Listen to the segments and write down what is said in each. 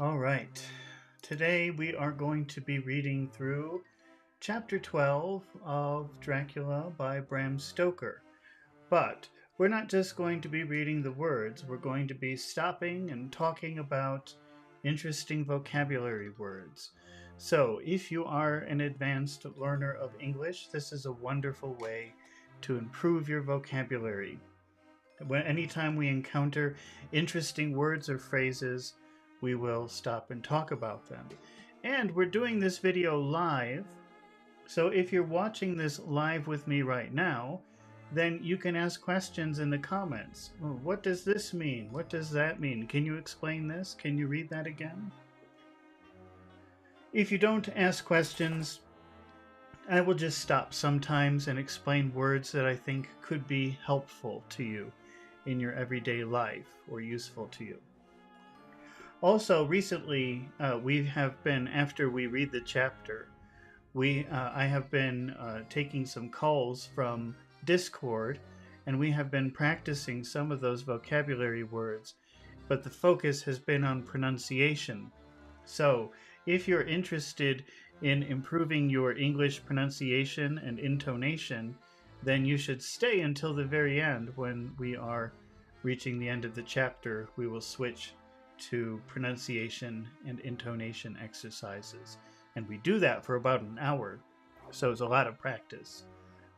All right. Today we are going to be reading through chapter 12 of Dracula by Bram Stoker. But we're not just going to be reading the words, we're going to be stopping and talking about interesting vocabulary words. So, if you are an advanced learner of English, this is a wonderful way to improve your vocabulary. Anytime we encounter interesting words or phrases, we will stop and talk about them. And we're doing this video live, so if you're watching this live with me right now, then you can ask questions in the comments. Oh, what does this mean? What does that mean? Can you explain this? Can you read that again? If you don't ask questions, I will just stop sometimes and explain words that I think could be helpful to you in your everyday life or useful to you. Also, recently, we have been, after we read the chapter, I have been taking some calls from Discord, and we have been practicing some of those vocabulary words, but the focus has been on pronunciation. So, if you're interested in improving your English pronunciation and intonation, then you should stay until the very end. When we are reaching the end of the chapter, we will switch to pronunciation and intonation exercises. And we do that for about an hour. So it's a lot of practice,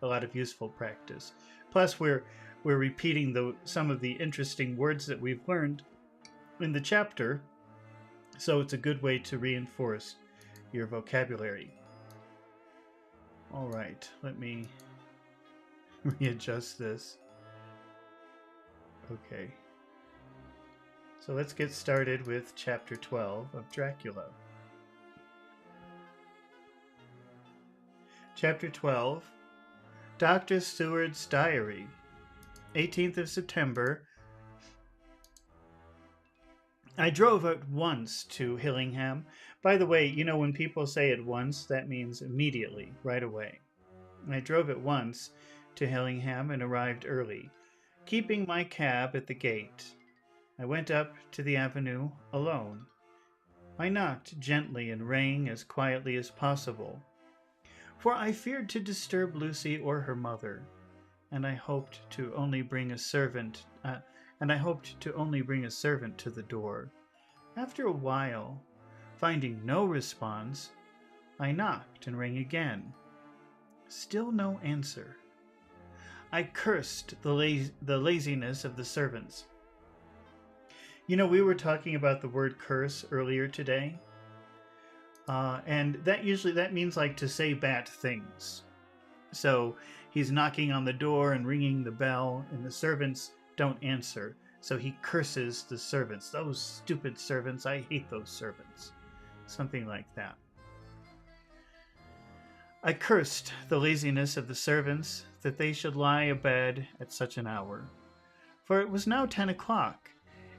a lot of useful practice. Plus, we're repeating some of the interesting words that we've learned in the chapter. So it's a good way to reinforce your vocabulary. All right, let me readjust this. Okay. So let's get started with chapter 12 of Dracula. Chapter 12, Dr. Seward's Diary, 18th of September. I drove at once to Hillingham. By the way, you know, when people say at once, that means immediately, right away. I drove at once to Hillingham and arrived early, keeping my cab at the gate. I went up to the avenue alone. I knocked gently and rang as quietly as possible, for I feared to disturb Lucy or her mother, and I hoped to only bring a servant. to the door. After a while, finding no response, I knocked and rang again. Still no answer. I cursed the laziness of the servants. You know, we were talking about the word curse earlier today, and that means like to say bad things. So he's knocking on the door and ringing the bell, and the servants don't answer. So he curses the servants. Those stupid servants, I hate those servants. Something like that. I cursed the laziness of the servants, that they should lie abed at such an hour. For it was now 10 o'clock,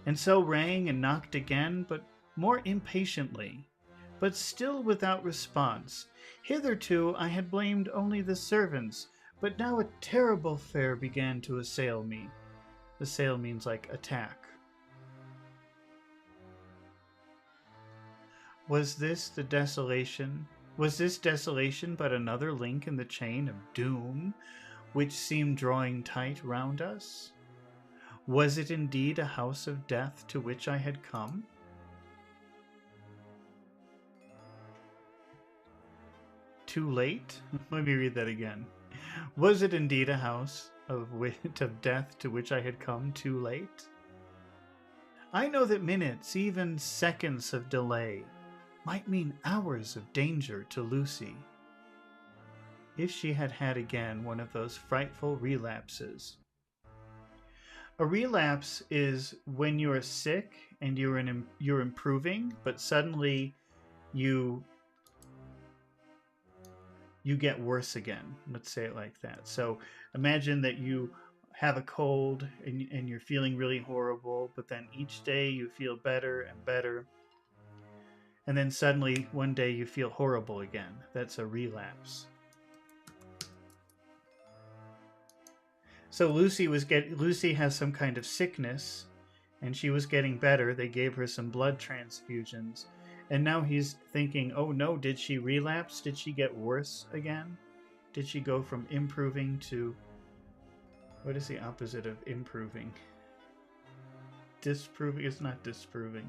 and so rang and knocked again, but more impatiently, but still without response. Hitherto I had blamed only the servants, but now a terrible fear began to assail me. Assail means like attack. Was this desolation but another link in the chain of doom which seemed drawing tight round us? Was it indeed a house of death to which I had come? Too late? Let me read that again. Was it indeed a house of death to which I had come too late? I know that minutes, even seconds of delay, might mean hours of danger to Lucy. If she had had again one of those frightful relapses. A relapse is when you are sick and you're improving, but suddenly you get worse again. Let's say it like that. So imagine that you have a cold and you're feeling really horrible, but then each day you feel better and better. And then suddenly one day you feel horrible again. That's a relapse. So Lucy has some kind of sickness, and she was getting better. They gave her some blood transfusions. And now he's thinking, oh no, did she relapse? Did she get worse again? Did she go from improving to... What is the opposite of improving? Disproving? It's not disproving.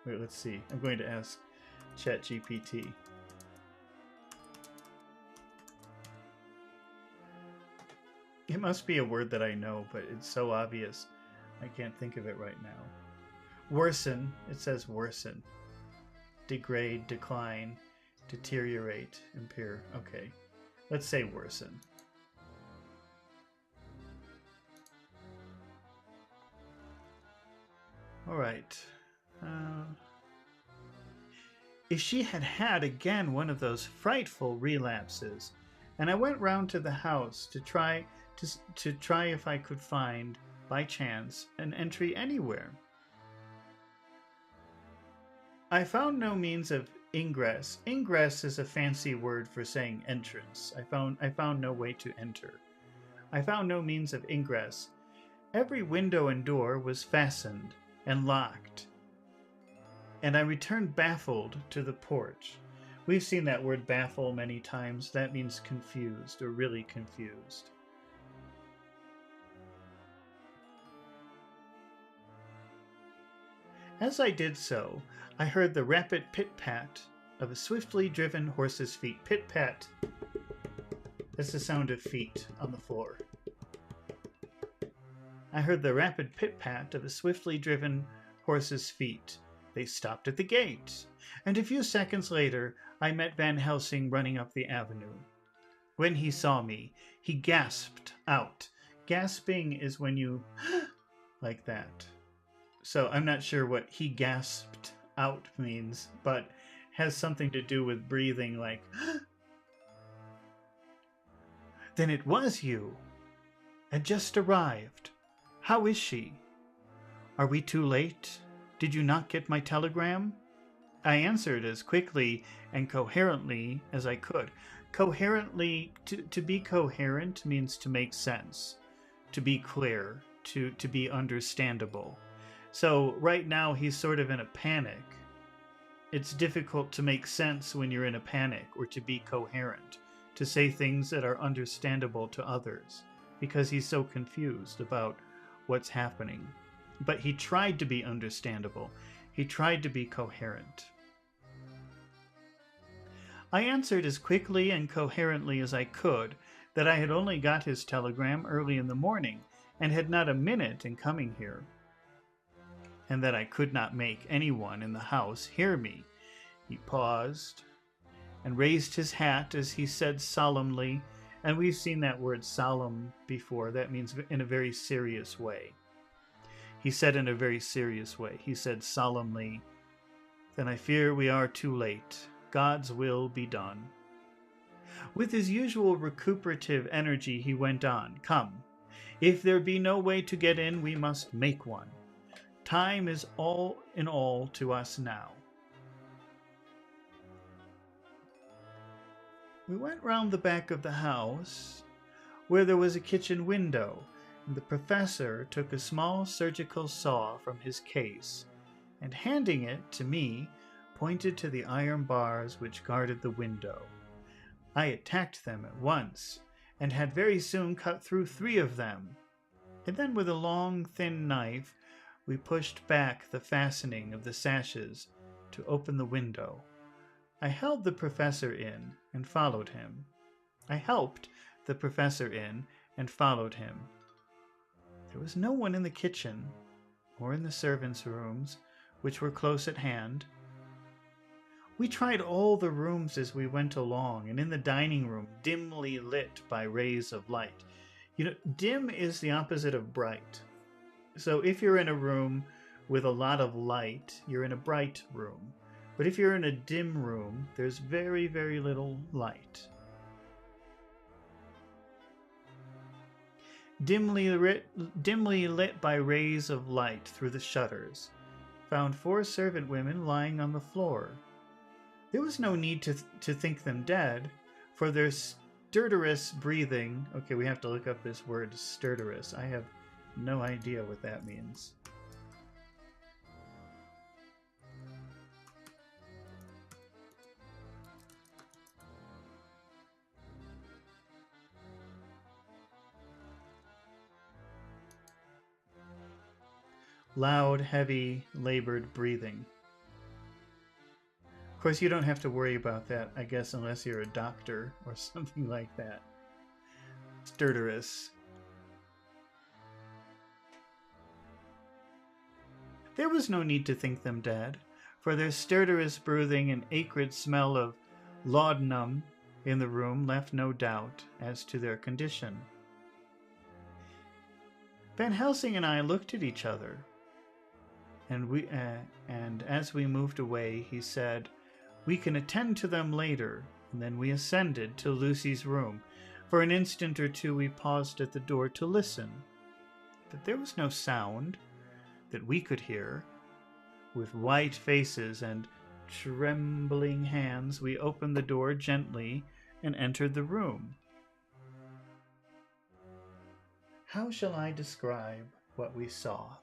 Wait, let's see. I'm going to ask ChatGPT. It must be a word that I know, but it's so obvious. I can't think of it right now. Worsen. It says worsen. Degrade, decline, deteriorate, impair. Okay. Let's say worsen. All right. If she had had again one of those frightful relapses, and I went round to the house to try if I could find, by chance, an entry anywhere. I found no means of ingress. Ingress is a fancy word for saying entrance. I found no way to enter. I found no means of ingress. Every window and door was fastened and locked, and I returned baffled to the porch. We've seen that word baffle many times. That means confused or really confused. As I did so, I heard the rapid pit-pat of a swiftly driven horse's feet. Pit-pat. That's the sound of feet on the floor. I heard the rapid pit-pat of a swiftly driven horse's feet. They stopped at the gate, and a few seconds later I met Van Helsing running up the avenue. When he saw me, he gasped out. Gasping is when you like that. So I'm not sure what he gasped out means, but has something to do with breathing like, Then it was you. Had just arrived. How is she? Are we too late? Did you not get my telegram? I answered as quickly and coherently as I could. Coherently, to be coherent means to make sense, to be clear, to be understandable. So right now he's sort of in a panic. It's difficult to make sense when you're in a panic, or to be coherent, to say things that are understandable to others, because he's so confused about what's happening. But he tried to be understandable. He tried to be coherent. I answered as quickly and coherently as I could that I had only got his telegram early in the morning and had not a minute in coming here, and that I could not make anyone in the house hear me. He paused and raised his hat as he said solemnly, and we've seen that word solemn before. That means in a very serious way. He said in a very serious way. He said solemnly, Then I fear we are too late. God's will be done. With his usual recuperative energy, he went on, Come, if there be no way to get in, we must make one. Time is all in all to us now. We went round the back of the house, where there was a kitchen window, and the professor took a small surgical saw from his case, and handing it to me, pointed to the iron bars which guarded the window. I attacked them at once, and had very soon cut through 3 of them, and then with a long, thin knife, we pushed back the fastening of the sashes to open the window. I held the professor in and followed him. I helped the professor in and followed him. There was no one in the kitchen or in the servants' rooms, which were close at hand. We tried all the rooms as we went along, and in the dining room, dimly lit by rays of light. You know, dim is the opposite of bright. So if you're in a room with a lot of light, you're in a bright room. But if you're in a dim room, there's very, very little light. Dimly lit by rays of light through the shutters, found 4 servant women lying on the floor. There was no need to think them dead, for their stertorous breathing... Okay, we have to look up this word, stertorous. I have no idea what that means. Loud, heavy, labored breathing. Of course, you don't have to worry about that, I guess, unless you're a doctor or something like that. Stertorous. There was no need to think them dead, for their stertorous breathing and acrid smell of laudanum in the room left no doubt as to their condition. Van Helsing and I looked at each other, and as we moved away, he said, "We can attend to them later," and then we ascended to Lucy's room. For an instant or two we paused at the door to listen, but there was no sound that we could hear. With white faces and trembling hands, we opened the door gently and entered the room. How shall I describe what we saw?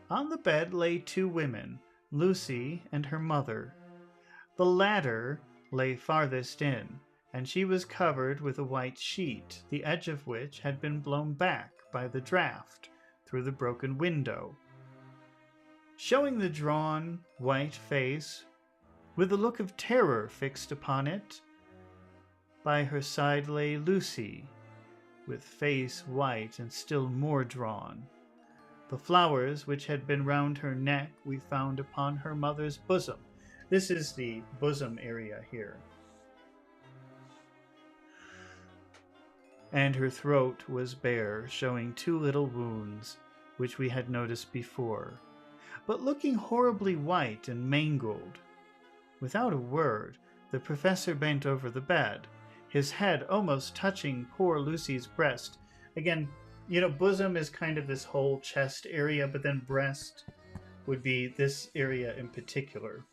On the bed lay two women, Lucy and her mother. The latter lay farthest in, and she was covered with a white sheet, the edge of which had been blown back by the draught through the broken window, showing the drawn, white face with a look of terror fixed upon it. By her side lay Lucy, with face white and still more drawn. The flowers which had been round her neck we found upon her mother's bosom. This is the bosom area here. And her throat was bare, showing two little wounds, which we had noticed before, but looking horribly white and mangled. Without a word, the professor bent over the bed, his head almost touching poor Lucy's breast. Again, bosom is kind of this whole chest area, but then breast would be this area in particular.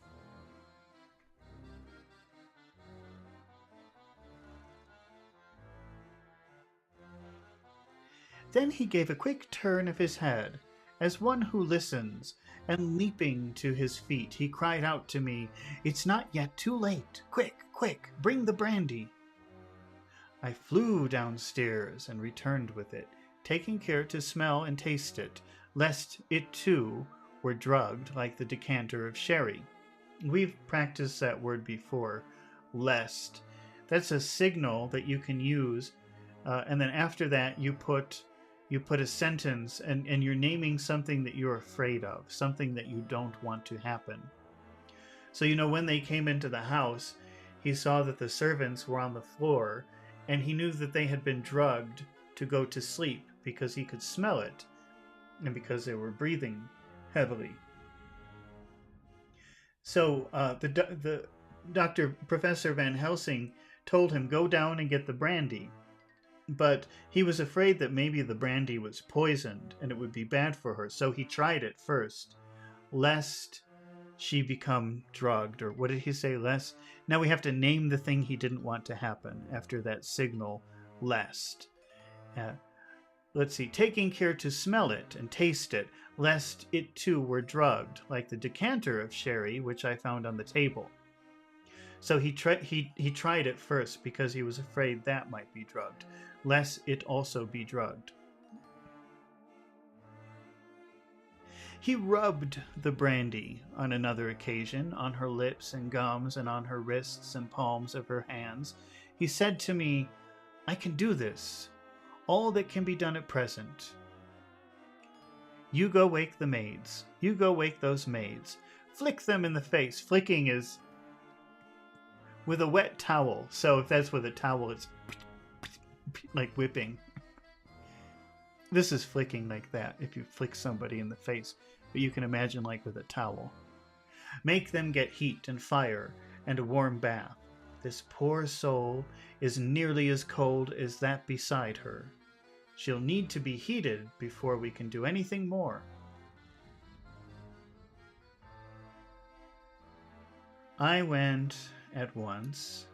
Then he gave a quick turn of his head, as one who listens, and leaping to his feet, he cried out to me, "It's not yet too late! Quick, quick, bring the brandy!" I flew downstairs and returned with it, taking care to smell and taste it, lest it too were drugged like the decanter of sherry. We've practiced that word before, lest. That's a signal that you can use, and then after that you put a sentence, and you're naming something that you're afraid of, something that you don't want to happen. So, when they came into the house, he saw that the servants were on the floor, and he knew that they had been drugged to go to sleep because he could smell it and because they were breathing heavily. So the Professor Van Helsing told him, "Go down and get the brandy." But he was afraid that maybe the brandy was poisoned and it would be bad for her. So he tried it first, lest she become drugged. Or what did he say? Lest. Now we have to name the thing he didn't want to happen after that signal, lest. Let's see. Taking care to smell it and taste it, lest it too were drugged, like the decanter of sherry which I found on the table. So he tried it first because he was afraid that might be drugged, lest it also be drugged. He rubbed the brandy on another occasion, on her lips and gums and on her wrists and palms of her hands. He said to me, "I can do this, all that can be done at present. You go wake the maids. You go wake those maids. Flick them in the face." Flicking is with a wet towel. So if that's with a towel, it's like whipping. This is flicking like that, if you flick somebody in the face. But you can imagine like with a towel. "Make them get heat and fire and a warm bath. This poor soul is nearly as cold as that beside her. She'll need to be heated before we can do anything more." I went at once.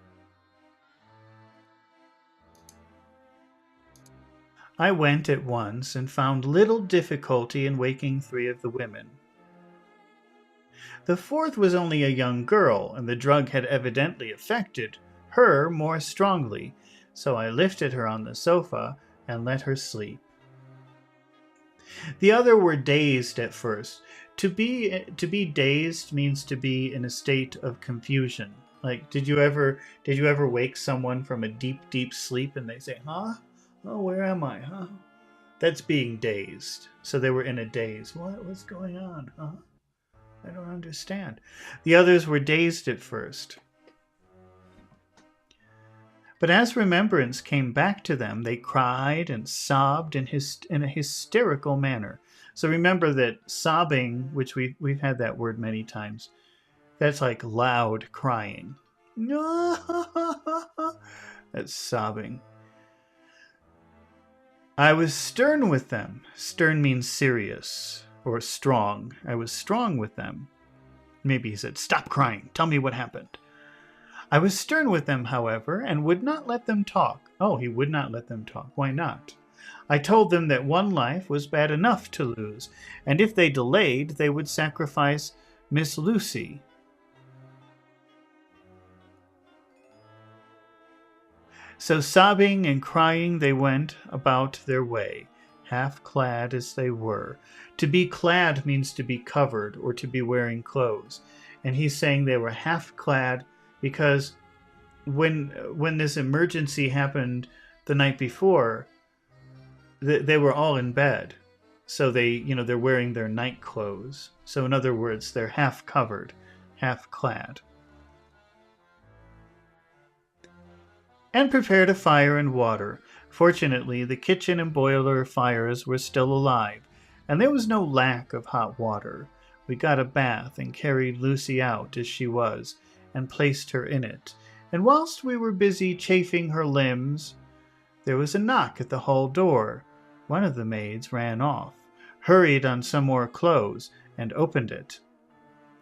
I went at once and found little difficulty in waking 3 of the women. The 4th was only a young girl, and the drug had evidently affected her more strongly, so I lifted her on the sofa and let her sleep. The other were dazed at first. To be dazed means to be in a state of confusion. Like, did you ever wake someone from a deep sleep and they say, "Huh? Oh, where am I? Huh?" That's being dazed. So they were in a daze. What's going on? Huh? I don't understand. The others were dazed at first. But as remembrance came back to them, they cried and sobbed in a hysterical manner. So remember that sobbing, which we've had that word many times, that's like loud crying. That's sobbing. I was stern with them. Stern means serious or strong. I was strong with them. Maybe he said, "Stop crying. Tell me what happened." I was stern with them, however, and would not let them talk. Oh, he would not let them talk. Why not? I told them that one life was bad enough to lose, and if they delayed, they would sacrifice Miss Lucy. So sobbing and crying they went about their way, half-clad as they were. To be clad means to be covered or to be wearing clothes. And he's saying they were half-clad because when this emergency happened the night before, they were all in bed. So they're wearing their night clothes. So in other words, they're half-covered, half-clad. And prepared a fire and water. Fortunately, the kitchen and boiler fires were still alive, and there was no lack of hot water. We got a bath and carried Lucy out as she was, and placed her in it. And whilst we were busy chafing her limbs, there was a knock at the hall door. One of the maids ran off, hurried on some more clothes, and opened it.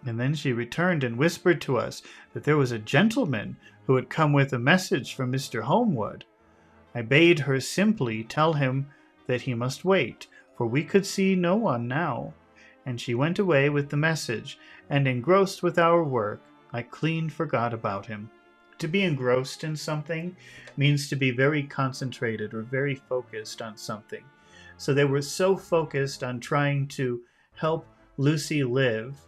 And then she returned and whispered to us that there was a gentleman who had come with a message from Mr. Holmwood. I bade her simply tell him that he must wait, for we could see no one now. And she went away with the message, and engrossed with our work, I clean forgot about him. To be engrossed in something means to be very concentrated or very focused on something. So they were so focused on trying to help Lucy live,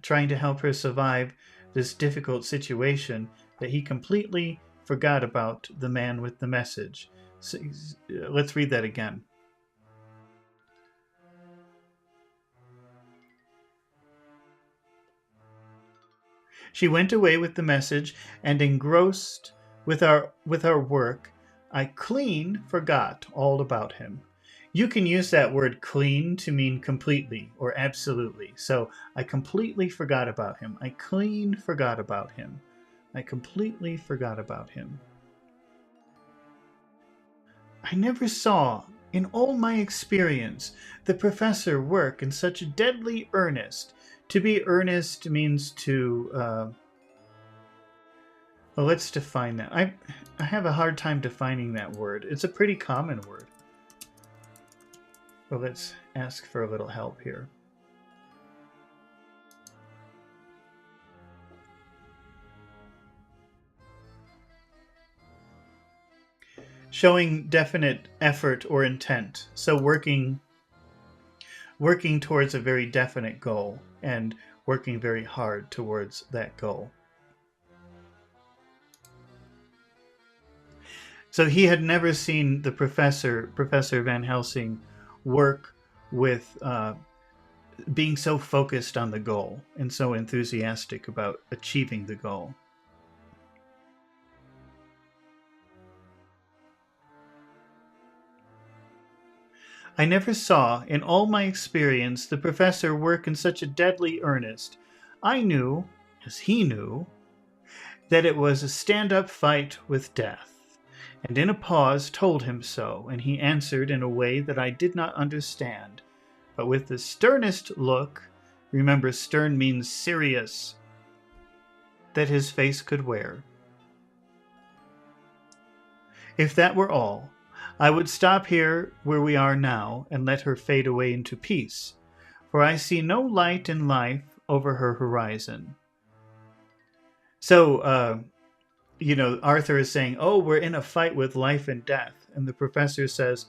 trying to help her survive this difficult situation, that he completely forgot about the man with the message. So, let's read that again. She went away with the message, and engrossed with our work, I clean forgot all about him. You can use that word clean to mean completely or absolutely. So I completely forgot about him. I clean forgot about him. I completely forgot about him. I never saw, in all my experience, the professor work in such deadly earnest. To be earnest means to... well, let's define that. I have a hard time defining that word. It's a pretty common word. Well, let's ask for a little help here. Showing definite effort or intent. So working towards a very definite goal and working very hard towards that goal. So he had never seen the Professor Van Helsing, work with being so focused on the goal and so enthusiastic about achieving the goal. I never saw, in all my experience, the professor work in such a deadly earnest. I knew, as he knew, that it was a stand-up fight with death, and in a pause told him so, and he answered in a way that I did not understand, but with the sternest look, remember stern means serious, that his face could wear. If that were all, I would stop here where we are now and let her fade away into peace, for I see no light in life over her horizon. So, Arthur is saying, oh, we're in a fight with life and death. And the professor says,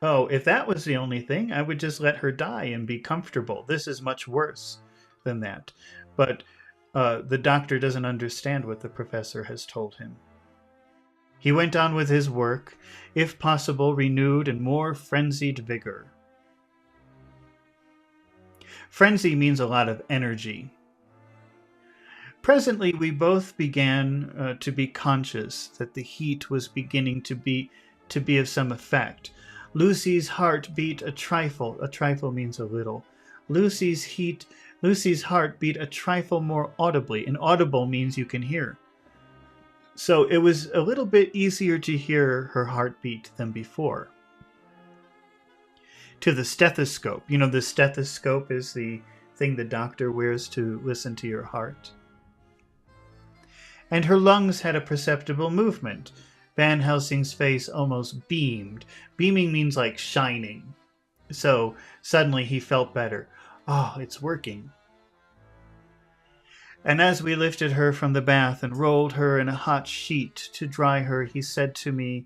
oh, if that was the only thing, I would just let her die and be comfortable. This is much worse than that. But the doctor doesn't understand what the professor has told him. He went on with his work, if possible, renewed and more frenzied vigor. Frenzy means a lot of energy. Presently, we both began to be conscious that the heat was beginning to be of some effect. Lucy's heart beat a trifle. A trifle means a little. Lucy's heart beat a trifle more audibly. And audible means you can hear. So it was a little bit easier to hear her heartbeat than before. To the stethoscope. You know, the stethoscope is the thing the doctor wears to listen to your heart. And her lungs had a perceptible movement. Van Helsing's face almost beamed. Beaming means like shining. So suddenly he felt better. Oh, it's working. And as we lifted her from the bath and rolled her in a hot sheet to dry her, he said to me,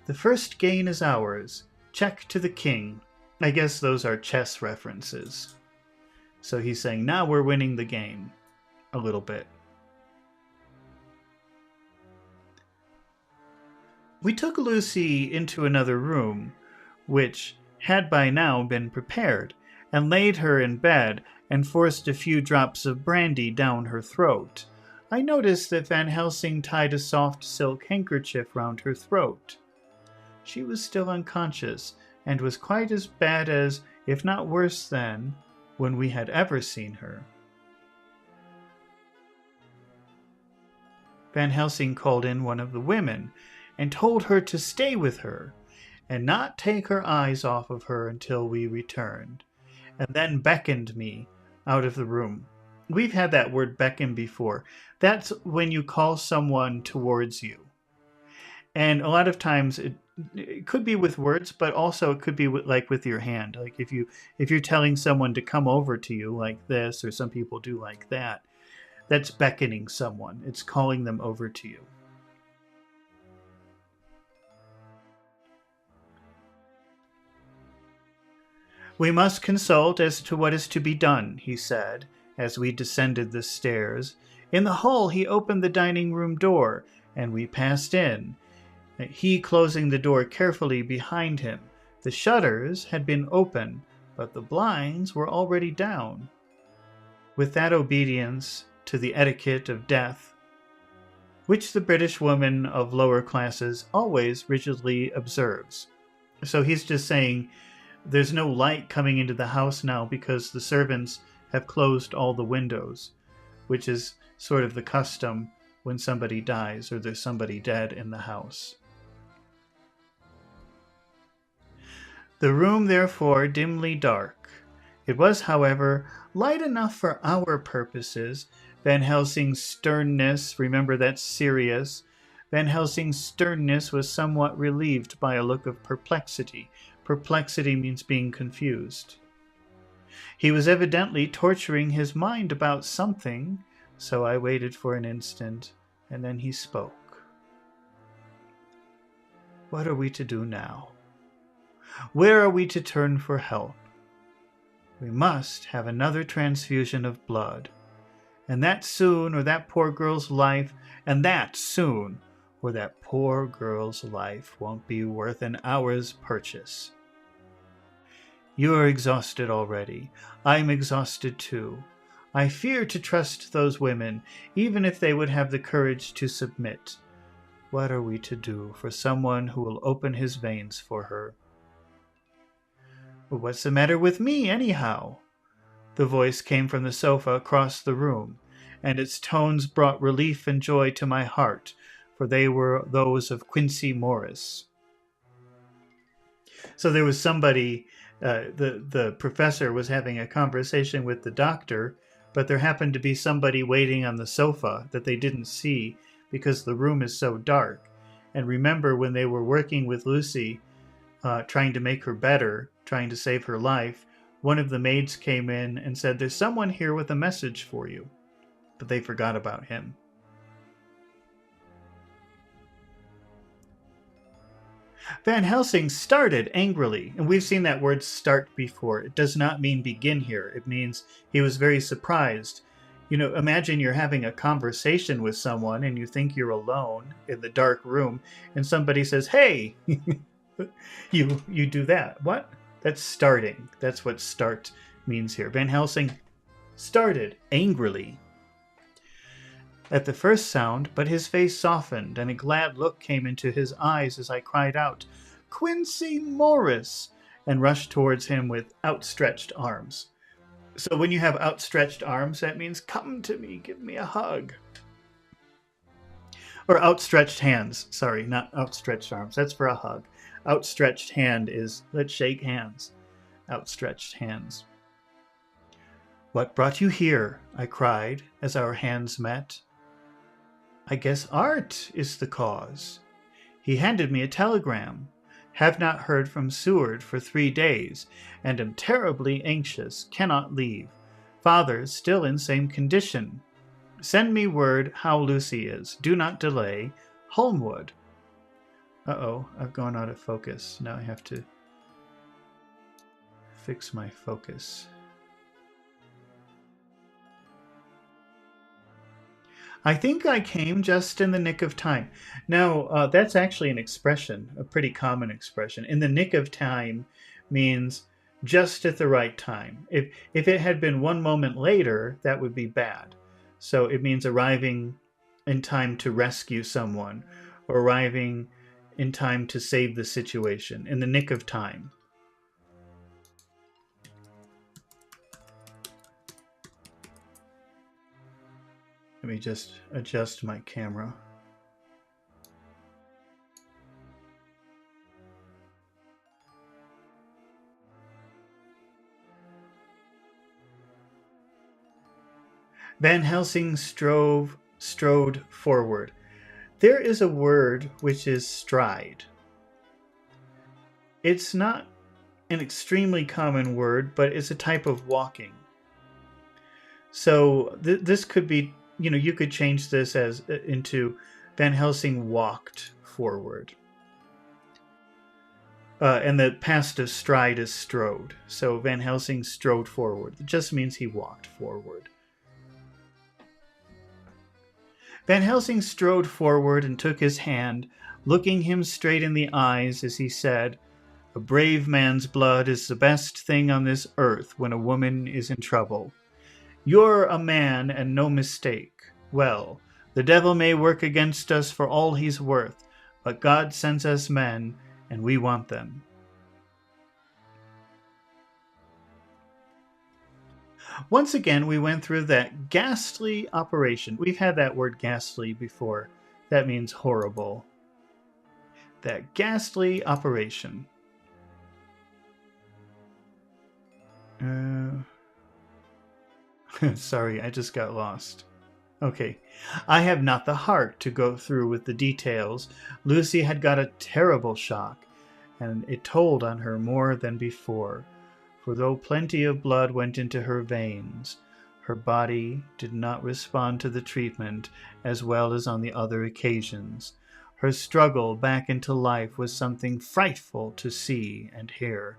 "The first gain is ours. Check to the king." I guess those are chess references. So he's saying, now we're winning the game. A little bit. We took Lucy into another room, which had by now been prepared, and laid her in bed, and forced a few drops of brandy down her throat. I noticed that Van Helsing tied a soft silk handkerchief round her throat. She was still unconscious, and was quite as bad as, if not worse than, when we had ever seen her. Van Helsing called in one of the women, and told her to stay with her, and not take her eyes off of her until we returned, and then beckoned me out of the room. We've had that word beckon before. That's when you call someone towards you. And a lot of times it could be with words, but also it could be with your hand. Like if you're telling someone to come over to you like this, or some people do like that, that's beckoning someone. It's calling them over to you. "We must consult as to what is to be done," he said, as we descended the stairs. In the hall he opened the dining room door, and we passed in, he closing the door carefully behind him. The shutters had been open, but the blinds were already down. With that obedience to the etiquette of death, which the British woman of lower classes always rigidly observes. So he's just saying, there's no light coming into the house now because the servants have closed all the windows, which is sort of the custom when somebody dies or there's somebody dead in the house. The room, therefore, dimly dark. It was, however, light enough for our purposes. Van Helsing's sternness, remember that's serious, Van Helsing's sternness was somewhat relieved by a look of perplexity. Perplexity means being confused. He was evidently torturing his mind about something, so I waited for an instant, and then he spoke. "What are we to do now? Where are we to turn for help? We must have another transfusion of blood, and that soon, or that poor girl's life, and that soon, or that poor girl's life won't be worth an hour's purchase. You are exhausted already. I'm exhausted too. I fear to trust those women, even if they would have the courage to submit. What are we to do for someone who will open his veins for her?" "But what's the matter with me, anyhow?" The voice came from the sofa across the room, and its tones brought relief and joy to my heart, for they were those of Quincy Morris. So there was somebody, the professor was having a conversation with the doctor, but there happened to be somebody waiting on the sofa that they didn't see because the room is so dark. And remember, when they were working with Lucy, trying to make her better, trying to save her life, one of the maids came in and said, "There's someone here with a message for you." But they forgot about him. Van Helsing started angrily, and we've seen that word start before. It does not mean begin here. It means he was very surprised. Imagine you're having a conversation with someone and you think you're alone in the dark room and somebody says, "Hey!" you do that. What? That's starting. That's what start means here. Van Helsing started angrily at the first sound, but his face softened, and a glad look came into his eyes as I cried out, "Quincy Morris!" and rushed towards him with outstretched arms. So when you have outstretched arms, that means, "Come to me, give me a hug." Or outstretched hands. Sorry, not outstretched arms. That's for a hug. Outstretched hand is, "Let's shake hands." Outstretched hands. "What brought you here?" I cried as our hands met. "I guess art is the cause." He handed me a telegram. "Have not heard from Seward for 3 days, and am terribly anxious, cannot leave. Father still in same condition. Send me word how Lucy is. Do not delay. Holmwood." Uh-oh, I've gone out of focus. Now I have to fix my focus. "I think I came just in the nick of time." Now, that's actually an expression, a pretty common expression. In the nick of time means just at the right time. If it had been one moment later, that would be bad. So it means arriving in time to rescue someone, or arriving in time to save the situation, in the nick of time. Let me just adjust my camera. Van Helsing strode forward. There is a word which is stride. It's not an extremely common word, but it's a type of walking. So this could be, you could change this as into Van Helsing walked forward. And the past of stride is strode. So Van Helsing strode forward. It just means he walked forward. Van Helsing strode forward and took his hand, looking him straight in the eyes as he said, "A brave man's blood is the best thing on this earth when a woman is in trouble. You're a man and no mistake. Well, the devil may work against us for all he's worth, but God sends us men, and we want them." Once again, we went through that ghastly operation. We've had that word ghastly before. That means horrible. That ghastly operation. Sorry, I just got lost. Okay. "I have not the heart to go through with the details. Lucy had got a terrible shock, and it told on her more than before. For though plenty of blood went into her veins, her body did not respond to the treatment as well as on the other occasions. Her struggle back into life was something frightful to see and hear.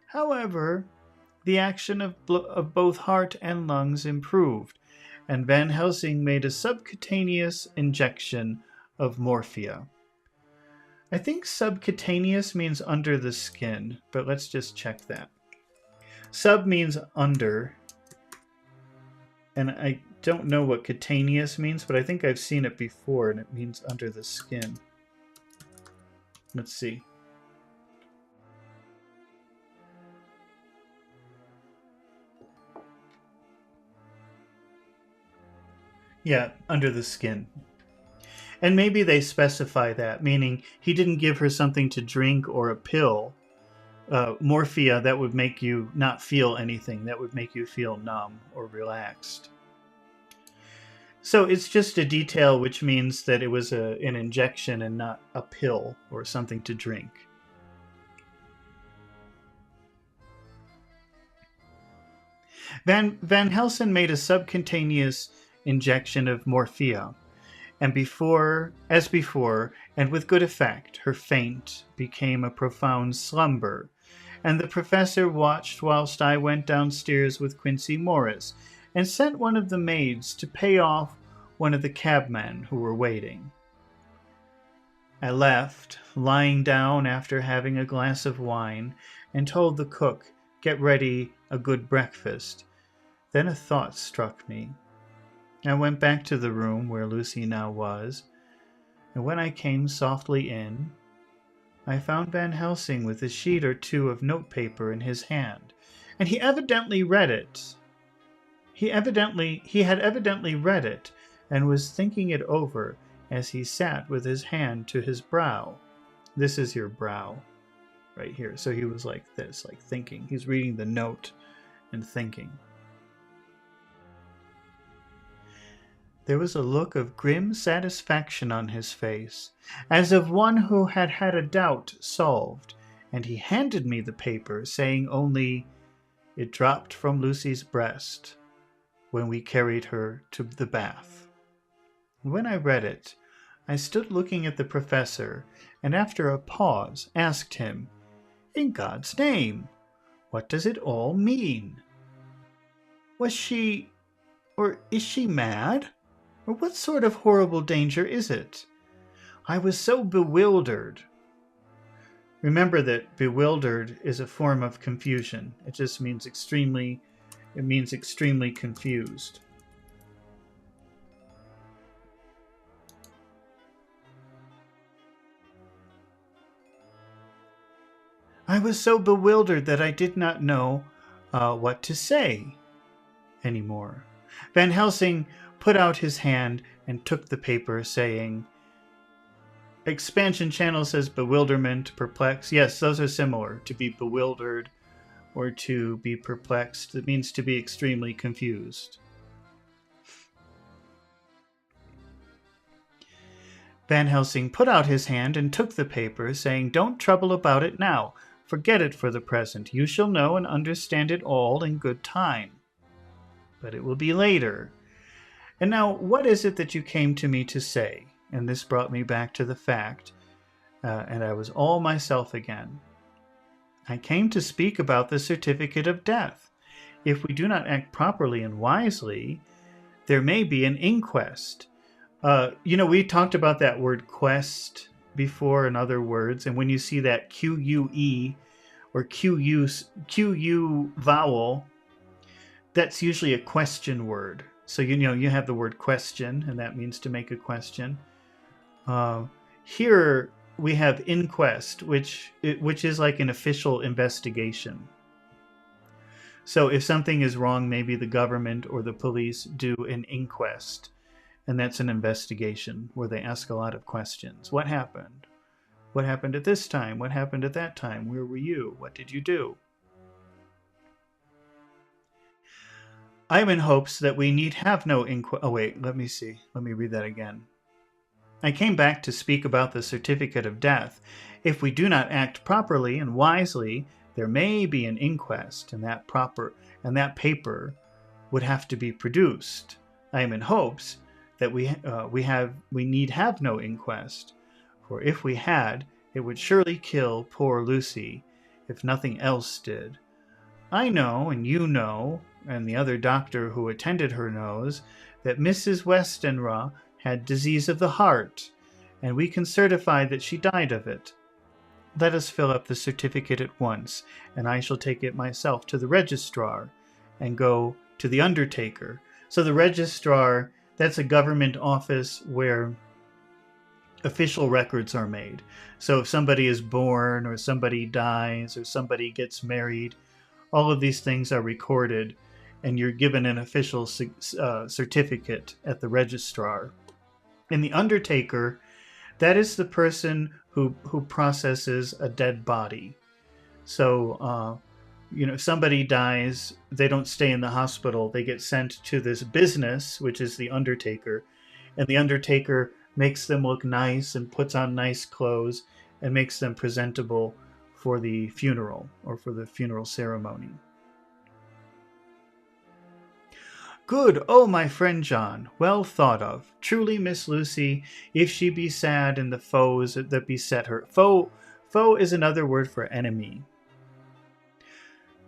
However, the action of both heart and lungs improved, and Van Helsing made a subcutaneous injection of morphia." I think subcutaneous means under the skin, but let's just check that. Sub means under, and I don't know what cutaneous means, but I think I've seen it before, and it means under the skin. Let's see. Yeah, under the skin. And maybe they specify that, meaning he didn't give her something to drink or a pill. Morphia, that would make you not feel anything. That would make you feel numb or relaxed. So it's just a detail, which means that it was an injection and not a pill or something to drink. Van Helsing made a subcutaneous injection of morphia, and as before, and with good effect, her faint became a profound slumber, and the professor watched whilst I went downstairs with Quincy Morris, and sent one of the maids to pay off one of the cabmen who were waiting. I left, lying down after having a glass of wine, and told the cook, get ready a good breakfast. Then a thought struck me. I went back to the room where Lucy now was, and when I came softly in, I found Van Helsing with a sheet or two of notepaper in his hand, and he evidently read it. He had evidently read it, and was thinking it over as he sat with his hand to his brow. This is your brow, right here. So he was like this, like thinking. He's reading the note and thinking. There was a look of grim satisfaction on his face, as of one who had had a doubt solved, and he handed me the paper, saying only, "It dropped from Lucy's breast when we carried her to the bath." When I read it, I stood looking at the professor, and after a pause asked him, "In God's name, what does it all mean? Was she, or is she mad? Or what sort of horrible danger is it? I was so bewildered." Remember that bewildered is a form of confusion. It just means extremely confused. I was so bewildered that I did not know what to say anymore. Van Helsing put out his hand and took the paper, saying, Expansion Channel says bewilderment, perplexed. Yes, those are similar. To be bewildered or to be perplexed. It means to be extremely confused. Van Helsing put out his hand and took the paper, saying, "Don't trouble about it now. Forget it for the present. You shall know and understand it all in good time. But it will be later. And now, what is it that you came to me to say?" And this brought me back to the fact, and I was all myself again. "I came to speak about the certificate of death. If we do not act properly and wisely, there may be an inquest." We talked about that word quest before in other words, and when you see that QUE or QU vowel, that's usually a question word. So you have the word question, and that means to make a question. Here we have inquest, which is like an official investigation. So if something is wrong, maybe the government or the police do an inquest, and that's an investigation where they ask a lot of questions. What happened? What happened at this time? What happened at that time? Where were you? What did you do? I'm in hopes that we need have no inquest. Oh, wait, let me see. Let me read that again. I came back to speak about the certificate of death. If we do not act properly and wisely, there may be an inquest, and that paper would have to be produced. I am in hopes that we need have no inquest, for if we had, it would surely kill poor Lucy, if nothing else did. I know, and you know, and the other doctor who attended her knows, that Mrs. Westenra had disease of the heart, and we can certify that she died of it. Let us fill up the certificate at once, and I shall take it myself to the registrar, and go to the undertaker. So the registrar, that's a government office where official records are made. So if somebody is born, or somebody dies, or somebody gets married, all of these things are recorded, and you're given an official certificate at the registrar. And the undertaker, that is the person who processes a dead body. So, if somebody dies, they don't stay in the hospital. They get sent to this business, which is the undertaker. And the undertaker makes them look nice and puts on nice clothes and makes them presentable for the funeral or for the funeral ceremony. Good, oh my friend John, well thought of. Truly, Miss Lucy, if she be sad in the foes that beset her. Foe is another word for enemy.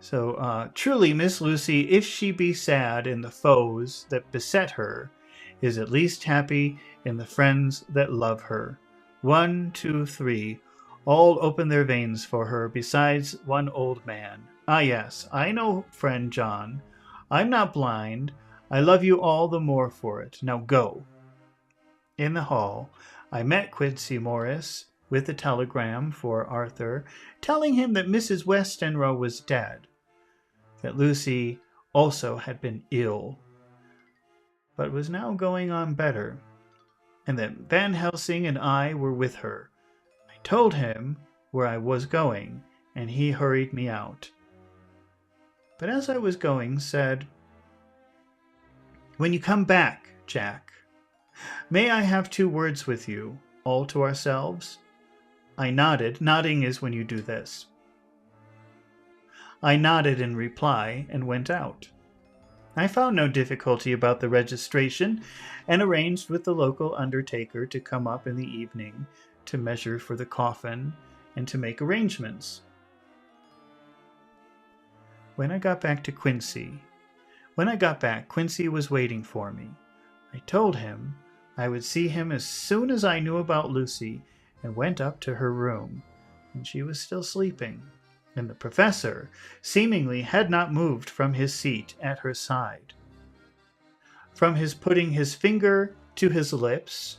So, truly, Miss Lucy, if she be sad in the foes that beset her, is at least happy in the friends that love her. 1, 2, 3, all open their veins for her, besides one old man. Ah, yes, I know, friend John. I'm not blind. I love you all the more for it. Now go. In the hall, I met Quincy Morris with a telegram for Arthur, telling him that Mrs. Westenra was dead, that Lucy also had been ill, but was now going on better, and that Van Helsing and I were with her. I told him where I was going, and he hurried me out. But as I was going, said, "When you come back, Jack, may I have 2 words with you, all to ourselves?" I nodded. Nodding is when you do this. I nodded in reply and went out. I found no difficulty about the registration and arranged with the local undertaker to come up in the evening to measure for the coffin and to make arrangements. When I got back, Quincy was waiting for me. I told him I would see him as soon as I knew about Lucy, and went up to her room, and she was still sleeping, and the professor seemingly had not moved from his seat at her side. From his putting his finger to his lips,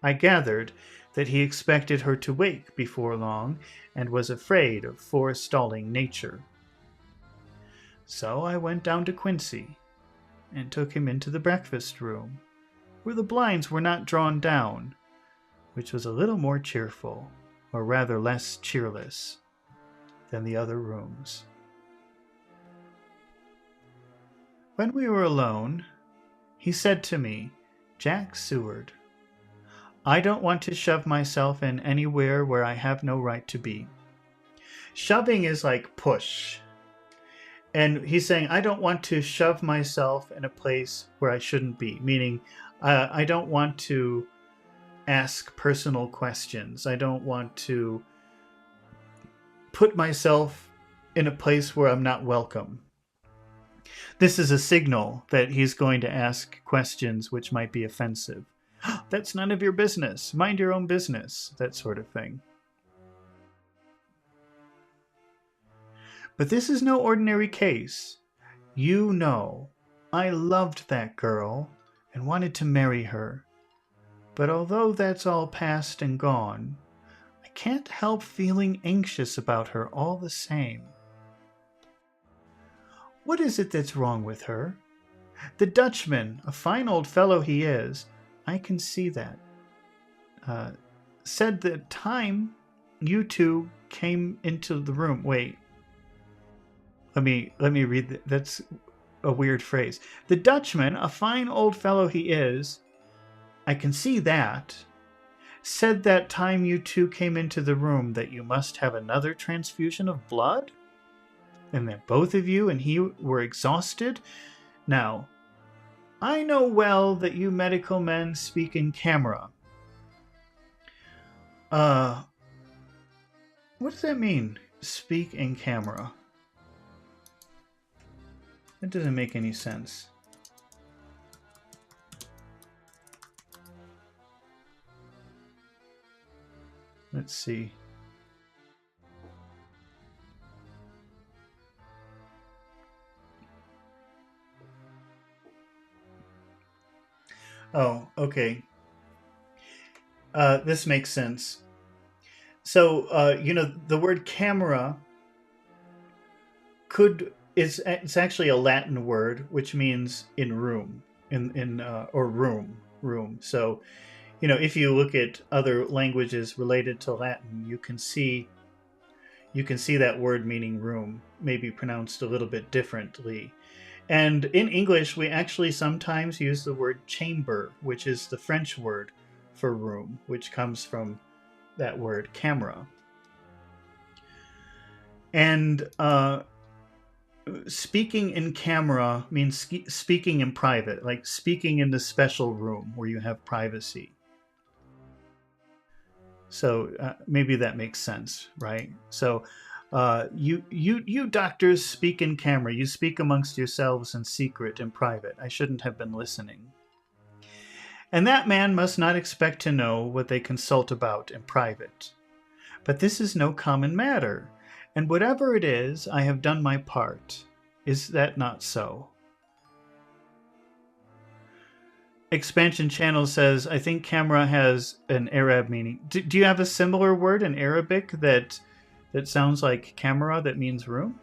I gathered that he expected her to wake before long, and was afraid of forestalling nature. So I went down to Quincy, and took him into the breakfast room, where the blinds were not drawn down, which was a little more cheerful, or rather less cheerless, than the other rooms. When we were alone, he said to me, "Jack Seward, I don't want to shove myself in anywhere where I have no right to be." Shoving is like push. And he's saying, I don't want to shove myself in a place where I shouldn't be, meaning I don't want to ask personal questions. I don't want to put myself in a place where I'm not welcome. This is a signal that he's going to ask questions which might be offensive. That's none of your business. Mind your own business. That sort of thing. But this is no ordinary case. You know, I loved that girl and wanted to marry her. But although that's all past and gone, I can't help feeling anxious about her all the same. What is it that's wrong with her? The Dutchman, a fine old fellow he is, I can see that, said the time you 2 came into the room. Wait. Let me read that. That's a weird phrase. The Dutchman, a fine old fellow he is, I can see that, said that time you 2 came into the room that you must have another transfusion of blood, and that both of you and he were exhausted. Now, I know well that you medical men speak in camera. What does that mean? Speak in camera. That doesn't make any sense. Let's see. Oh, okay. This makes sense. So, the word camera it's actually a Latin word which means in room, or room. So, if you look at other languages related to Latin, you can see that word meaning room, maybe pronounced a little bit differently. And in English, we actually sometimes use the word chamber, which is the French word for room, which comes from that word camera. And speaking in camera means speaking in private, like speaking in the special room where you have privacy. So maybe that makes sense, right? So you doctors speak in camera. You speak amongst yourselves in secret and private. I shouldn't have been listening. And that man must not expect to know what they consult about in private. But this is no common matter, and whatever it is, I have done my part. Is that not so? Expansion Channel says, I think camera has an Arab meaning. Do you have a similar word in Arabic that sounds like camera that means room?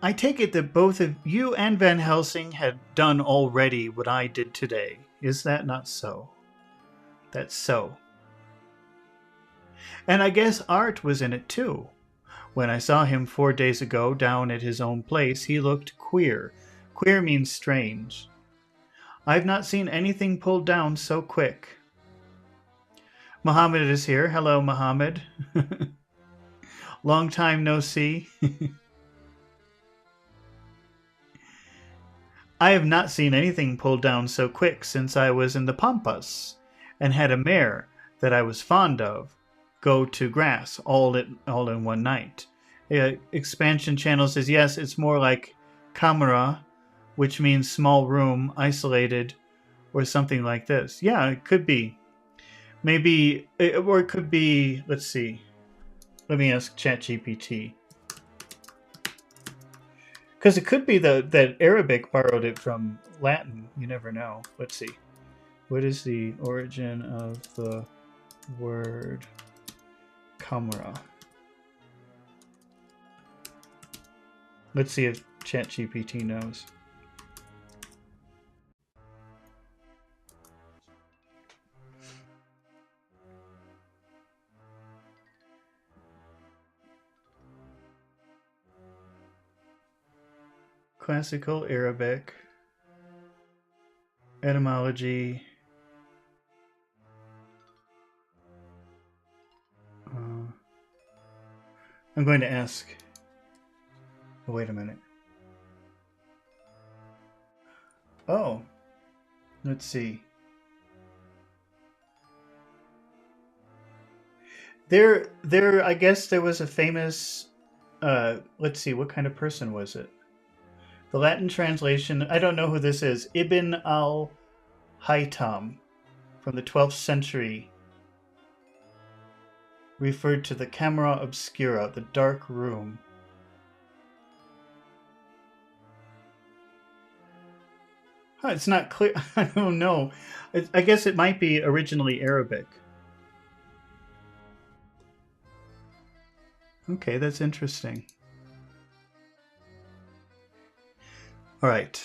I take it that both of you and Van Helsing had done already what I did today. Is that not so? That's so. And I guess Art was in it too. When I saw him 4 days ago down at his own place, he looked queer. Queer means strange. I've not seen anything pulled down so quick. Muhammad is here. Hello, Muhammad. Long time no see. I have not seen anything pulled down so quick since I was in the Pampas, and had a mare that I was fond of go to grass all in one night. Expansion Channel says, yes, it's more like camera, which means small room, isolated, or something like this. Yeah, it could be. Maybe, or it could be, let's see. Let me ask ChatGPT. Because it could be that Arabic borrowed it from Latin. You never know. Let's see. What is the origin of the word camera? Let's see if ChatGPT knows. Classical Arabic, etymology. I'm going to ask. Oh, wait a minute. Oh, let's see. I guess there was a famous. Let's see, what kind of person was it? The Latin translation, I don't know who this is, Ibn al-Haytham from the 12th century referred to the camera obscura, the dark room. It's not clear. I don't know. I guess it might be originally Arabic. Okay, that's interesting. All right.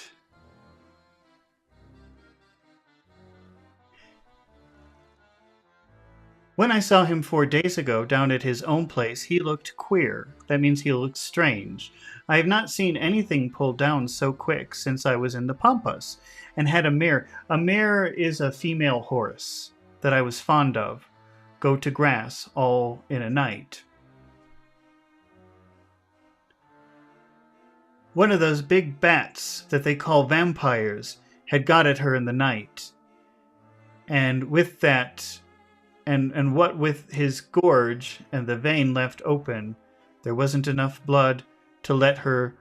When I saw him 4 days ago down at his own place, he looked queer. That means he looked strange. I have not seen anything pulled down so quick since I was in the Pampas, and had a mare. A mare is a female horse that I was fond of. Go to grass all in a night. One of those big bats that they call vampires had got at her in the night. And with that, and what with his gorge and the vein left open, there wasn't enough blood to let her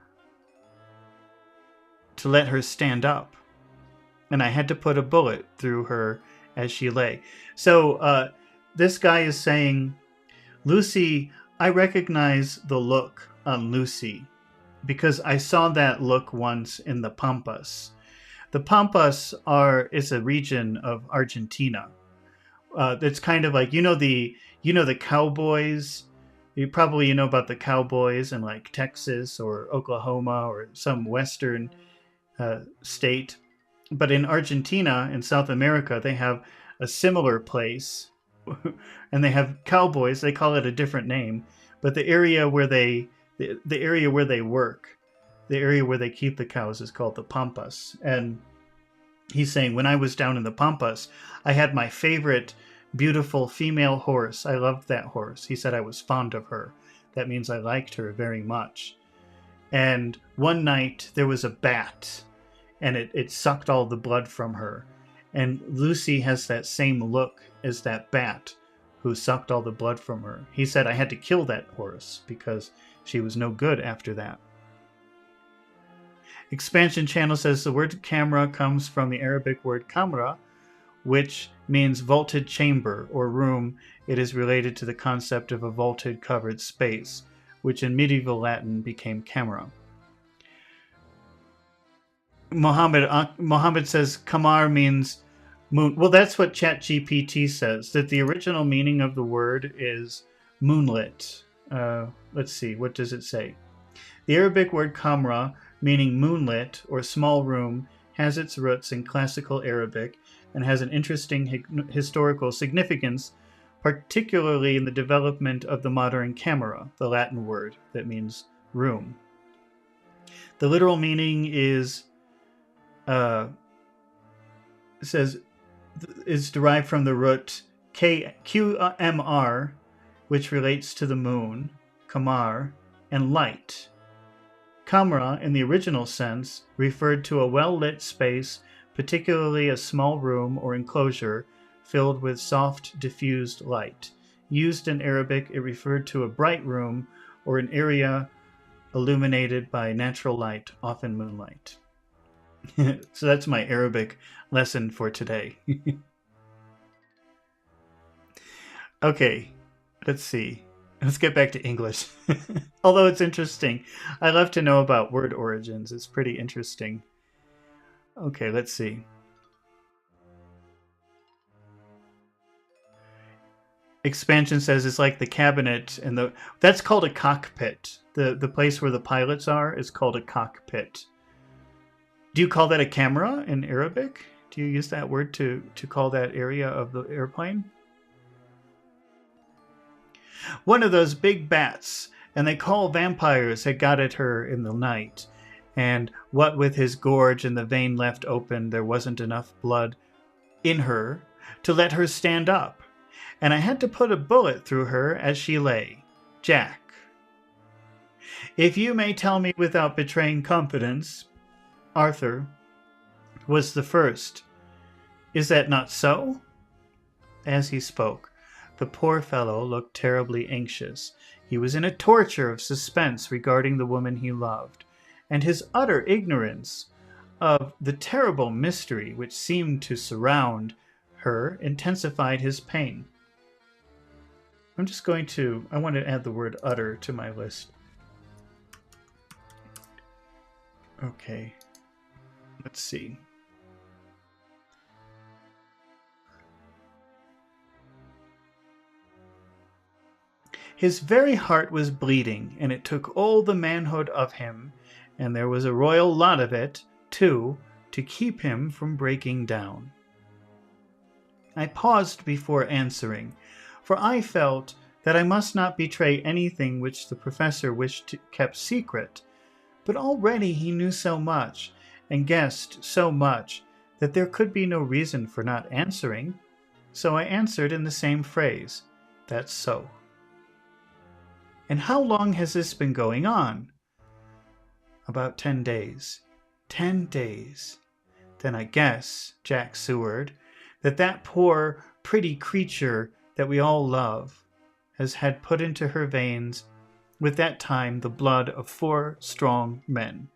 stand up. And I had to put a bullet through her as she lay. So this guy is saying, Lucy, I recognize the look on Lucy, because I saw that look once in the Pampas. The Pampas is a region of Argentina. It's kind of like the cowboys. You probably know about the cowboys in like Texas or Oklahoma or some western state. But in Argentina, in South America, they have a similar place, and they have cowboys. They call it a different name, but the area where they work, the area where they keep the cows is called the Pampas. And He's saying, when I was down in the Pampas, I had my favorite beautiful female horse. I loved that horse. He said I was fond of her. That means I liked her very much. And one night there was a bat, and it sucked all the blood from her. And Lucy has that same look as that bat who sucked all the blood from her. He said I had to kill that horse because she was no good after that. Expansion Channel says the word camera comes from the Arabic word kamra, which means vaulted chamber or room. It is related to the concept of a vaulted covered space, which in medieval Latin became camera. Mohammed says kamar means moon. Well, that's what ChatGPT says, that the original meaning of the word is moonlit. Let's see, what does it say? The Arabic word kamra, meaning moonlit or small room, has its roots in classical Arabic and has an interesting historical significance, particularly in the development of the modern camera, the Latin word that means room. The literal meaning is derived from the root QMR, which relates to the moon, kamar, and light. Kamra, in the original sense, referred to a well-lit space, particularly a small room or enclosure filled with soft, diffused light. Used in Arabic, it referred to a bright room or an area illuminated by natural light, often moonlight. So that's my Arabic lesson for today. Okay, let's see. Let's get back to English. Although it's interesting. I love to know about word origins. It's pretty interesting. Okay, let's see. Expansion says it's like the cabinet and that's called a cockpit. The place where the pilots are is called a cockpit. Do you call that a camera in Arabic? Do you use that word to call that area of the airplane? One of those big bats, and they call vampires, had got at her in the night. And what with his gorge and the vein left open, there wasn't enough blood in her to let her stand up. And I had to put a bullet through her as she lay. Jack. If you may tell me without betraying confidence, Arthur was the first. Is that not so? As he spoke, the poor fellow looked terribly anxious. He was in a torture of suspense regarding the woman he loved, and his utter ignorance of the terrible mystery which seemed to surround her intensified his pain. I want to add the word utter to my list. Okay, let's see. His very heart was bleeding, and it took all the manhood of him, and there was a royal lot of it, too, to keep him from breaking down. I paused before answering, for I felt that I must not betray anything which the professor wished kept secret, but already he knew so much, and guessed so much, that there could be no reason for not answering, so I answered in the same phrase, "That's so." "And how long has this been going on?" "About 10 days. 10 days. Then I guess, Jack Seward, that poor, pretty creature that we all love has had put into her veins with that time the blood of 4 strong men.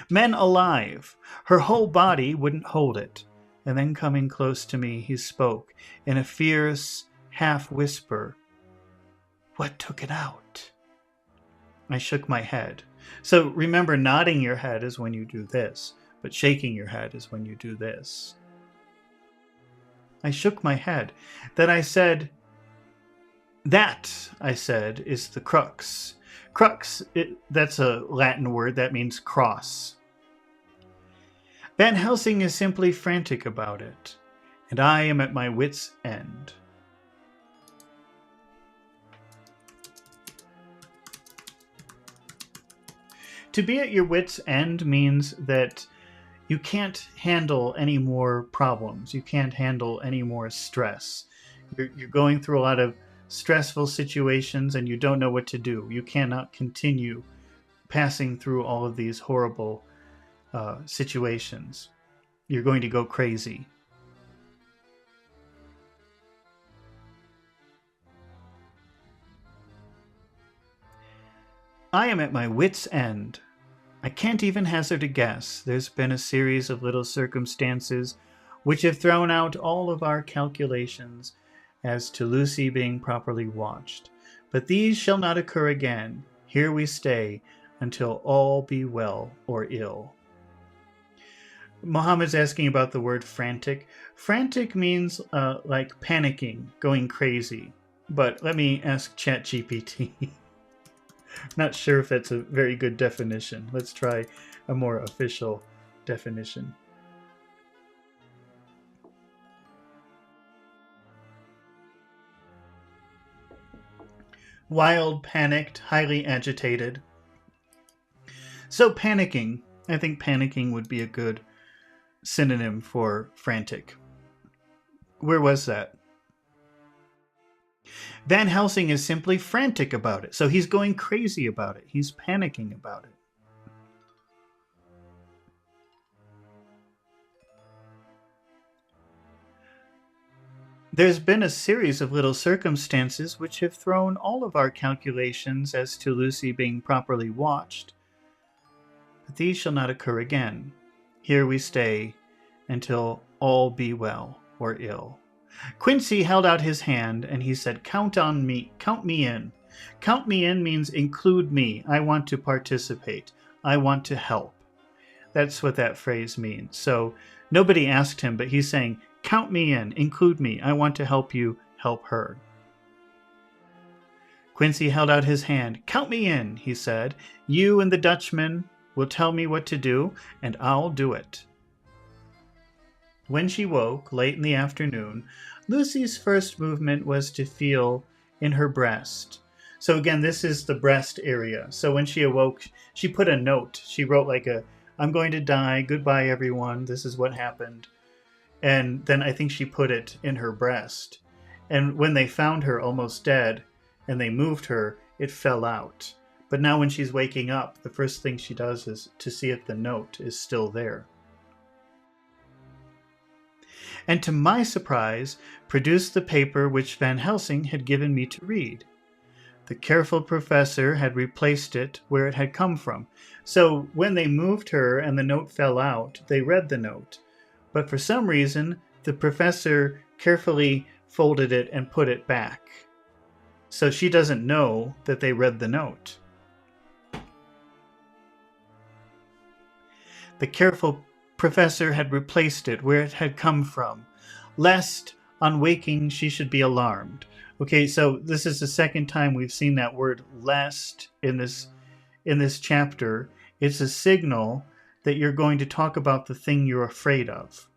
Men alive. Her whole body wouldn't hold it." And then coming close to me, he spoke in a fierce half-whisper, "What took it out?" I shook my head. So remember, nodding your head is when you do this, but shaking your head is when you do this. I shook my head. Then I said, "That," I said, "is the crux." Crux, that's a Latin word that means cross. Van Helsing is simply frantic about it, and I am at my wit's end. To be at your wit's end means that you can't handle any more problems. You can't handle any more stress. You're going through a lot of stressful situations and you don't know what to do. You cannot continue passing through all of these horrible situations. You're going to go crazy. I am at my wit's end. I can't even hazard a guess. There's been a series of little circumstances which have thrown out all of our calculations as to Lucy being properly watched. But these shall not occur again. Here we stay until all be well or ill. Mohammed's asking about the word frantic. Frantic means like panicking, going crazy. But let me ask ChatGPT. Not sure if that's a very good definition. Let's try a more official definition. Wild, panicked, highly agitated. So panicking. I think panicking would be a good synonym for frantic. Where was that? Van Helsing is simply frantic about it. So he's going crazy about it. He's panicking about it. There's been a series of little circumstances which have thrown all of our calculations as to Lucy being properly watched. But these shall not occur again. Here we stay until all be well or ill. Quincy held out his hand and he said, "Count on me. Count me in." Count me in means include me. I want to participate. I want to help. That's what that phrase means. So nobody asked him, but he's saying, count me in. Include me. I want to help you help her. Quincy held out his hand. "Count me in," he said. "You and the Dutchman will tell me what to do, and I'll do it." When she woke, late in the afternoon, Lucy's first movement was to feel in her breast. So again, this is the breast area. So when she awoke, she put a note. She wrote like "I'm going to die. Goodbye, everyone. This is what happened." And then I think she put it in her breast. And when they found her almost dead and they moved her, it fell out. But now when she's waking up, the first thing she does is to see if the note is still there. And to my surprise, produced the paper which Van Helsing had given me to read. The careful professor had replaced it where it had come from. So when they moved her and the note fell out, they read the note. But for some reason, the professor carefully folded it and put it back. So she doesn't know that they read the note. The careful professor had replaced it where it had come from, lest on waking she should be alarmed. Okay, so this is the second time we've seen that word "lest" in this chapter. It's a signal that you're going to talk about the thing you're afraid of.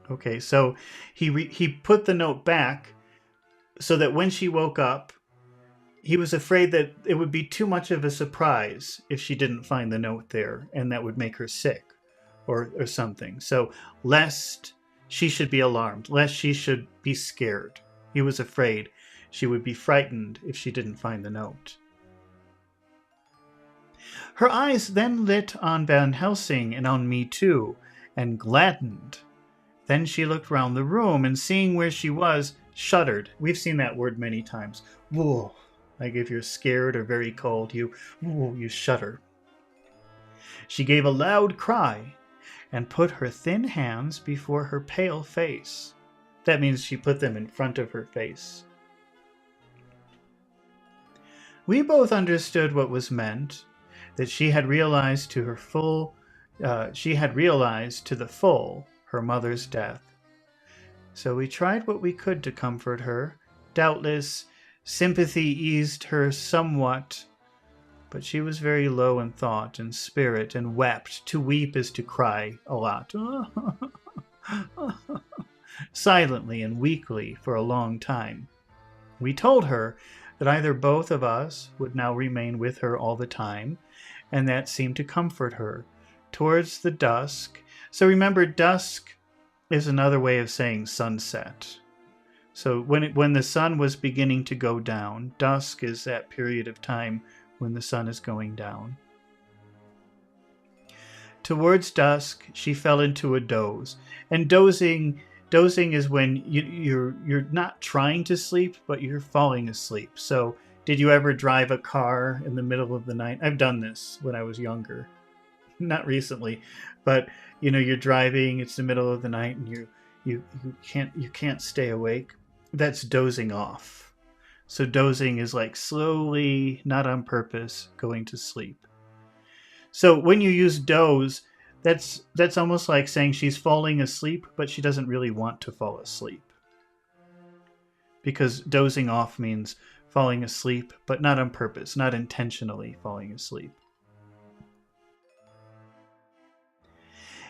Okay, so he put the note back so that when she woke up, he was afraid that it would be too much of a surprise if she didn't find the note there, and that would make her sick or something. So lest she should be alarmed, lest she should be scared. He was afraid she would be frightened if she didn't find the note. Her eyes then lit on Van Helsing and on me too, and gladdened. Then she looked round the room, and seeing where she was, shuddered. We've seen that word many times. Whoa. Like if you're scared or very cold, you shudder. She gave a loud cry and put her thin hands before her pale face. That means she put them in front of her face. We both understood what was meant, that she had realized to the full her mother's death. So we tried what we could to comfort her. Doubtless, sympathy eased her somewhat, but she was very low in thought and spirit and wept. To weep is to cry a lot. Silently and weakly for a long time. We told her that either both of us would now remain with her all the time, and that seemed to comfort her. Towards the dusk, So remember, dusk is another way of saying sunset. So when the sun was beginning to go down, dusk is that period of time when the sun is going down. Towards dusk, she fell into a doze. And dozing is when you're not trying to sleep, but you're falling asleep. So did you ever drive a car in the middle of the night? I've done this when I was younger. Not recently, but you're driving, it's the middle of the night, and you can't stay awake. That's dozing off. So dozing is like slowly, not on purpose, going to sleep. So when you use doze, that's almost like saying she's falling asleep, but she doesn't really want to fall asleep. Because dozing off means falling asleep, but not on purpose, not intentionally falling asleep.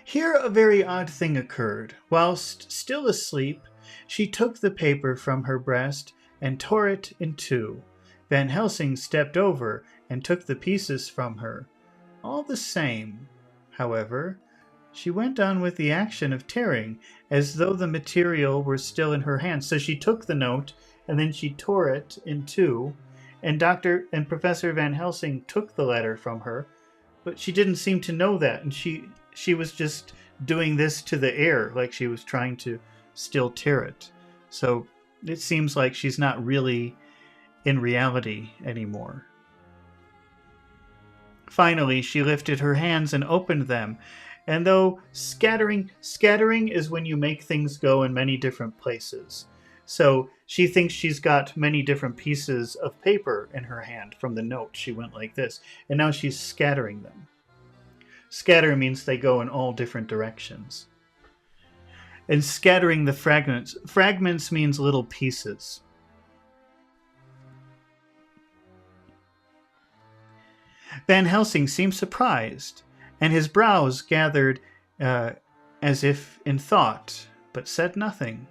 Here a very odd thing occurred. Whilst still asleep, she took the paper from her breast and tore it in two. Van Helsing stepped over and took the pieces from her. All the same, however, she went on with the action of tearing, as though the material were still in her hands. So she took the note, and then she tore it in two, and Professor Van Helsing took the letter from her, but she didn't seem to know that, and she was just doing this to the air, like she was trying to still tear it. So it seems like she's not really in reality anymore. Finally, she lifted her hands and opened them, and though scattering is when you make things go in many different places. So she thinks she's got many different pieces of paper in her hand from the note. She went like this, and now she's scattering them. Scatter means they go in all different directions. And scattering the fragments. Fragments means little pieces. Van Helsing seemed surprised, and his brows gathered as if in thought, but said nothing.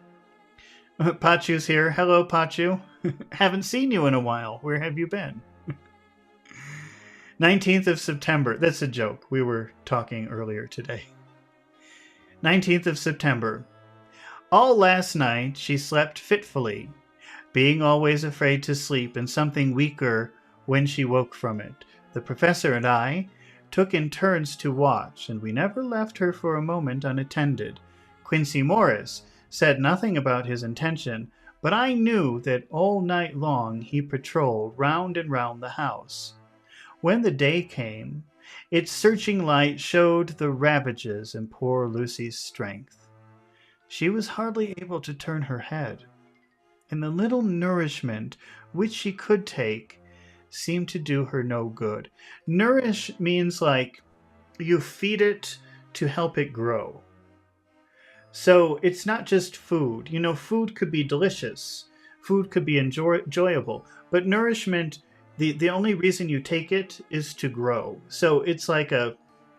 Pachu's here. Hello, Pachu. Haven't seen you in a while. Where have you been? 19th of September. That's a joke. We were talking earlier today. 19th of September. All last night she slept fitfully, being always afraid to sleep and something weaker when she woke from it. The professor and I took in turns to watch, and we never left her for a moment unattended. Quincy Morris said nothing about his intention, but I knew that all night long he patrolled round and round the house. When the day came, its searching light showed the ravages in poor Lucy's strength. She was hardly able to turn her head, and the little nourishment which she could take seemed to do her no good. Nourish means like you feed it to help it grow. So it's not just food. Food could be delicious. Food could be enjoyable. But nourishment, the only reason you take it is to grow. So it's like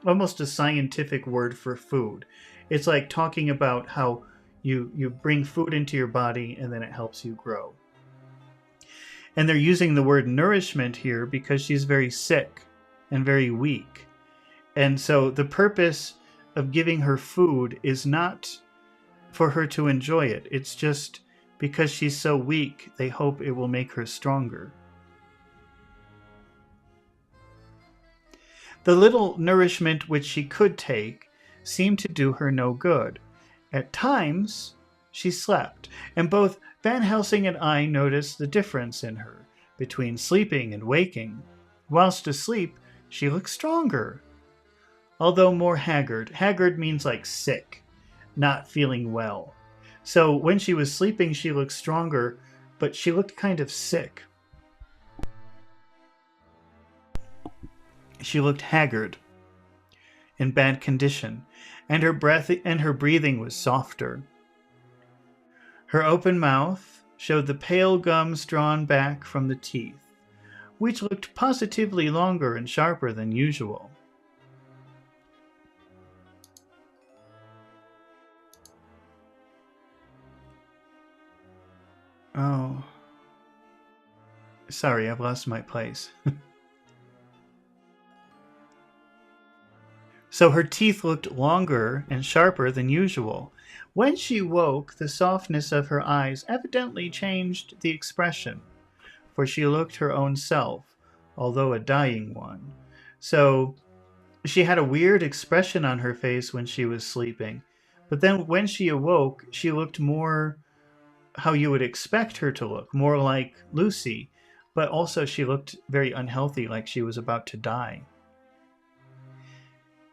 almost a scientific word for food. It's like talking about how you bring food into your body and then it helps you grow. And they're using the word nourishment here because she's very sick and very weak. And so the purpose of giving her food is not for her to enjoy it. It's just because she's so weak, they hope it will make her stronger. The little nourishment which she could take seemed to do her no good. At times, she slept, and both Van Helsing and I noticed the difference in her between sleeping and waking. Whilst asleep, she looked stronger, although more haggard. Haggard means like sick, not feeling well. So when she was sleeping, she looked stronger, but she looked kind of sick. She looked haggard, in bad condition, and her breathing was softer. Her open mouth showed the pale gums drawn back from the teeth, which looked positively longer and sharper than usual. Oh. Sorry, I've lost my place. so her teeth looked longer and sharper than usual. When she woke, the softness of her eyes evidently changed the expression, for she looked her own self, although a dying one. So she had a weird expression on her face when she was sleeping, but then when she awoke, she looked more how you would expect her to look, more like Lucy, but also she looked very unhealthy, like she was about to die.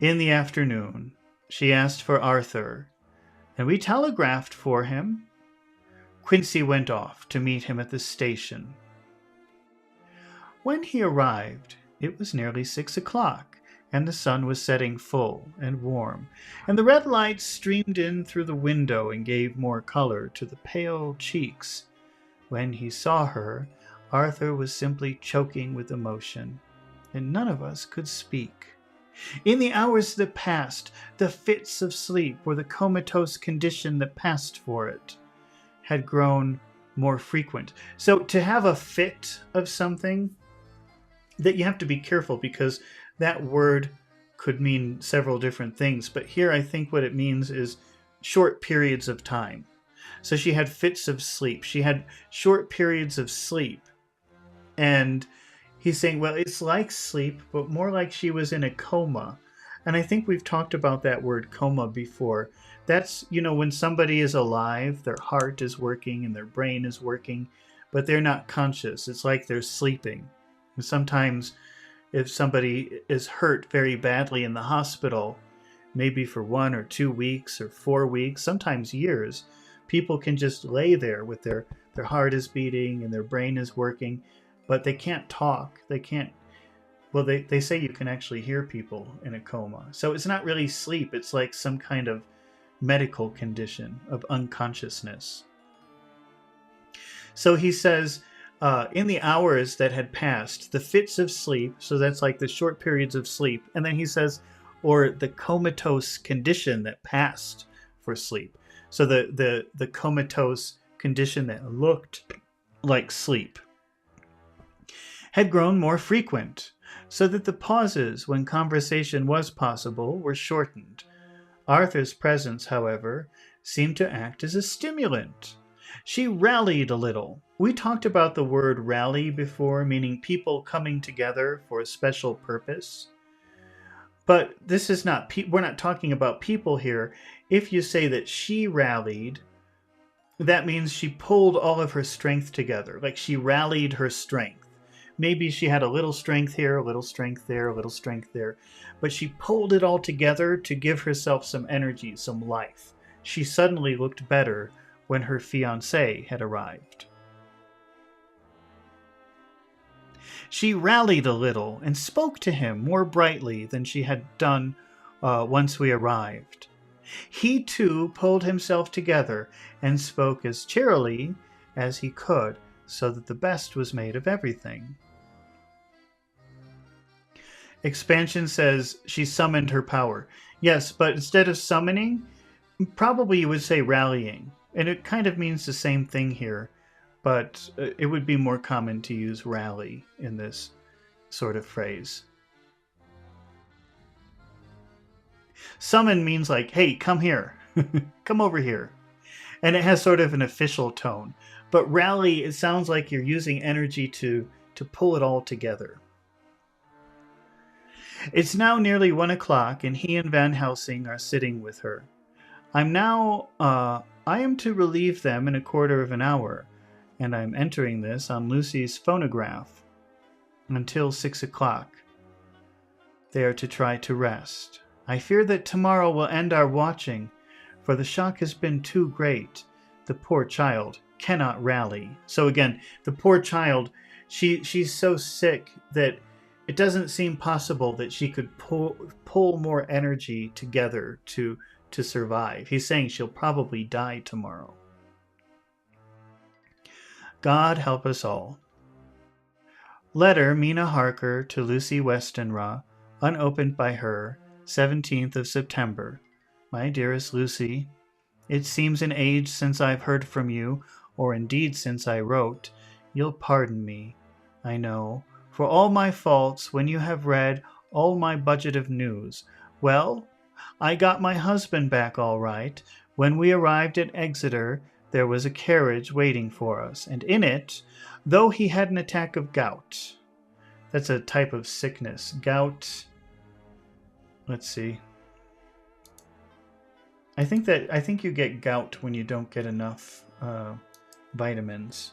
In the afternoon, she asked for Arthur, and we telegraphed for him. Quincy went off to meet him at the station. When he arrived, it was nearly 6 o'clock, and the sun was setting full and warm, and the red lights streamed in through the window and gave more color to the pale cheeks. When he saw her, Arthur was simply choking with emotion, and none of us could speak. In the hours that passed, the fits of sleep, or the comatose condition that passed for it, had grown more frequent. So to have a fit of something, that you have to be careful, because that word could mean several different things. But here I think what it means is short periods of time. So she had fits of sleep. She had short periods of sleep. And he's saying, well, it's like sleep, but more like she was in a coma. And I think we've talked about that word coma before. That's, when somebody is alive, their heart is working and their brain is working, but they're not conscious. It's like they're sleeping. And sometimes if somebody is hurt very badly in the hospital, maybe for 1 or 2 weeks or 4 weeks, sometimes years, people can just lay there with their heart is beating and their brain is working, but they can't talk. They can't, well, they say you can actually hear people in a coma. So it's not really sleep. It's like some kind of medical condition of unconsciousness. So he says, in the hours that had passed, the fits of sleep, so that's like the short periods of sleep, and then he says, or the comatose condition that passed for sleep. So the comatose condition that looked like sleep had grown more frequent, so that the pauses when conversation was possible were shortened. Arthur's presence, however, seemed to act as a stimulant. She rallied a little. We talked about the word rally before, meaning people coming together for a special purpose. But this is not, we're not talking about people here. If you say that she rallied, that means she pulled all of her strength together, like she rallied her strength. Maybe she had a little strength here, a little strength there, a little strength there, but she pulled it all together to give herself some energy, some life. She suddenly looked better when her fiancé had arrived. She rallied a little and spoke to him more brightly than she had done once we arrived. He too pulled himself together and spoke as cheerily as he could, so that the best was made of everything. Expansion says she summoned her power. Yes, but instead of summoning, probably you would say rallying. And it kind of means the same thing here, but it would be more common to use rally in this sort of phrase. Summon means like, hey, come here. Come over here. And it has sort of an official tone. But rally, it sounds like you're using energy to pull it all together. It's now nearly 1 o'clock, and he and Van Helsing are sitting with her. I am to relieve them in a quarter of an hour, and I'm entering this on Lucy's phonograph. Until 6 o'clock. They are to try to rest. I fear that tomorrow will end our watching, for the shock has been too great. The poor child cannot rally. So again, the poor child, she's so sick that it doesn't seem possible that she could pull more energy together to survive. He's saying she'll probably die tomorrow. God help us all. Letter Mina Harker to Lucy Westenra, unopened by her, 17th of September. My dearest Lucy, it seems an age since I've heard from you, or indeed since I wrote. You'll pardon me, I know, for all my faults when you have read all my budget of news, Well, I got my husband back all right. When we arrived at Exeter, there was a carriage waiting for us, and in it, though he had an attack of gout. That's a type of sickness. Gout. Let's see. I think you get gout when you don't get enough vitamins.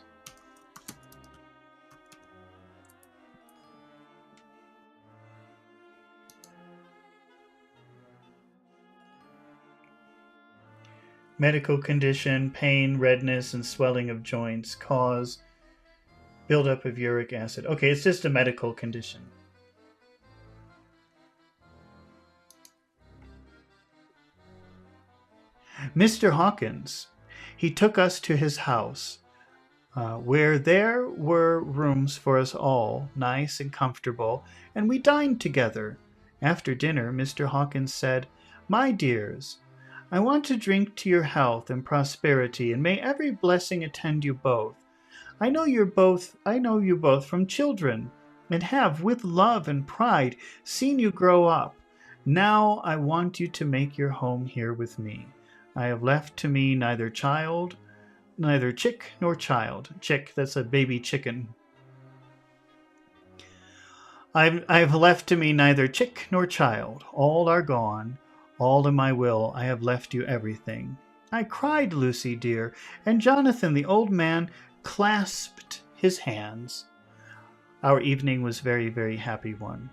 Medical condition, pain, redness, and swelling of joints, cause buildup of uric acid. Okay, it's just a medical condition. Mr. Hawkins, he took us to his house, where there were rooms for us all, nice and comfortable, and we dined together. After dinner, Mr. Hawkins said, "My dears, I want to drink to your health and prosperity, and may every blessing attend you both. I know you both from children, and have, with love and pride, seen you grow up. Now I want you to make your home here with me. I have left to me neither chick nor child." Chick, that's a baby chicken. I've left to me neither chick nor child. All are gone. All in my will, I have left you everything. I cried, Lucy dear, and Jonathan, the old man, clasped his hands. Our evening was very, very happy one.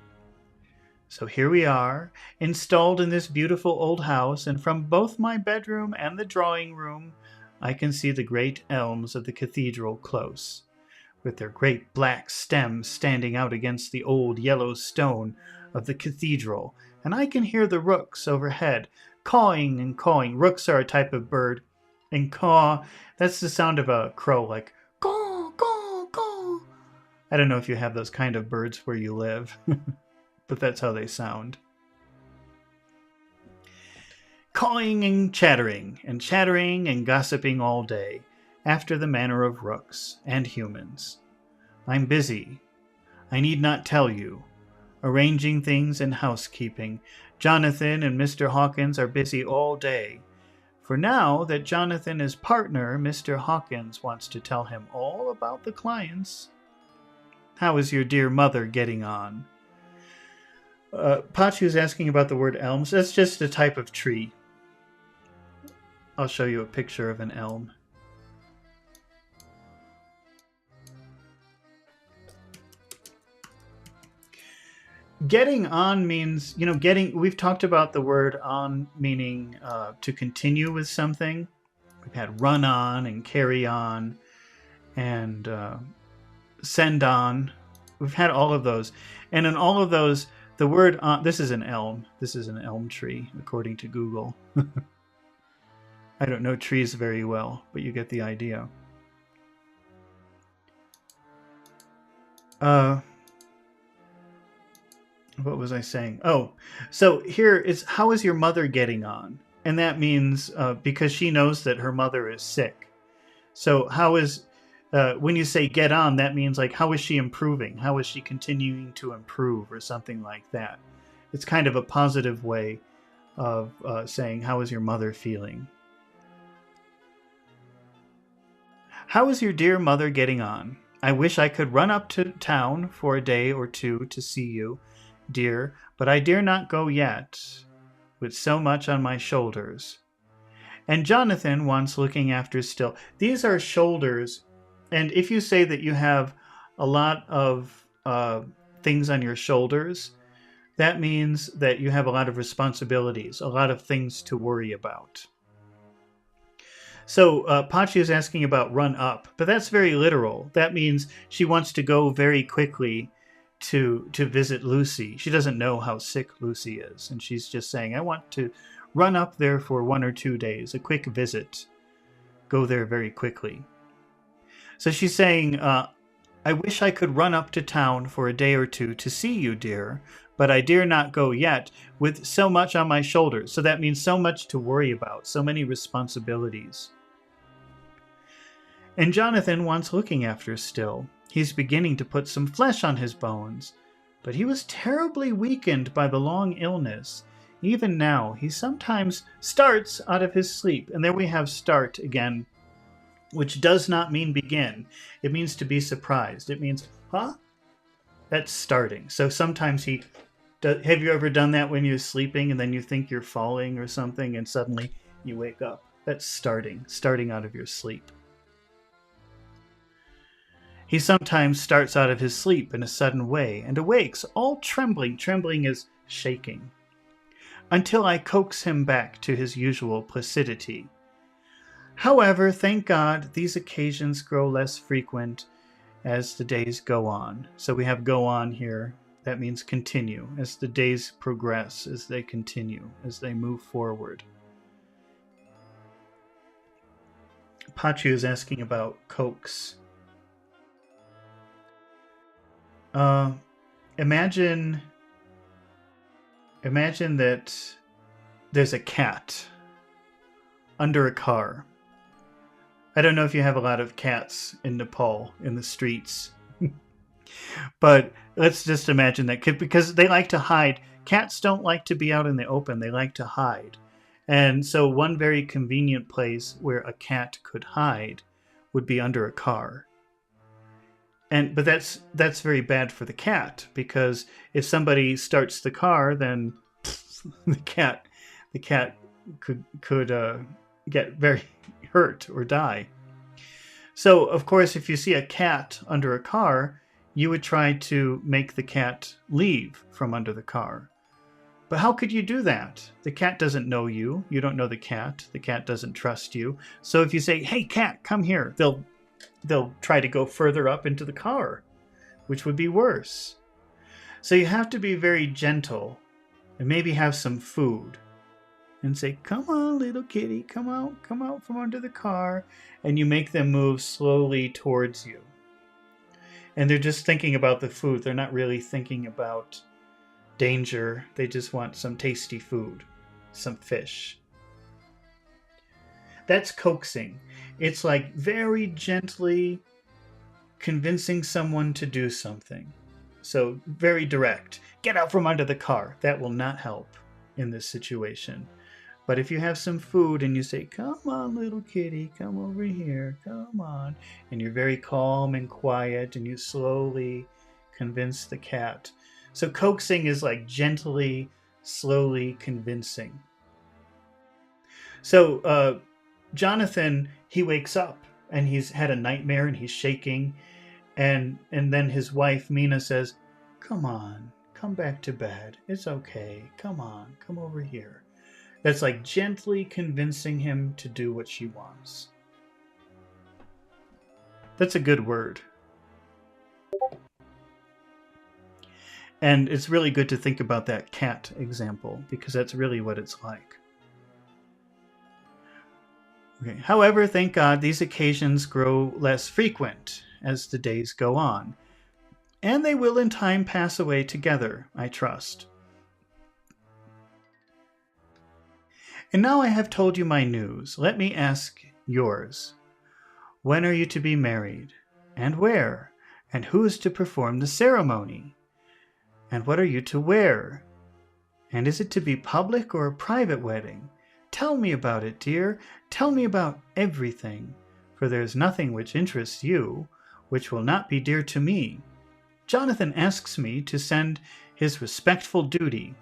So here we are, installed in this beautiful old house, and from both my bedroom and the drawing room, I can see the great elms of the cathedral close, with their great black stems standing out against the old yellow stone of the cathedral, and I can hear the rooks overhead, cawing and cawing. Rooks are a type of bird, and caw, that's the sound of a crow, like caw, caw, caw. I don't know if you have those kind of birds where you live, but that's how they sound. Cawing and chattering and gossiping all day, after the manner of rooks and humans. I'm busy, I need not tell you, arranging things and housekeeping. Jonathan and Mr. Hawkins are busy all day. For now that Jonathan is partner, Mr. Hawkins wants to tell him all about the clients. How is your dear mother getting on? Pachu's asking about the word elms. That's just a type of tree. I'll show you a picture of an elm. Getting on means, we've talked about the word on meaning to continue with something. We've had run on and carry on and send on. We've had all of those. And in all of those, the word on, this is an elm. This is an elm tree, according to Google. I don't know trees very well, but you get the idea. What was I saying? Oh, so here is, how is your mother getting on? And that means because she knows that her mother is sick. So how is, when you say get on, that means like, how is she improving? How is she continuing to improve or something like that? It's kind of a positive way of saying, how is your mother feeling? How is your dear mother getting on? I wish I could run up to town for a day or two to see you, dear, but I dare not go yet, with so much on my shoulders. And Jonathan wants looking after still. These are shoulders, and if you say that you have a lot of things on your shoulders, that means that you have a lot of responsibilities, a lot of things to worry about. So Pachi is asking about run up, but that's very literal. That means she wants to go very quickly to visit Lucy. She doesn't know how sick Lucy is, and she's just saying, I want to run up there for 1 or 2 days, a quick visit. Go there very quickly. So she's saying, I wish I could run up to town for a day or two to see you, dear, but I dare not go yet, with so much on my shoulders. So that means so much to worry about, so many responsibilities. And Jonathan wants looking after still. He's beginning to put some flesh on his bones, but he was terribly weakened by the long illness. Even now, he sometimes starts out of his sleep. And there we have start again, which does not mean begin. It means to be surprised. It means, huh? That's starting. So sometimes he does. Have you ever done that when you're sleeping and then you think you're falling or something and suddenly you wake up? That's starting out of your sleep. He sometimes starts out of his sleep in a sudden way and awakes, all trembling. Trembling is shaking. Until I coax him back to his usual placidity. However, thank God, these occasions grow less frequent as the days go on. So we have go on here. That means continue. As the days progress, as they continue, as they move forward. Pachu is asking about coax. Imagine that there's a cat under a car. I don't know if you have a lot of cats in Nepal in the streets, but let's just imagine that, because they like to hide. Cats don't like to be out in the open. They like to hide. And so one very convenient place where a cat could hide would be under a car. But that's very bad for the cat, because if somebody starts the car, then the cat could get very hurt or die. So of course, if you see a cat under a car, you would try to make the cat leave from under the car. But how could you do that? The cat doesn't know you. You don't know the cat. The cat doesn't trust you. So if you say, "Hey cat, come here," they'll try to go further up into the car, which would be worse. So you have to be very gentle and maybe have some food and say, "Come on, little kitty, come out from under the car." And you make them move slowly towards you. And they're just thinking about the food. They're not really thinking about danger. They just want some tasty food, some fish. That's coaxing. It's like very gently convincing someone to do something. So very direct. Get out from under the car. That will not help in this situation. But if you have some food and you say, "Come on, little kitty, come over here, come on," and you're very calm and quiet and you slowly convince the cat. So coaxing is like gently, slowly convincing. So Jonathan, he wakes up and he's had a nightmare and he's shaking. And then his wife, Mina, says, "Come on, come back to bed. It's okay. Come on, come over here." That's like gently convincing him to do what she wants. That's a good word. And it's really good to think about that cat example, because that's really what it's like. Okay. However, thank God, these occasions grow less frequent as the days go on. And they will in time pass away together, I trust. And now I have told you my news. Let me ask yours. When are you to be married? And where? And who is to perform the ceremony? And what are you to wear? And is it to be public or a private wedding? Tell me about it, dear. Tell me about everything, for there is nothing which interests you, which will not be dear to me. Jonathan asks me to send his respectful duty,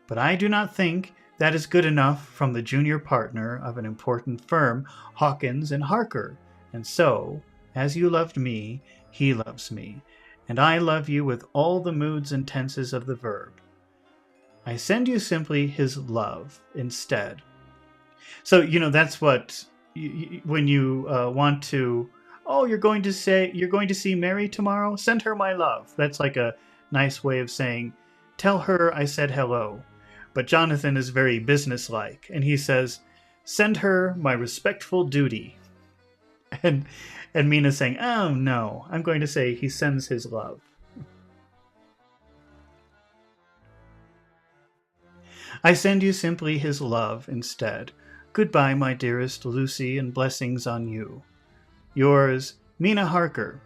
but I do not think that is good enough from the junior partner of an important firm, Hawkins and Harker. And so, as you loved me, he loves me, and I love you with all the moods and tenses of the verb. I send you simply his love instead. So, that's what, when you want to, "Oh, you're going to see Mary tomorrow? Send her my love." That's like a nice way of saying, "Tell her I said hello." But Jonathan is very businesslike, and he says, "Send her my respectful duty." And Mina's saying, "Oh, no, I'm going to say he sends his love." I send you simply his love instead. Goodbye, my dearest Lucy, and blessings on you. Yours, Mina Harker.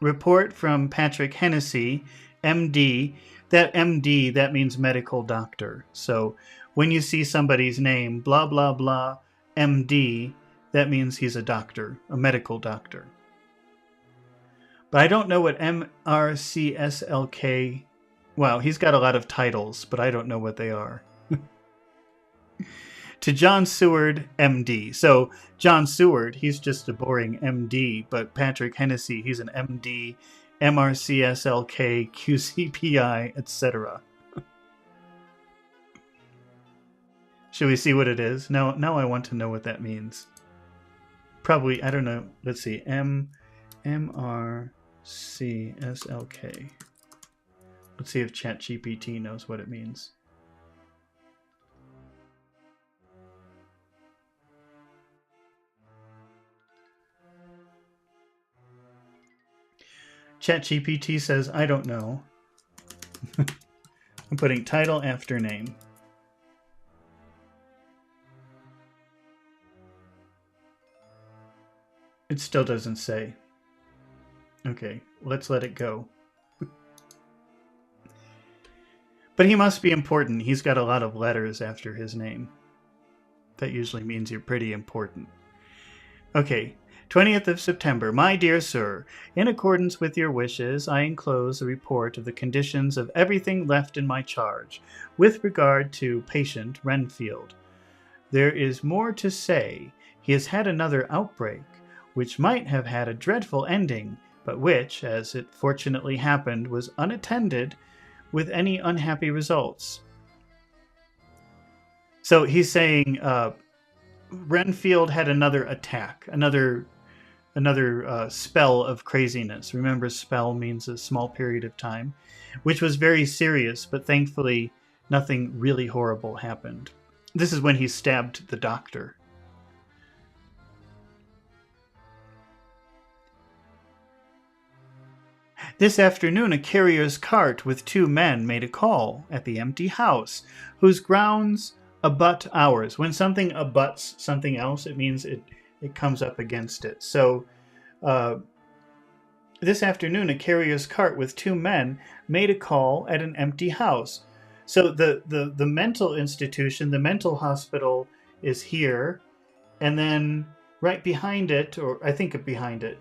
Report from Patrick Hennessy, MD. That MD, that means medical doctor. So when you see somebody's name, blah, blah, blah, MD, that means he's a doctor, a medical doctor. But I don't know what MRCSLK... Wow, he's got a lot of titles, but I don't know what they are. To John Seward, MD. So John Seward, he's just a boring MD, but Patrick Hennessy, he's an MD, MRCSLK, QCPI, etc. Should we see what it is? Now I want to know what that means. Probably, I don't know. Let's see. MRCSLK. Let's see if ChatGPT knows what it means. ChatGPT says, I don't know. I'm putting title after name. It still doesn't say. Okay, let's let it go. But he must be important. He's got a lot of letters after his name. That usually means you're pretty important. Okay, 20th of September. My dear sir, in accordance with your wishes, I enclose a report of the conditions of everything left in my charge, with regard to patient Renfield. There is more to say. He has had another outbreak, which might have had a dreadful ending, but which, as it fortunately happened, was unattended with any unhappy results. So he's saying Renfield had another attack, another spell of craziness. Remember, spell means a small period of time, which was very serious, but thankfully nothing really horrible happened. This is when he stabbed the doctor. This afternoon, a carrier's cart with 2 men made a call at the empty house, whose grounds abut ours. When something abuts something else, it means it comes up against it. So this afternoon, a carrier's cart with 2 men made a call at an empty house. So the mental institution, the mental hospital is here, and then right behind it, or I think behind it,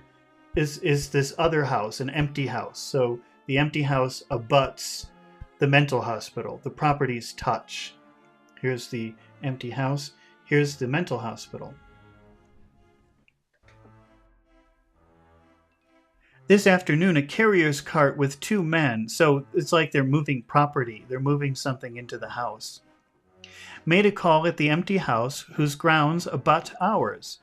is this other house, an empty house. So the empty house abuts the mental hospital. The properties touch. Here's the empty house. Here's the mental hospital. This afternoon, a carrier's cart with 2 men, so it's like they're moving property. They're moving something into the house. Made a call at the empty house, whose grounds abut ours.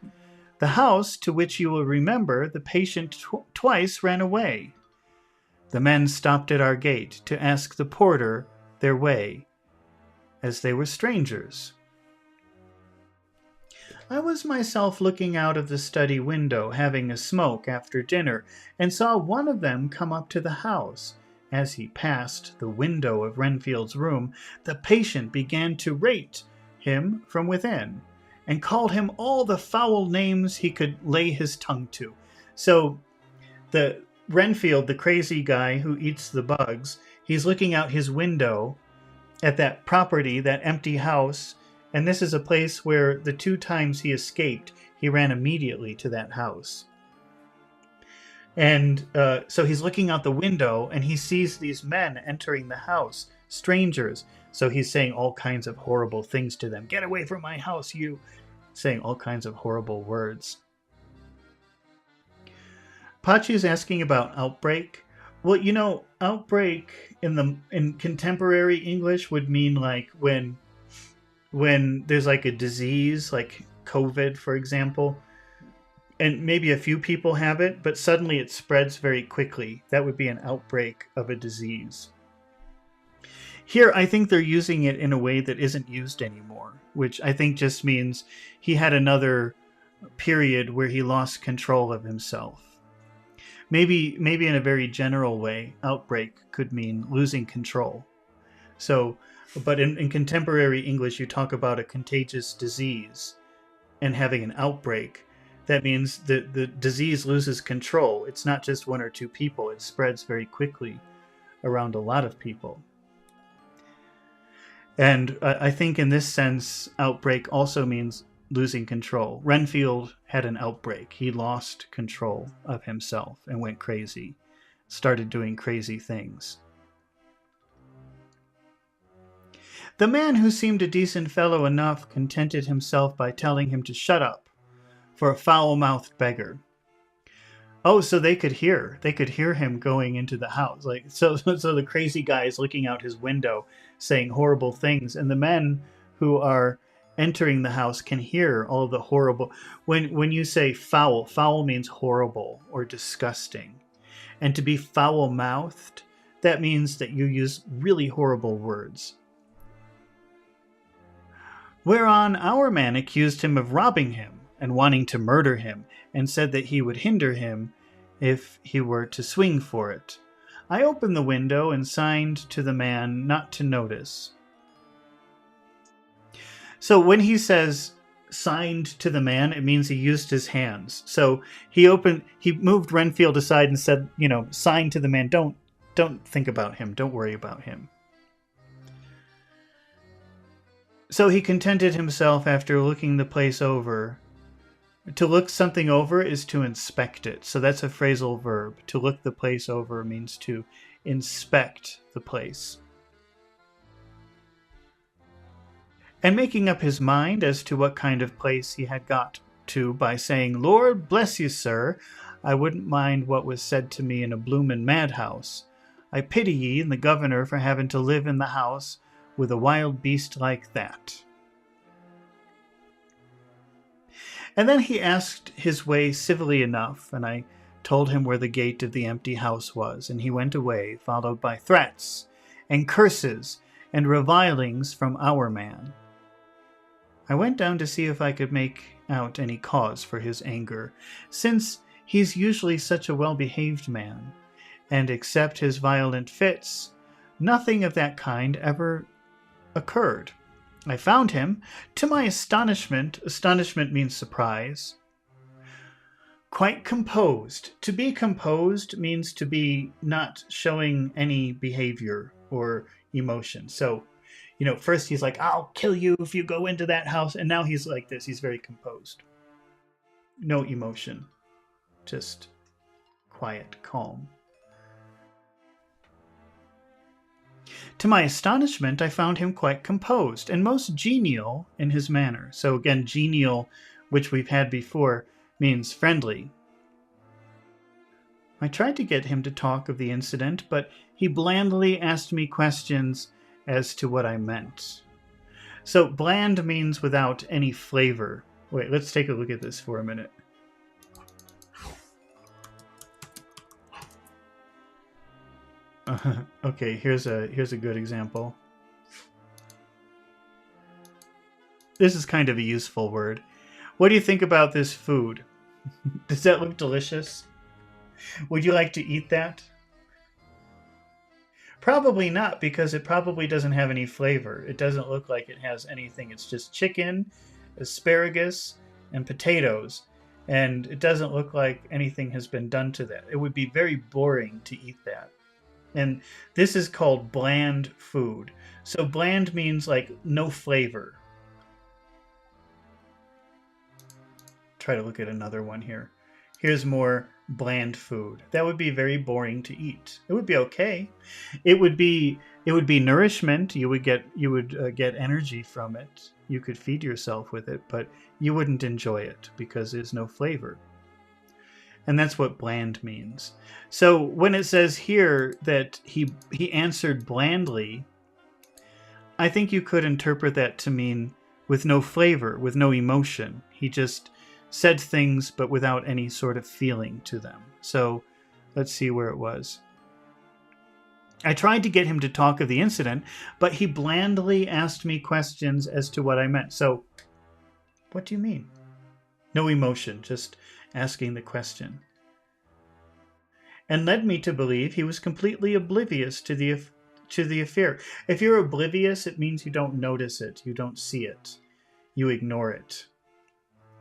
The house, to which you will remember, the patient twice ran away. The men stopped at our gate to ask the porter their way, as they were strangers. I was myself looking out of the study window, having a smoke after dinner, and saw one of them come up to the house. As he passed the window of Renfield's room, the patient began to rate him from within, and called him all the foul names he could lay his tongue to. So the Renfield, the crazy guy who eats the bugs, he's looking out his window at that property, that empty house, and this is a place where the 2 times he escaped, he ran immediately to that house. And so he's looking out the window, and he sees these men entering the house, strangers. So he's saying all kinds of horrible things to them. Get away from my house, you! Saying all kinds of horrible words. Pachi is asking about outbreak. Well, you know, outbreak in contemporary English would mean like when there's like a disease, like COVID, for example, and maybe a few people have it, but suddenly it spreads very quickly. That would be an outbreak of a disease. Here, I think they're using it in a way that isn't used anymore, which I think just means he had another period where he lost control of himself. Maybe in a very general way, outbreak could mean losing control. So, but in contemporary English, you talk about a contagious disease and having an outbreak. That means the disease loses control. It's not just 1 or 2 people. It spreads very quickly around a lot of people. And I think in this sense, outbreak also means losing control. Renfield had an outbreak. He lost control of himself and went crazy, started doing crazy things. The man, who seemed a decent fellow enough, contented himself by telling him to shut up, for a foul-mouthed beggar. Oh, so they could hear. They could hear him going into the house. Like so the crazy guy is looking out his window saying horrible things, and the men who are entering the house can hear all of the horrible. When you say foul, foul means horrible or disgusting. And to be foul-mouthed, that means that you use really horrible words. Whereon our man accused him of robbing him and wanting to murder him, and said that he would hinder him if he were to swing for it. I opened the window and signed to the man not to notice. So when he says signed to the man, it means he used his hands. So he moved Renfield aside and said, sign to the man. Don't think about him. Don't worry about him. So he contented himself after looking the place over. To look something over is to inspect it. So that's a phrasal verb. To look the place over means to inspect the place. And making up his mind as to what kind of place he had got to by saying, Lord bless you, sir, I wouldn't mind what was said to me in a bloomin' madhouse. I pity ye and the governor for having to live in the house with a wild beast like that. And then he asked his way civilly enough, and I told him where the gate of the empty house was, and he went away, followed by threats and curses and revilings from our man. I went down to see if I could make out any cause for his anger, since he's usually such a well-behaved man, and except his violent fits, nothing of that kind ever occurred. I found him, to my astonishment means surprise, quite composed. To be composed means to be not showing any behavior or emotion. So, first he's like, I'll kill you if you go into that house. And now he's like this. He's very composed. No emotion. Just quiet, calm. To my astonishment, I found him quite composed and most genial in his manner. So again, genial, which we've had before, means friendly. I tried to get him to talk of the incident, but he blandly asked me questions as to what I meant. So bland means without any flavor. Wait, let's take a look at this for a minute. Okay, here's a good example. This is kind of a useful word. What do you think about this food? Does that look delicious? Would you like to eat that? Probably not, because it probably doesn't have any flavor. It doesn't look like it has anything. It's just chicken, asparagus, and potatoes. And it doesn't look like anything has been done to that. It would be very boring to eat that. And this is called bland food. So bland means like no flavor. Try to look at another one here. Here's more bland food. That would be very boring to eat. It would be okay. It would be nourishment. You would get energy from it. You could feed yourself with it, but you wouldn't enjoy it because there's no flavor. And that's what bland means. So when it says here that he answered blandly, I think you could interpret that to mean with no flavor, with no emotion. He just said things but without any sort of feeling to them. So let's see where it was. I tried to get him to talk of the incident, but he blandly asked me questions as to what I meant. So what do you mean? No emotion, just asking the question. And led me to believe he was completely oblivious to the affair. If you're oblivious, it means you don't notice it, you don't see it, you ignore it.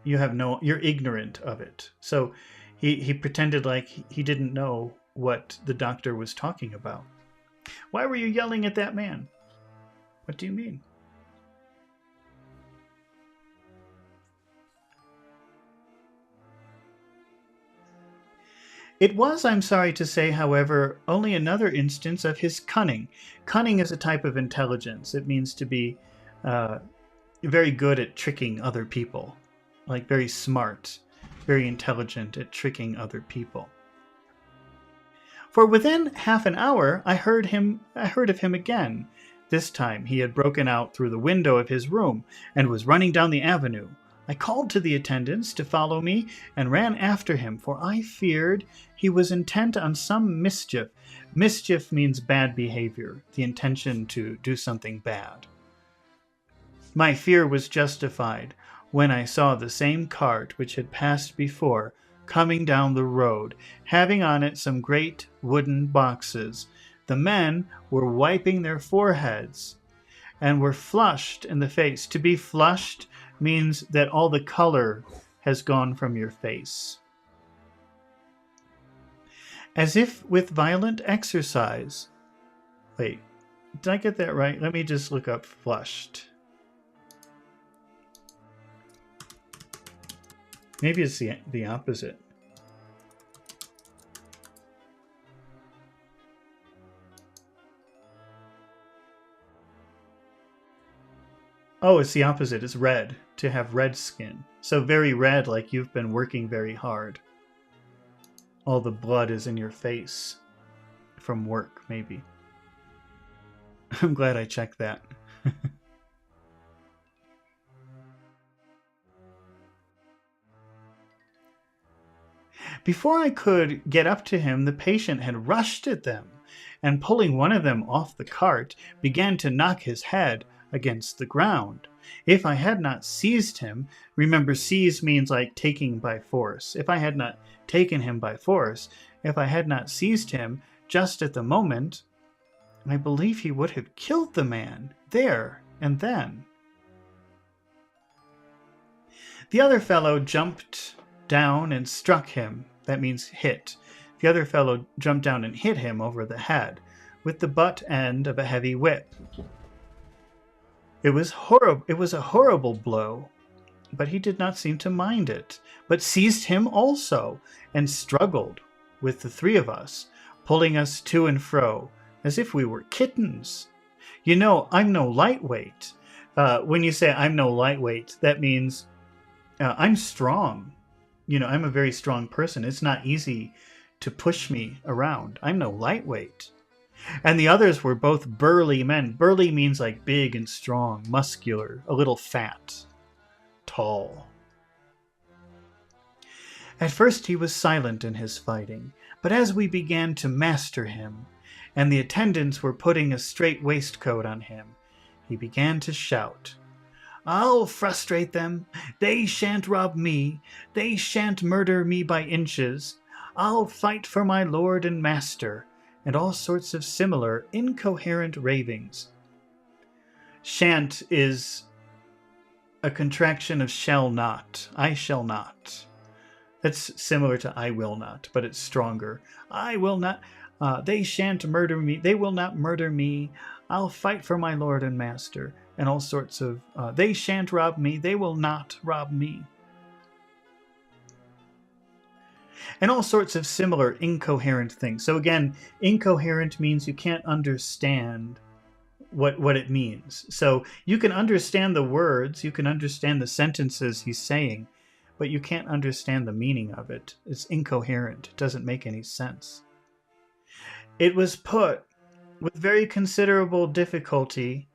You're ignorant of it. So he pretended like he didn't know what the doctor was talking about. Why were you yelling at that man? What do you mean? It was, I'm sorry to say, however, only another instance of his cunning. Cunning is a type of intelligence. It means to be very good at tricking other people, like very smart, very intelligent at tricking other people. For within half an hour I heard of him again. This time he had broken out through the window of his room and was running down the avenue. I called to the attendants to follow me and ran after him, for I feared he was intent on some mischief. Mischief means bad behavior, the intention to do something bad. My fear was justified when I saw the same cart which had passed before coming down the road, having on it some great wooden boxes. The men were wiping their foreheads and were flushed in the face. To be flushed means that all the color has gone from your face. As if with violent exercise. Wait, did I get that right? Let me just look up flushed. Maybe it's the opposite. Oh, it's the opposite. It's red, to have red skin. So very red, like you've been working very hard. All the blood is in your face. From work, maybe. I'm glad I checked that. Before I could get up to him, the patient had rushed at them, and pulling one of them off the cart, began to knock his head against the ground. If I had not seized him, remember, seize means like taking by force. If I had not taken him by force, if I had not seized him just at the moment, I believe he would have killed the man there and then. The other fellow jumped down and struck him. That means hit. The other fellow jumped down and hit him over the head with the butt end of a heavy whip. It was a horrible blow, but he did not seem to mind it, but seized him also and struggled with the three of us, pulling us to and fro as if we were kittens. You know, I'm no lightweight. When you say I'm no lightweight, that means I'm strong. You know, I'm a very strong person. It's not easy to push me around. I'm no lightweight. And the others were both burly men. Burly means like big and strong, muscular, a little fat, tall. At first he was silent in his fighting, but as we began to master him, and the attendants were putting a straight waistcoat on him, he began to shout, "I'll frustrate them. They shan't rob me. They shan't murder me by inches. I'll fight for my lord and master," and all sorts of similar incoherent ravings. Shan't is a contraction of shall not. I shall not. That's similar to I will not, but it's stronger. I will not. They shan't murder me. They will not murder me. I'll fight for my lord and master. And all sorts of, they shan't rob me. They will not rob me. And all sorts of similar incoherent things. So again, incoherent means you can't understand what it means. So you can understand the words, you can understand the sentences he's saying, but you can't understand the meaning of it. It's incoherent. It doesn't make any sense. It was put with very considerable difficulty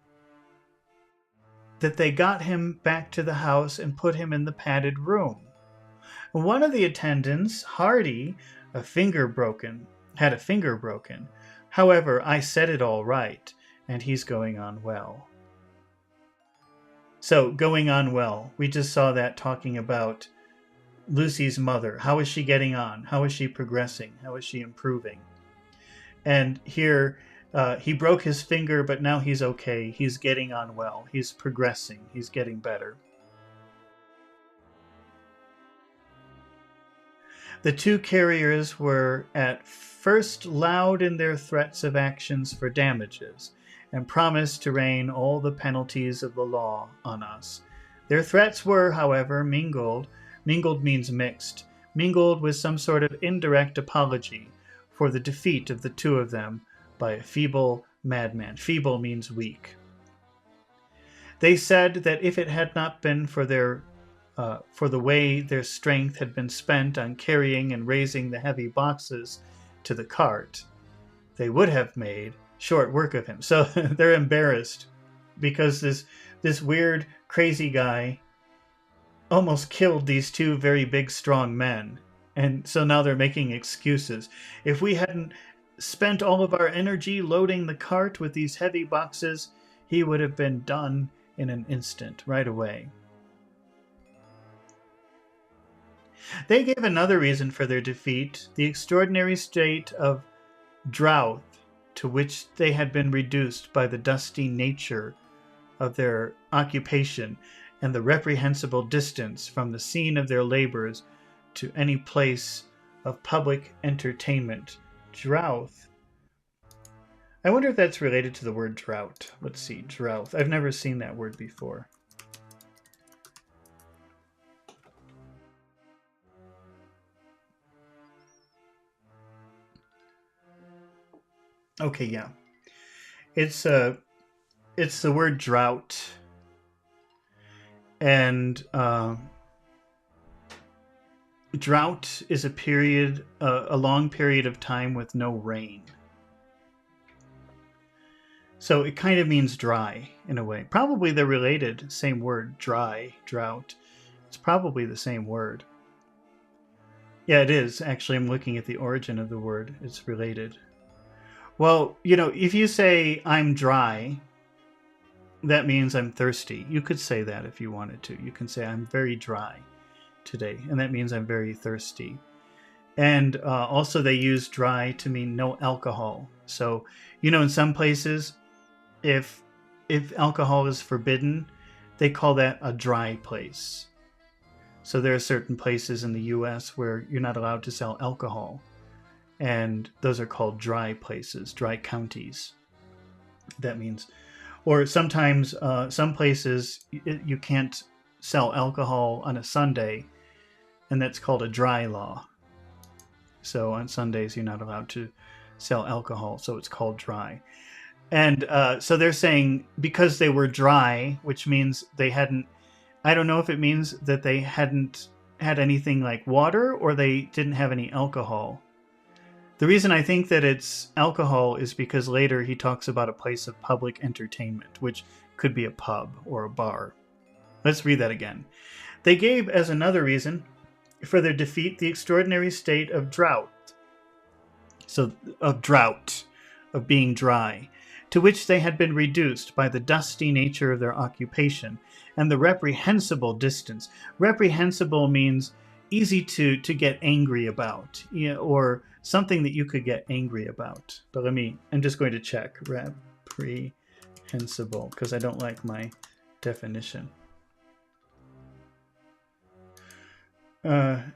that they got him back to the house and put him in the padded room. One of the attendants, Hardy, had a finger broken. However, I set it all right, and he's going on well. So, going on well. We just saw that talking about Lucy's mother. How is she getting on? How is she progressing? How is she improving? And here, he broke his finger, but now he's okay. He's getting on well. He's progressing. He's getting better. The two carriers were at first loud in their threats of actions for damages, and promised to rain all the penalties of the law on us. Their threats were, however, mingled means mixed, mingled with some sort of indirect apology for the defeat of the two of them by a feeble madman. Feeble means weak. They said that if it had not been for the way their strength had been spent on carrying and raising the heavy boxes to the cart, they would have made short work of him. So they're embarrassed because this weird, crazy guy almost killed these two very big, strong men. And so now they're making excuses. If we hadn't spent all of our energy loading the cart with these heavy boxes, he would have been done in an instant, right away. They gave another reason for their defeat, the extraordinary state of drought to which they had been reduced by the dusty nature of their occupation and the reprehensible distance from the scene of their labors to any place of public entertainment. Drought. I wonder if that's related to the word drought. Let's see, drought. I've never seen that word before. Okay, yeah. It's the word drought. And drought is a long period of time with no rain. So it kind of means dry in a way. Probably they're related, same word, dry, drought. It's probably the same word. Yeah, it is. Actually, I'm looking at the origin of the word. It's related. Well, if you say I'm dry, that means I'm thirsty. You could say that if you wanted to. You can say I'm very dry today, and that means I'm very thirsty. And also they use dry to mean no alcohol. So, in some places, if alcohol is forbidden, they call that a dry place. So there are certain places in the U.S. where you're not allowed to sell alcohol. And those are called dry places, dry counties. That means... Or sometimes some places you can't sell alcohol on a Sunday, and that's called a dry law. So on Sundays you're not allowed to sell alcohol, so it's called dry. And so they're saying because they were dry, which means they hadn't, I don't know if it means that they hadn't had anything like water or they didn't have any alcohol. The reason I think that it's alcohol is because later he talks about a place of public entertainment, which could be a pub or a bar. Let's read that again. They gave as another reason for their defeat the extraordinary state of drought. So, of drought, of being dry, to which they had been reduced by the dusty nature of their occupation and the reprehensible distance. Reprehensible means easy to get angry about, or something that you could get angry about. But I'm just going to check. Reprehensible, because I don't like my definition.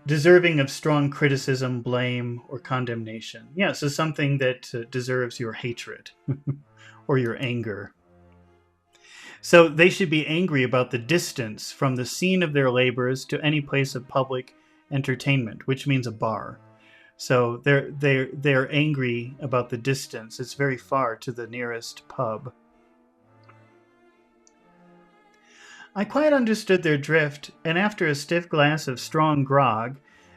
Deserving of strong criticism, blame, or condemnation. Yeah, so something that deserves your hatred or your anger. So they should be angry about the distance from the scene of their labors to any place of public entertainment, which means a bar. So they're angry about the distance. It's very far to the nearest pub. I quite understood their drift, and after a stiff glass of strong grog,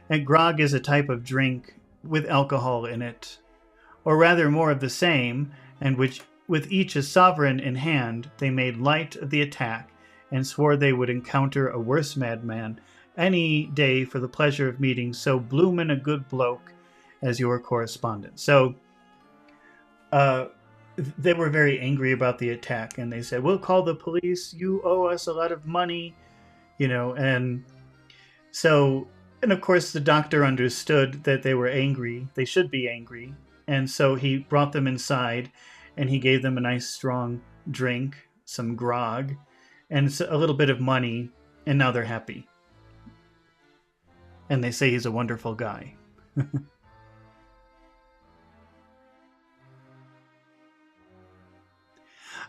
and grog is a type of drink with alcohol in it, or rather more of the same, and which with each a sovereign in hand, they made light of the attack, and swore they would encounter a worse madman any day for the pleasure of meeting so bloomin' a good bloke as your correspondent. So they were very angry about the attack, and they said, we'll call the police, you owe us a lot of money, and so, and of course the doctor understood that they were angry, they should be angry, and so he brought them inside, and he gave them a nice strong drink, some grog, and a little bit of money, and now they're happy. And they say he's a wonderful guy.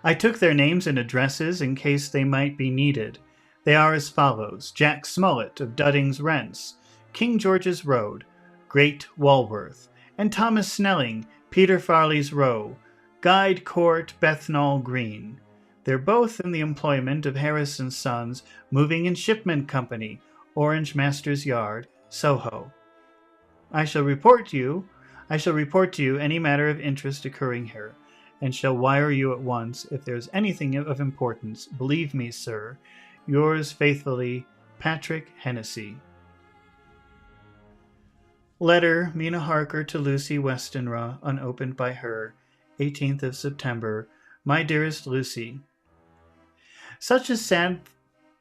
I took their names and addresses in case they might be needed. They are as follows: Jack Smollett of Dudding's Rents, King George's Road, Great Walworth, and Thomas Snelling, Peter Farley's Row, Guide Court, Bethnal Green. They're both in the employment of Harris and Sons, Moving and Shipment Company, Orange Masters Yard, Soho. I shall report to you any matter of interest occurring here, and shall wire you at once if there is anything of importance. Believe me, sir, yours faithfully, Patrick Hennessy. Letter, Mina Harker to Lucy Westenra, unopened by her, 18th of September. My dearest Lucy, such a sad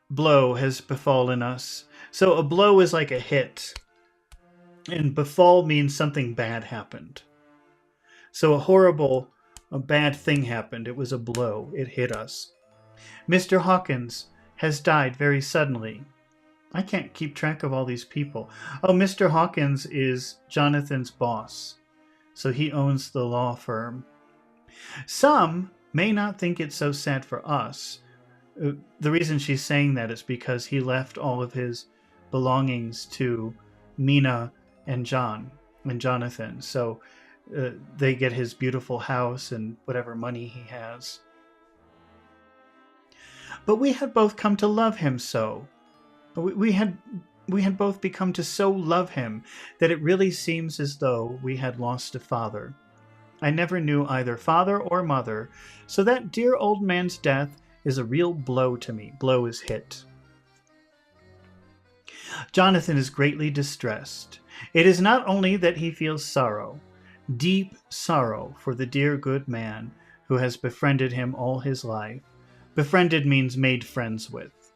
blow has befallen us. So a blow is like a hit, and befall means something bad happened. So a bad thing happened. It was a blow. It hit us. Mr. Hawkins has died very suddenly. I can't keep track of all these people. Oh, Mr. Hawkins is Jonathan's boss, so he owns the law firm. Some may not think it's so sad for us. The reason she's saying that is because he left all of his belongings to Mina and Jonathan. So they get his beautiful house and whatever money he has. But we had both come to love him so. We had both become to so love him that it really seems as though we had lost a father. I never knew either father or mother, so that dear old man's death is a real blow to me. Blow is hit. Jonathan is greatly distressed. It is not only that he feels sorrow, deep sorrow for the dear good man who has befriended him all his life. Befriended means made friends with.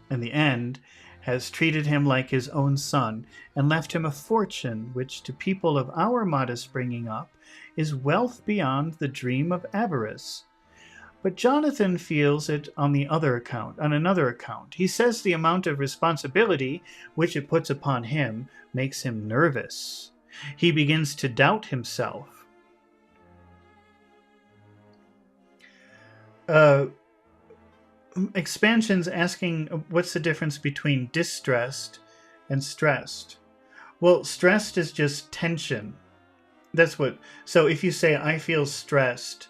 In the end, has treated him like his own son and left him a fortune which to people of our modest bringing up is wealth beyond the dream of avarice. But Jonathan feels it on another account. He says the amount of responsibility which it puts upon him makes him nervous. He begins to doubt himself. Expansion's asking what's the difference between distressed and stressed. Well, stressed is just tension. So if you say I feel stressed,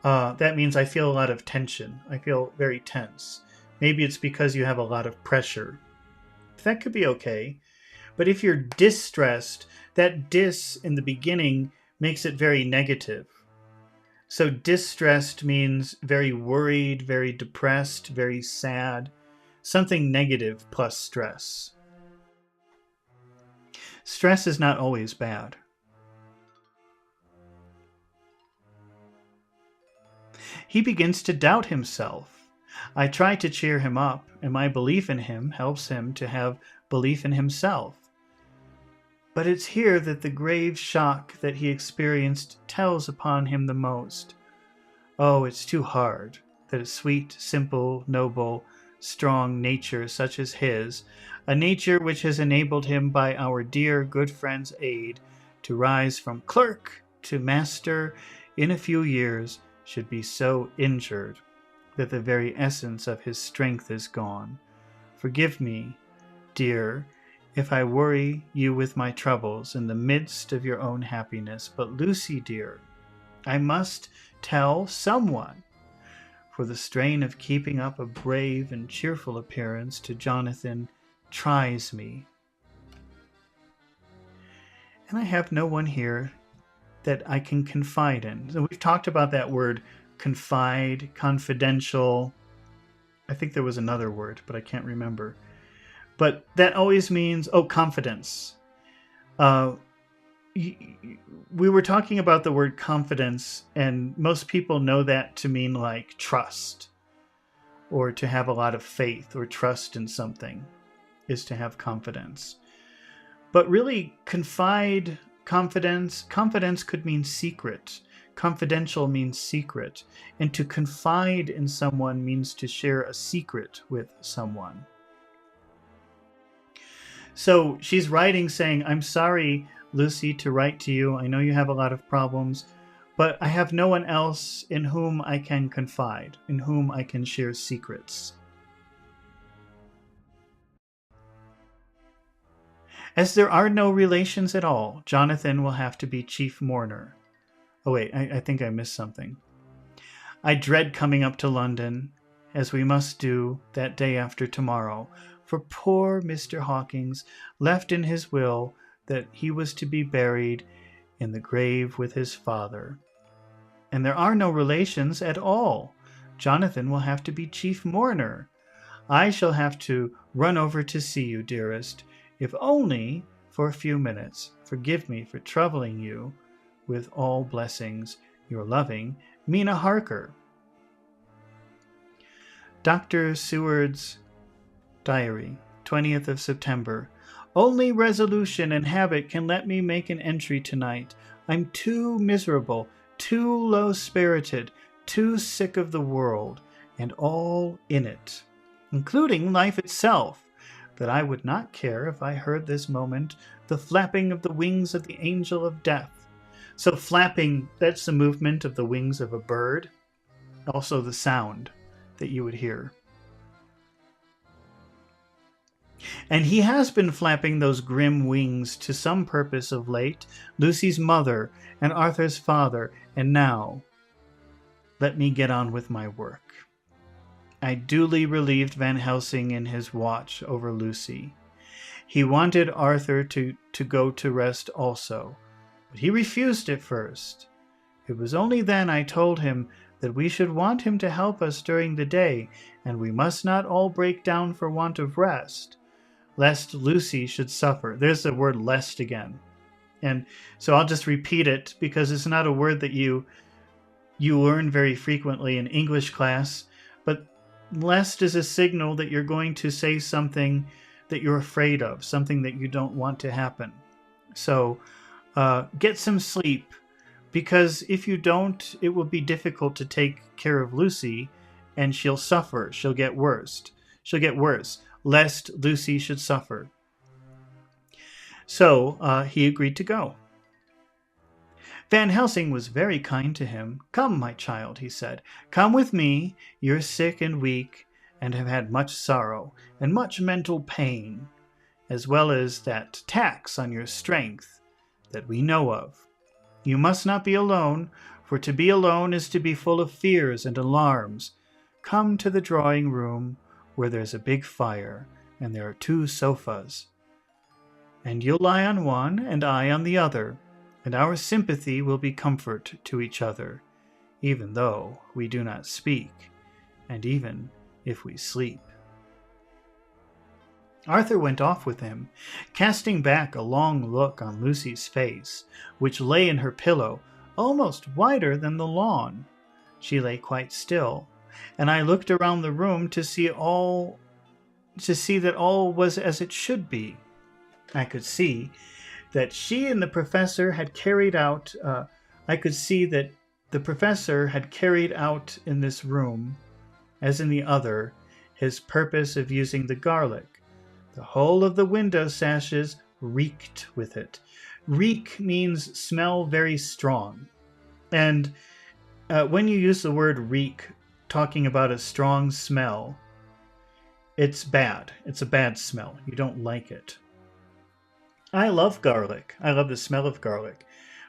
that means I feel a lot of tension. I feel very tense. Maybe it's because you have a lot of pressure. That could be okay. But if you're distressed, that dis in the beginning makes it very negative. So distressed means very worried, very depressed, very sad. Something negative plus stress. Stress is not always bad. He begins to doubt himself. I try to cheer him up, and my belief in him helps him to have belief in himself. But it's here that the grave shock that he experienced tells upon him the most. Oh, it's too hard that a sweet, simple, noble, strong nature such as his, a nature which has enabled him by our dear good friend's aid to rise from clerk to master in a few years, should be so injured that the very essence of his strength is gone. Forgive me, dear, if I worry you with my troubles in the midst of your own happiness, but Lucy, dear, I must tell someone, for the strain of keeping up a brave and cheerful appearance to Jonathan tries me. And I have no one here that I can confide in. So we've talked about that word confide, confidential. I think there was another word, but I can't remember. But that always means, confidence. We were talking about the word confidence, and most people know that to mean like trust, or to have a lot of faith or trust in something is to have confidence. But really, confidence could mean secret. Confidential means secret. And to confide in someone means to share a secret with someone. So she's writing saying, I'm sorry, Lucy, to write to you. I know you have a lot of problems, but I have no one else in whom I can confide, in whom I can share secrets. As there are no relations at all, Jonathan will have to be chief mourner. Oh wait, I think I missed something. I dread coming up to London, as we must do that day after tomorrow, for poor Mr. Hawkins left in his will that he was to be buried in the grave with his father. And there are no relations at all. Jonathan will have to be chief mourner. I shall have to run over to see you, dearest, if only for a few minutes. Forgive me for troubling you. With all blessings, your loving Mina Harker. Dr. Seward's Diary, 20th of September. Only resolution and habit can let me make an entry tonight. I'm too miserable, too low-spirited, too sick of the world, and all in it, including life itself, that I would not care if I heard this moment the flapping of the wings of the angel of death. So flapping, that's the movement of the wings of a bird, also the sound that you would hear. And he has been flapping those grim wings to some purpose of late, Lucy's mother and Arthur's father, and now let me get on with my work. I duly relieved Van Helsing in his watch over Lucy. He wanted Arthur to go to rest also, but he refused at first. It was only then I told him that we should want him to help us during the day, and we must not all break down for want of rest, lest Lucy should suffer. There's the word lest again. And so I'll just repeat it because it's not a word that you learn very frequently in English class, but lest is a signal that you're going to say something that you're afraid of, something that you don't want to happen. So get some sleep, because if you don't, it will be difficult to take care of Lucy, and she'll suffer. She'll get worse, lest Lucy should suffer. So he agreed to go. Van Helsing was very kind to him. Come, my child, he said. Come with me. You're sick and weak, and have had much sorrow, and much mental pain, as well as that tax on your strength that we know of. You must not be alone, for to be alone is to be full of fears and alarms. Come to the drawing room, where there's a big fire, and there are 2 sofas. And you'll lie on one, and I on the other, and our sympathy will be comfort to each other, even though we do not speak, and even if we sleep. Arthur went off with him, casting back a long look on Lucy's face, which lay in her pillow, almost wider than the lawn. She lay quite still, and I looked around the room to see that all was as it should be. I could see that she and the professor had carried out, in this room, as in the other, his purpose of using the garlic. The whole of the window sashes reeked with it. Reek means smell very strong. And when you use the word reek, talking about a strong smell, it's bad. It's a bad smell. You don't like it. I love garlic. I love the smell of garlic.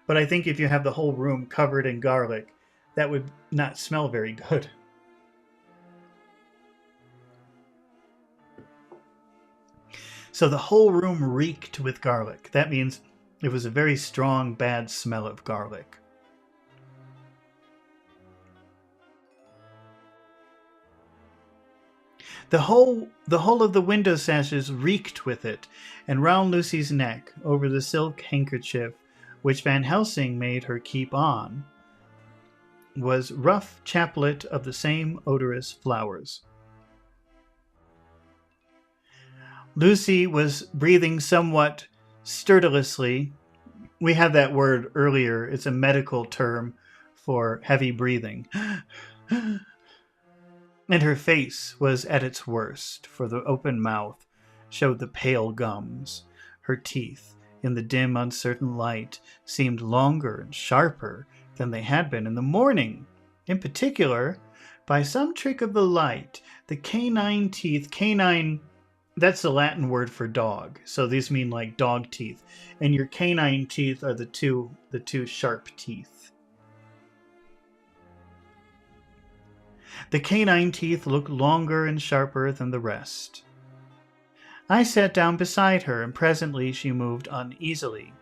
But I think if you have the whole room covered in garlic, that would not smell very good. So the whole room reeked with garlic. That means it was a very strong, bad smell of garlic. The whole of the window sashes reeked with it, and round Lucy's neck, over the silk handkerchief which Van Helsing made her keep on, was rough chaplet of the same odorous flowers. Lucy was breathing somewhat stertorously. We had that word earlier. It's a medical term for heavy breathing. And her face was at its worst, for the open mouth showed the pale gums. Her teeth, in the dim, uncertain light, seemed longer and sharper than they had been in the morning. In particular, by some trick of the light, the canine teeth, canine That's the Latin word for dog. So these mean like dog teeth. And your canine teeth are the two sharp teeth. The canine teeth looked longer and sharper than the rest. I sat down beside her, and presently she moved uneasily.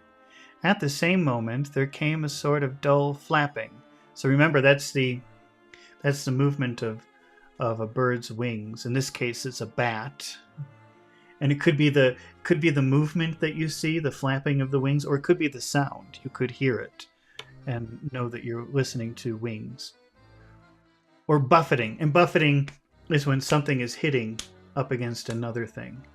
At the same moment, there came a sort of dull flapping. So remember, that's the movement of a bird's wings. In this case, it's a bat, and it could be the movement that you see, the flapping of the wings, or it could be the sound. You could hear it and know that you're listening to wings. Or buffeting, and buffeting is when something is hitting up against another thing.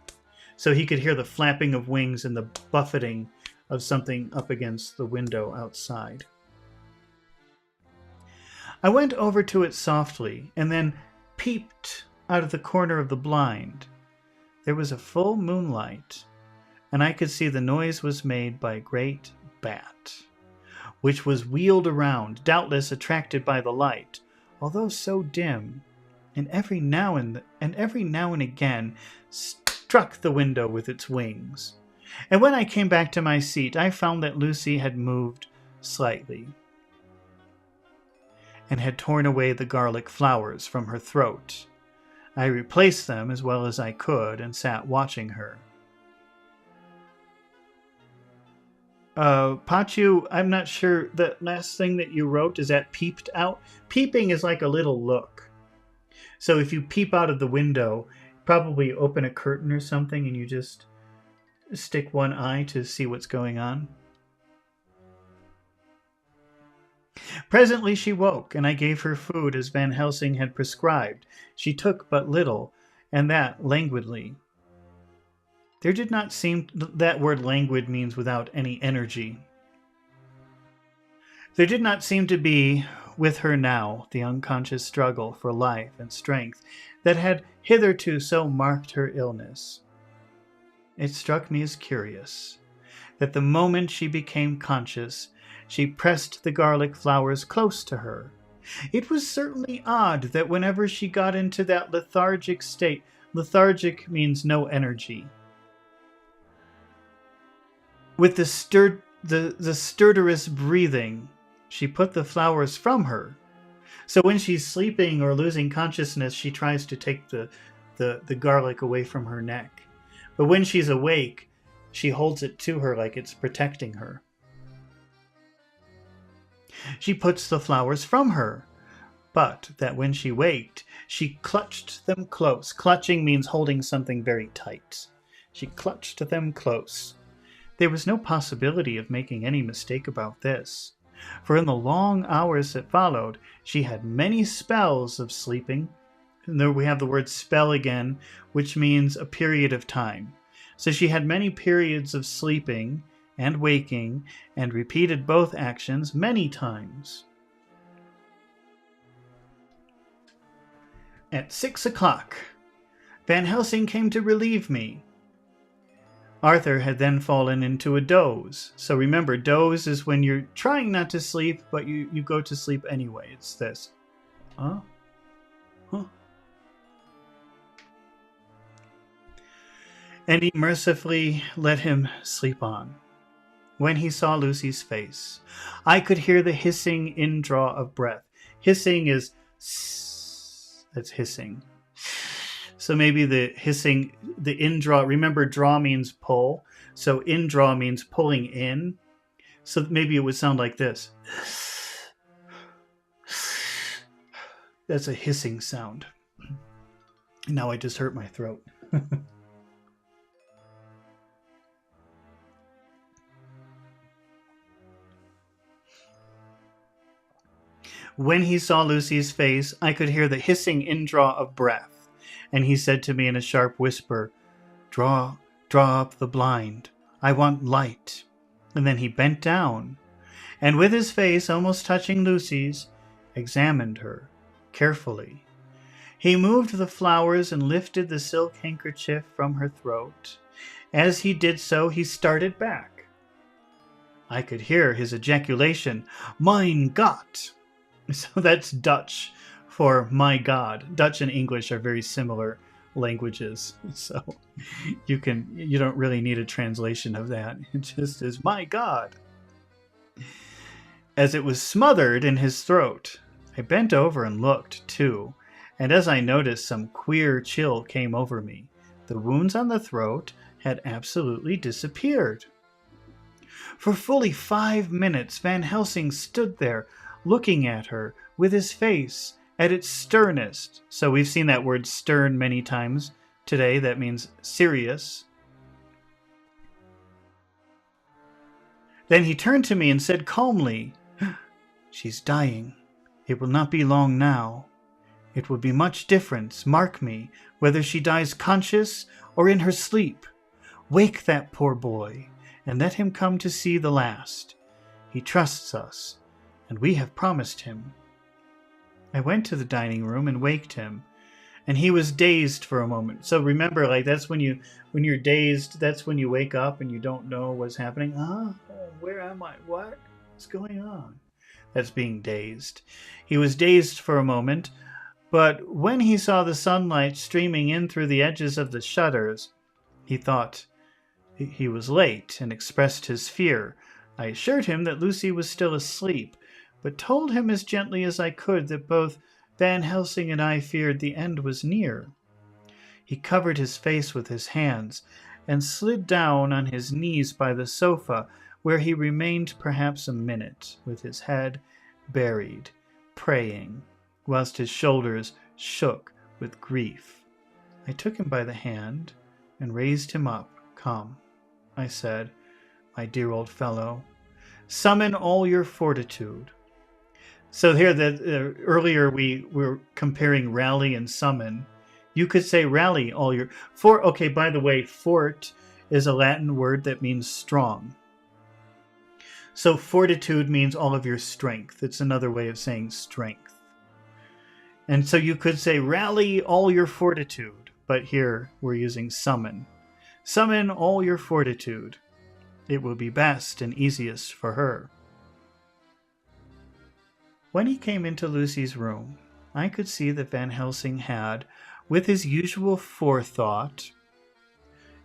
So he could hear the flapping of wings and the buffeting of something up against the window outside. I went over to it softly and then peeped out of the corner of the blind. There was a full moonlight, and I could see the noise was made by a great bat, which was wheeled around, doubtless attracted by the light, although so dim, and every now and again struck the window with its wings. And when I came back to my seat, I found that Lucy had moved slightly and had torn away the garlic flowers from her throat. I replaced them as well as I could and sat watching her. Pachu, I'm not sure, the last thing that you wrote, is that peeped out? Peeping is like a little look. So if you peep out of the window, probably open a curtain or something and you just stick one eye to see what's going on. Presently she woke, and I gave her food as Van Helsing had prescribed. She took but little, and that languidly. There did not seem... That word languid means without any energy. There did not seem to be with her now the unconscious struggle for life and strength that had hitherto so marked her illness. It struck me as curious that the moment she became conscious, she pressed the garlic flowers close to her. It was certainly odd that whenever she got into that lethargic state, lethargic means no energy, with the stertorous breathing, she put the flowers from her. So when she's sleeping or losing consciousness, she tries to take the garlic away from her neck. But when she's awake, she holds it to her like it's protecting her. She puts the flowers from her, but that when she waked, she clutched them close. Clutching means holding something very tight. She clutched them close. There was no possibility of making any mistake about this, for in the long hours that followed, she had many spells of sleeping. And there we have the word spell again, which means a period of time. So she had many periods of sleeping and waking, and repeated both actions many times. At 6 o'clock, Van Helsing came to relieve me. Arthur had then fallen into a doze. So remember, doze is when you're trying not to sleep, but you go to sleep anyway. It's this. Huh? And he mercifully let him sleep on. When he saw Lucy's face, I could hear the hissing indraw of breath. Hissing is sss, that's hissing. So maybe the hissing, the indraw, remember draw means pull. So indraw means pulling in. So maybe it would sound like this. That's a hissing sound. Now I just hurt my throat. When he saw Lucy's face, I could hear the hissing indraw of breath, and he said to me in a sharp whisper, Draw up the blind. I want light. And then he bent down, and with his face almost touching Lucy's, examined her carefully. He moved the flowers and lifted the silk handkerchief from her throat. As he did so, he started back. I could hear his ejaculation, Mein Gott! So that's Dutch for my God. Dutch and English are very similar. languages. So you don't really need a translation of that. It just is, my God. As it was smothered in his throat, I bent over and looked, too, and as I noticed, some queer chill came over me. The wounds on the throat had absolutely disappeared. For fully 5 minutes, Van Helsing stood there, looking at her, with his face at its sternest. So we've seen that word stern many times today. That means serious. Then he turned to me and said calmly, "She's dying. It will not be long now. It will be much different, mark me, whether she dies conscious or in her sleep. Wake that poor boy, and let him come to see the last. He trusts us, and we have promised him." I went to the dining room and waked him, and he was dazed for a moment. So remember, like, that's when you're dazed, that's when you wake up and you don't know what's happening. Where am I? What's going on? That's being dazed. He was dazed for a moment, but when he saw the sunlight streaming in through the edges of the shutters, he thought he was late and expressed his fear. I assured him that Lucy was still asleep, but told him as gently as I could that both Van Helsing and I feared the end was near. He covered his face with his hands and slid down on his knees by the sofa, where he remained perhaps a minute, with his head buried, praying, whilst his shoulders shook with grief. I took him by the hand and raised him up. "Come," I said, "my dear old fellow, summon all your fortitude." So here, earlier we were comparing rally and summon. You could say rally all your... Okay, by the way, fort is a Latin word that means strong. So fortitude means all of your strength. It's another way of saying strength. And so you could say rally all your fortitude, but here we're using summon. Summon all your fortitude. It will be best and easiest for her. When he came into Lucy's room, I could see that Van Helsing had, with his usual forethought...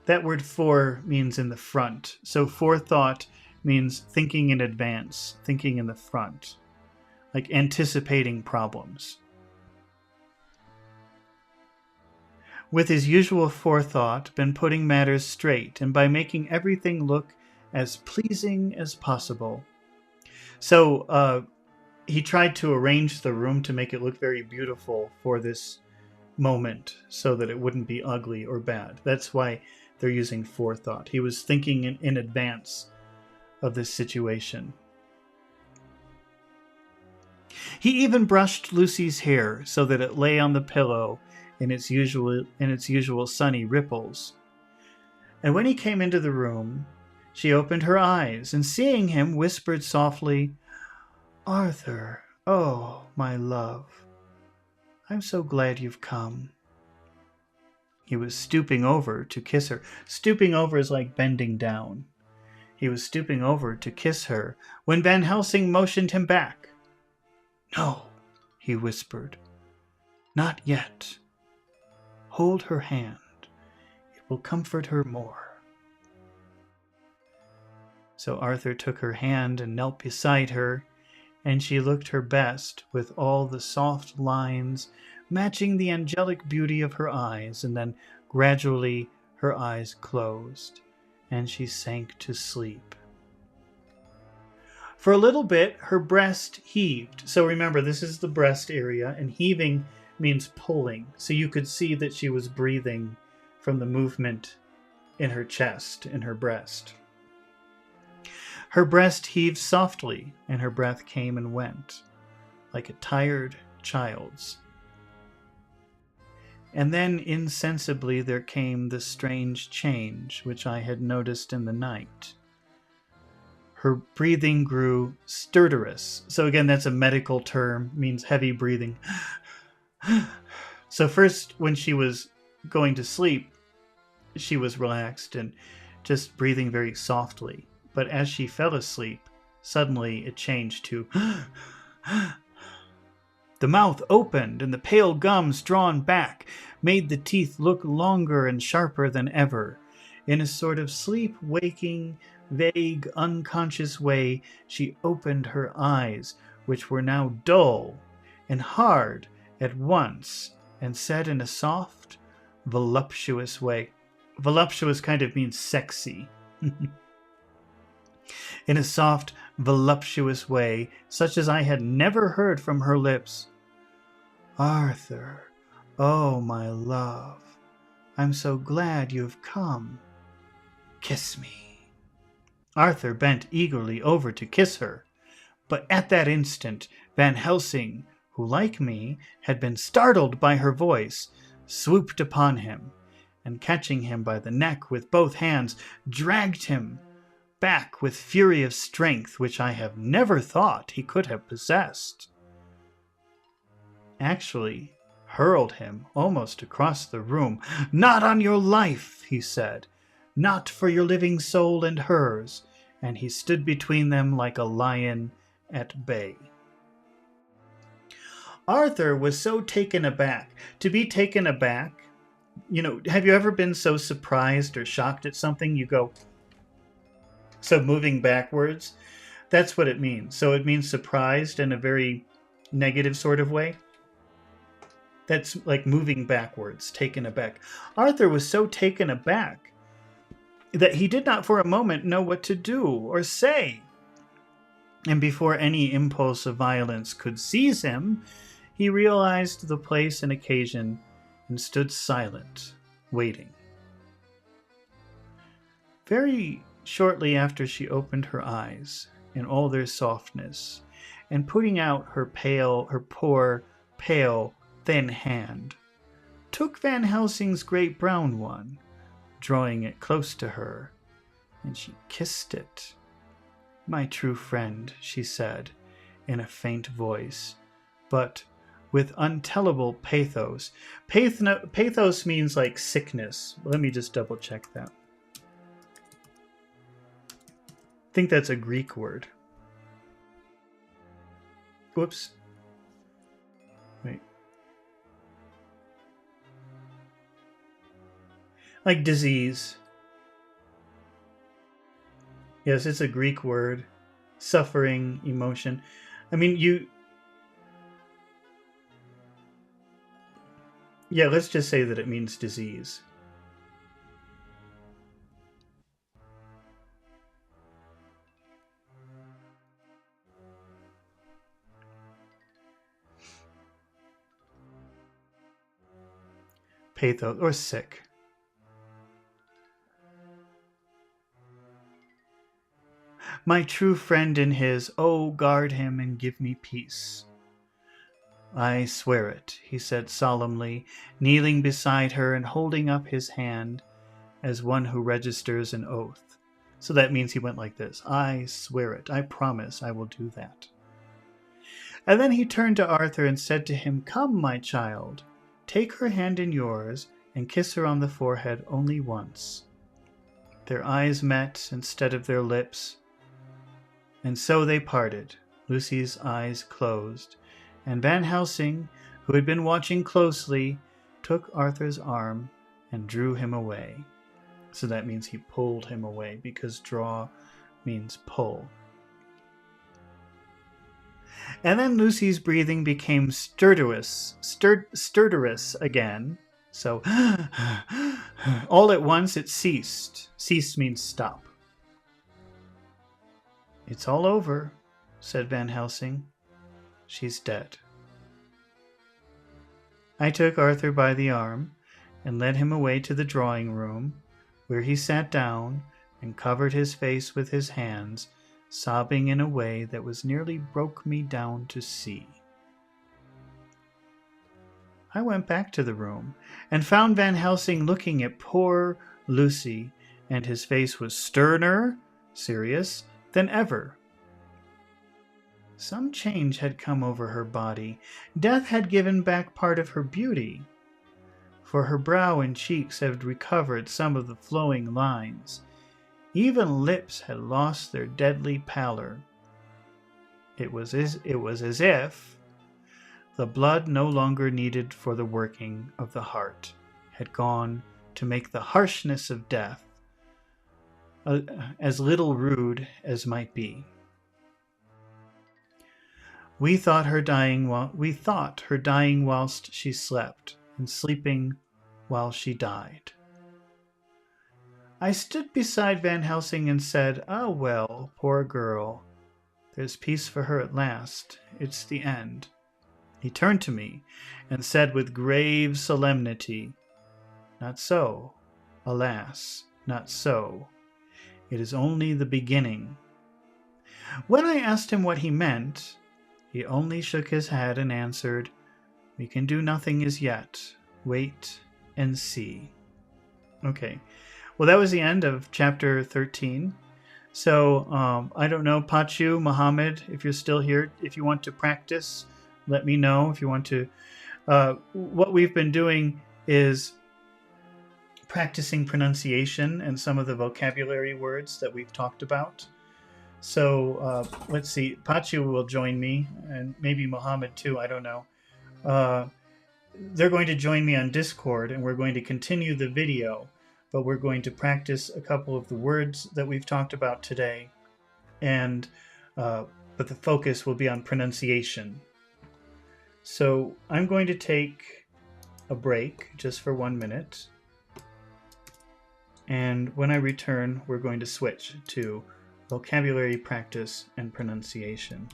That word "for" means in the front. So forethought means thinking in advance, thinking in the front, like anticipating problems. With his usual forethought, been putting matters straight, and by making everything look as pleasing as possible. So he tried to arrange the room to make it look very beautiful for this moment, so that it wouldn't be ugly or bad. That's why they're using forethought. He was thinking in advance of this situation. He even brushed Lucy's hair so that it lay on the pillow in its usual sunny ripples. And when he came into the room, she opened her eyes, and seeing him, whispered softly, "Arthur, oh, my love, I'm so glad you've come." He was stooping over to kiss her. Stooping over is like bending down. He was stooping over to kiss her when Van Helsing motioned him back. "No," he whispered. "Not yet. Hold her hand. It will comfort her more." So Arthur took her hand and knelt beside her, and she looked her best, with all the soft lines matching the angelic beauty of her eyes, and then gradually her eyes closed, and she sank to sleep. For a little bit, her breast heaved. So remember, this is the breast area, and heaving means pulling. So you could see that she was breathing from the movement in her chest, in her breast. Her breast heaved softly, and her breath came and went, like a tired child's. And then insensibly there came the strange change which I had noticed in the night. Her breathing grew stertorous. So again, that's a medical term, means heavy breathing. So first, when she was going to sleep, she was relaxed and just breathing very softly. But as she fell asleep, suddenly it changed to... The mouth opened, and the pale gums drawn back made the teeth look longer and sharper than ever. In a sort of sleep-waking, vague, unconscious way, she opened her eyes, which were now dull and hard at once, and said in a soft, voluptuous way. Voluptuous kind of means sexy. In a soft, voluptuous way, such as I had never heard from her lips. Arthur, oh my love, I'm so glad you've come. Kiss me. Arthur bent eagerly over to kiss her, but at that instant Van Helsing, who, like me, had been startled by her voice, swooped upon him, and catching him by the neck with both hands, dragged him back with fury of strength which I have never thought he could have possessed. Actually, hurled him almost across the room. Not on your life, he said. Not for your living soul and hers. And he stood between them like a lion at bay. Arthur was so taken aback. To be taken aback, have you ever been so surprised or shocked at something you go, so moving backwards? That's what it means. So it means surprised in a very negative sort of way. That's like moving backwards, taken aback. Arthur was so taken aback that he did not for a moment know what to do or say. And before any impulse of violence could seize him, he realized the place and occasion and stood silent, waiting. Very shortly after she opened her eyes in all their softness, and putting out her poor, pale, thin hand, took Van Helsing's great brown one, drawing it close to her, and she kissed it. My true friend, she said, in a faint voice, but with untellable pathos. Pathos means like sickness. Let me just double check that. I think that's a Greek word. Whoops. Wait. Like disease. Yes, it's a Greek word. Suffering, emotion. I mean, yeah, let's just say that it means disease. Pathos, or sick. My true friend in his, oh, guard him and give me peace. I swear it, he said solemnly, kneeling beside her and holding up his hand as one who registers an oath. So that means he went like this. I swear it. I promise I will do that. And then he turned to Arthur and said to him, Come, my child, take her hand in yours and kiss her on the forehead only once. Their eyes met instead of their lips, and so they parted. Lucy's eyes closed, and Van Helsing, who had been watching closely, took Arthur's arm and drew him away. So that means he pulled him away, because draw means pull. And then Lucy's breathing became stertorous again. So all at once it ceased. Ceased means stop. It's all over, said Van Helsing. She's dead. I took Arthur by the arm and led him away to the drawing room, where he sat down and covered his face with his hands, sobbing in a way that was nearly broke me down to see. I went back to the room and found Van Helsing looking at poor Lucy, and his face was sterner, serious, than ever. Some change had come over her body. Death had given back part of her beauty, for her brow and cheeks had recovered some of the flowing lines. Even lips had lost their deadly pallor. It was as if The blood no longer needed for the working of the heart had gone to make the harshness of death as little rude as might be. We thought her dying whilst she slept, and sleeping while she died. I stood beside Van Helsing and said, "Ah, well, poor girl. There's peace for her at last. It's the end." He turned to me and said with grave solemnity, "Not so. Alas, not so. It is only the beginning." When I asked him what he meant, he only shook his head and answered, "We can do nothing as yet. Wait and see." Okay. Well, that was the end of chapter 13. So, I don't know, Pachu, Muhammad, if you're still here, if you want to practice, let me know. If you want to, what we've been doing is practicing pronunciation and some of the vocabulary words that we've talked about. So, let's see, Pachu will join me, and maybe Muhammad too, I don't know. They're going to join me on Discord, and we're going to continue the video, but we're going to practice a couple of the words that we've talked about today, and but the focus will be on pronunciation. So I'm going to take a break just for 1 minute, and when I return, we're going to switch to vocabulary practice and pronunciation.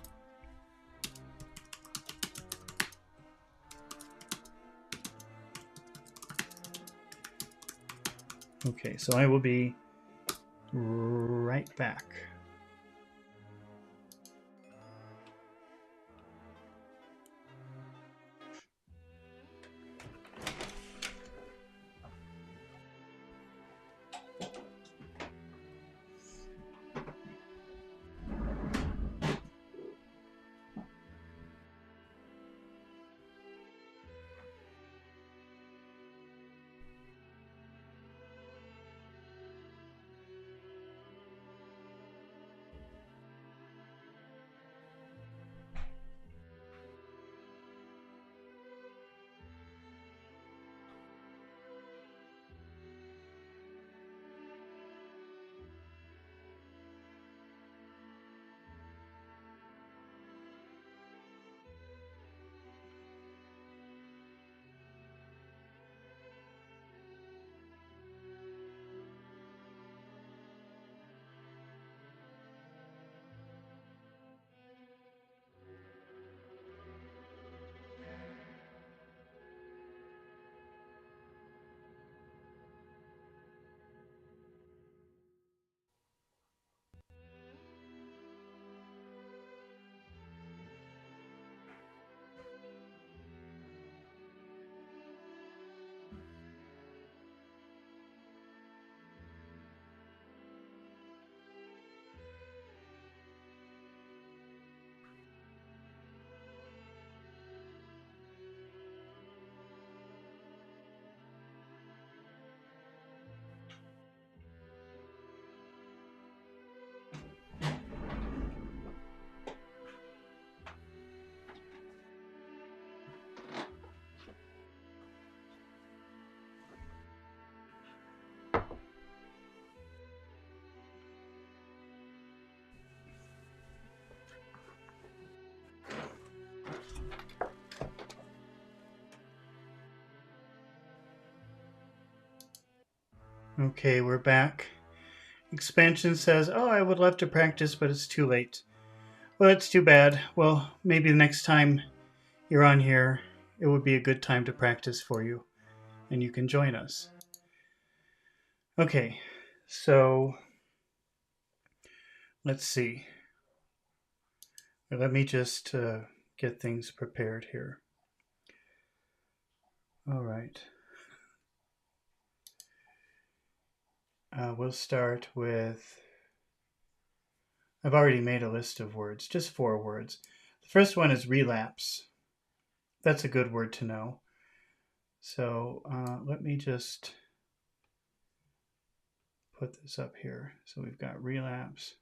Okay, so I will be right back. Okay, we're back. Expansion says, "Oh, I would love to practice, but it's too late." Well, it's too bad. Well, maybe the next time you're on here, it would be a good time to practice for you, and you can join us. Okay, so let's see. Let me just get things prepared here. All right. We'll start with, I've already made a list of words, just 4 words. The first one is relapse. That's a good word to know. So let me just put this up here. So we've got relapse.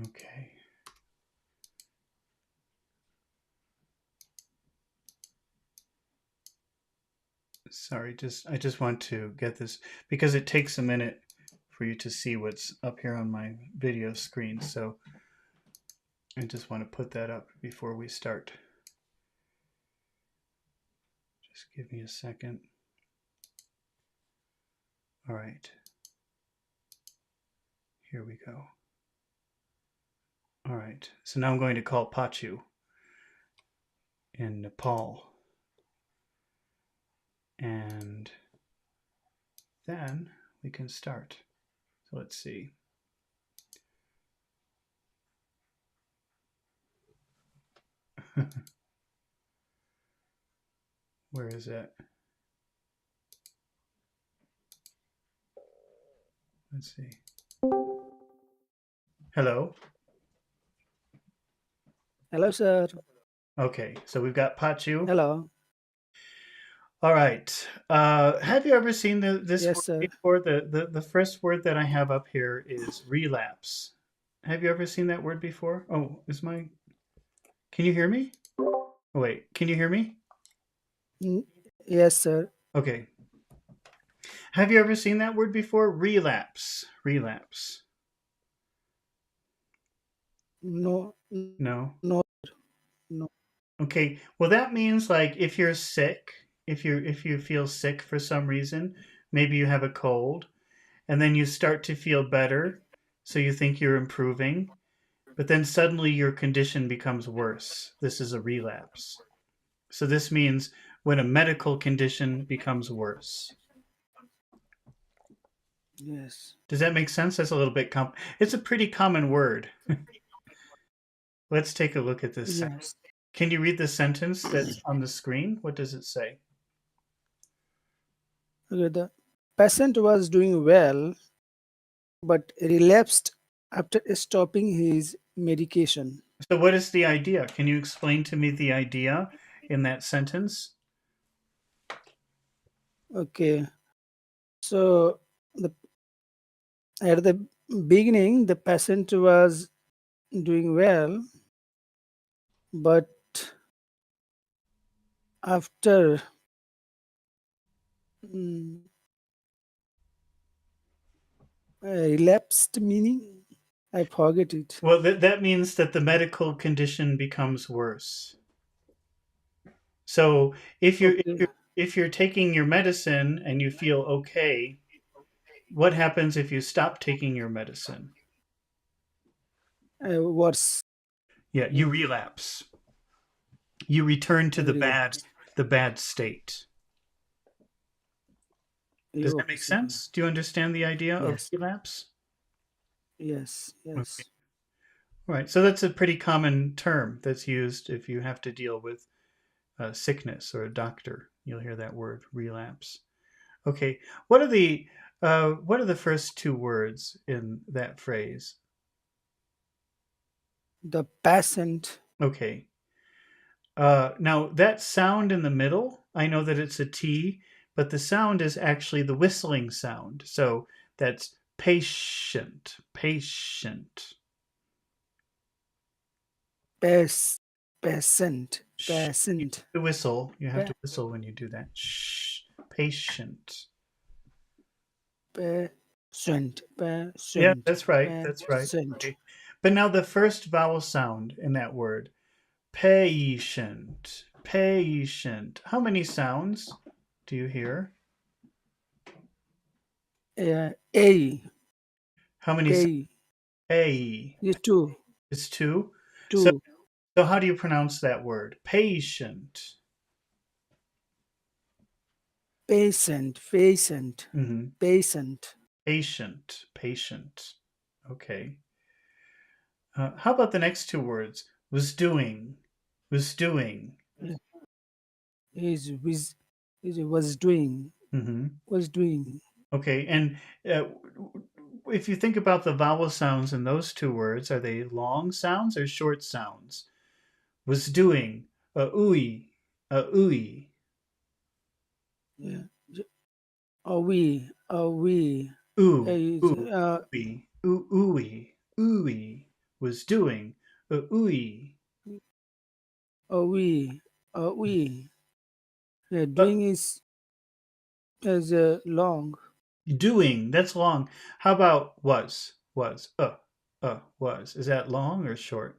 Okay. Sorry, I just want to get this because it takes a minute for you to see what's up here on my video screen. So I just want to put that up before we start. Just give me a second. All right. Here we go. All right. So now I'm going to call Pachu in Nepal. And then we can start. So let's see. Where is it? Let's see. Hello. Hello, sir. Okay, so we've got Pachu. Hello. All right. Have you ever seen this Yes, word sir. before? The first word that I have up here is relapse. Have you ever seen that word before? Oh, is my. Can you hear me? Oh, wait. Can you hear me? Mm, Yes, sir. Okay. Have you ever seen that word before? Relapse. Relapse. No, No. no, no. Okay. Well, that means like if you're sick, if you feel sick for some reason, maybe you have a cold, and then you start to feel better, so you think you're improving, but then suddenly your condition becomes worse. This is a relapse. So this means when a medical condition becomes worse. Yes, Does that make sense? That's a little bit it's a pretty common word. Let's take a look at this sentence. yes. Can you read the sentence that's on the screen? What does it say? Okay, the patient was doing well, but relapsed after stopping his medication. So what is the idea? Can you explain to me the idea in that sentence? Okay, so the at the beginning, the patient was doing well, but after mm, relapsed, meaning I forget it. Well, that means that the medical condition becomes worse. So if you're if Okay, you're if you're taking your medicine and you feel okay, what happens if you stop taking your medicine? worse. Yeah, you Yeah, relapse. You return to I relapsed. the bad state. Yeah, Does that okay, make sir. Yeah. sense? Do you understand the idea of Yes, relapse? yes, Okay. yes. All right. So that's a pretty common term that's used if you have to deal with sickness or a doctor. You'll hear that word relapse. Okay. What are the first two words in that phrase? The patient, Okay. Now that sound in the middle, I know that it's a T, but the sound is actually the whistling sound. So that's patient, patient. pass, patient, Shh. You patient, have to whistle. You have to pa, whistle when you do that. Shh. Patient. patient, Yeah, patient, that's right. That's right. patient. Okay. But now the first vowel sound in that word, patient, patient. How many sounds do you hear? A, How many sounds? A, A. the two, It's two. So two, So how do you pronounce that word? Patient. patient, patient, Hmm. patient. Patient. Patient. Okay. How about the next two words? Was doing. Was doing. Yeah, is, was doing, Hmm. was doing. Okay. And uh, if you think about the vowel sounds in those two words, are they long sounds or short sounds? Was doing. Ooey. Ooey. Yeah. Are we, Ooh. is, Ooh. Ooey. Ooh. Ooey. Ooey. was doing. Ui. We, we. Yeah, Uh, doing is long. doing, that's long. How about was? Was. Is that long or short?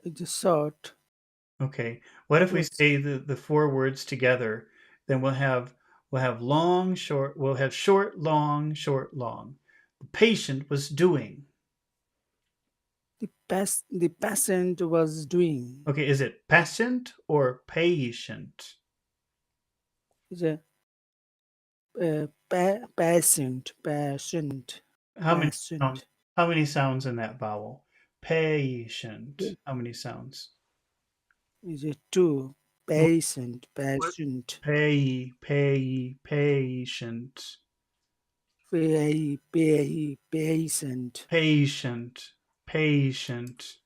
It's a short. Okay. What if we Was say the four words together? Then we'll have long, short, we'll have short, long, short, long. The patient was doing. the patient was doing. Okay, is it patient or patient? It's a patient, How many sounds? patient. How many sounds in that vowel? Patient. How many sounds? Is a two patient, patient. Patient. Patient, Patient. Patient.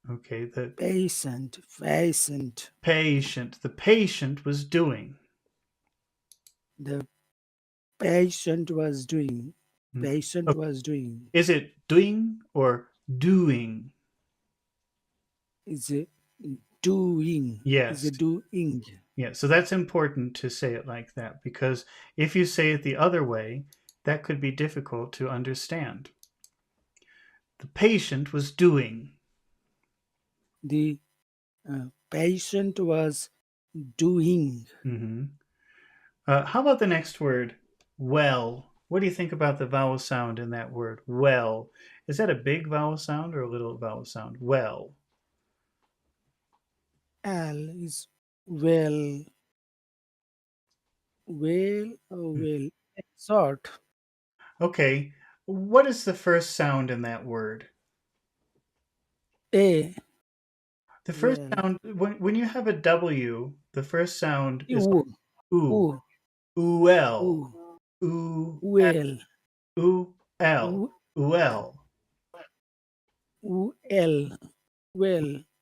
Okay, the patient. patient. The patient was doing. The patient was doing. Mm. Patient Okay. was doing. Is it doing or doing? Is a doing. Is a Yes. doing. Yeah. So that's important to say it like that because if you say it the other way, that could be difficult to understand. The patient was doing. The patient was doing. Hmm. How about the next word? Well. What do you think about the vowel sound in that word? Well. Is that a big vowel sound or a little vowel sound? Well. Al is well, well. Sort. Okay. What is the first sound in that word? A The first well. sound, when you have a W, the first sound is U, oo. u, Ooel. u, Oo. well. Ooel. U, Ooel. u, l. Well. U,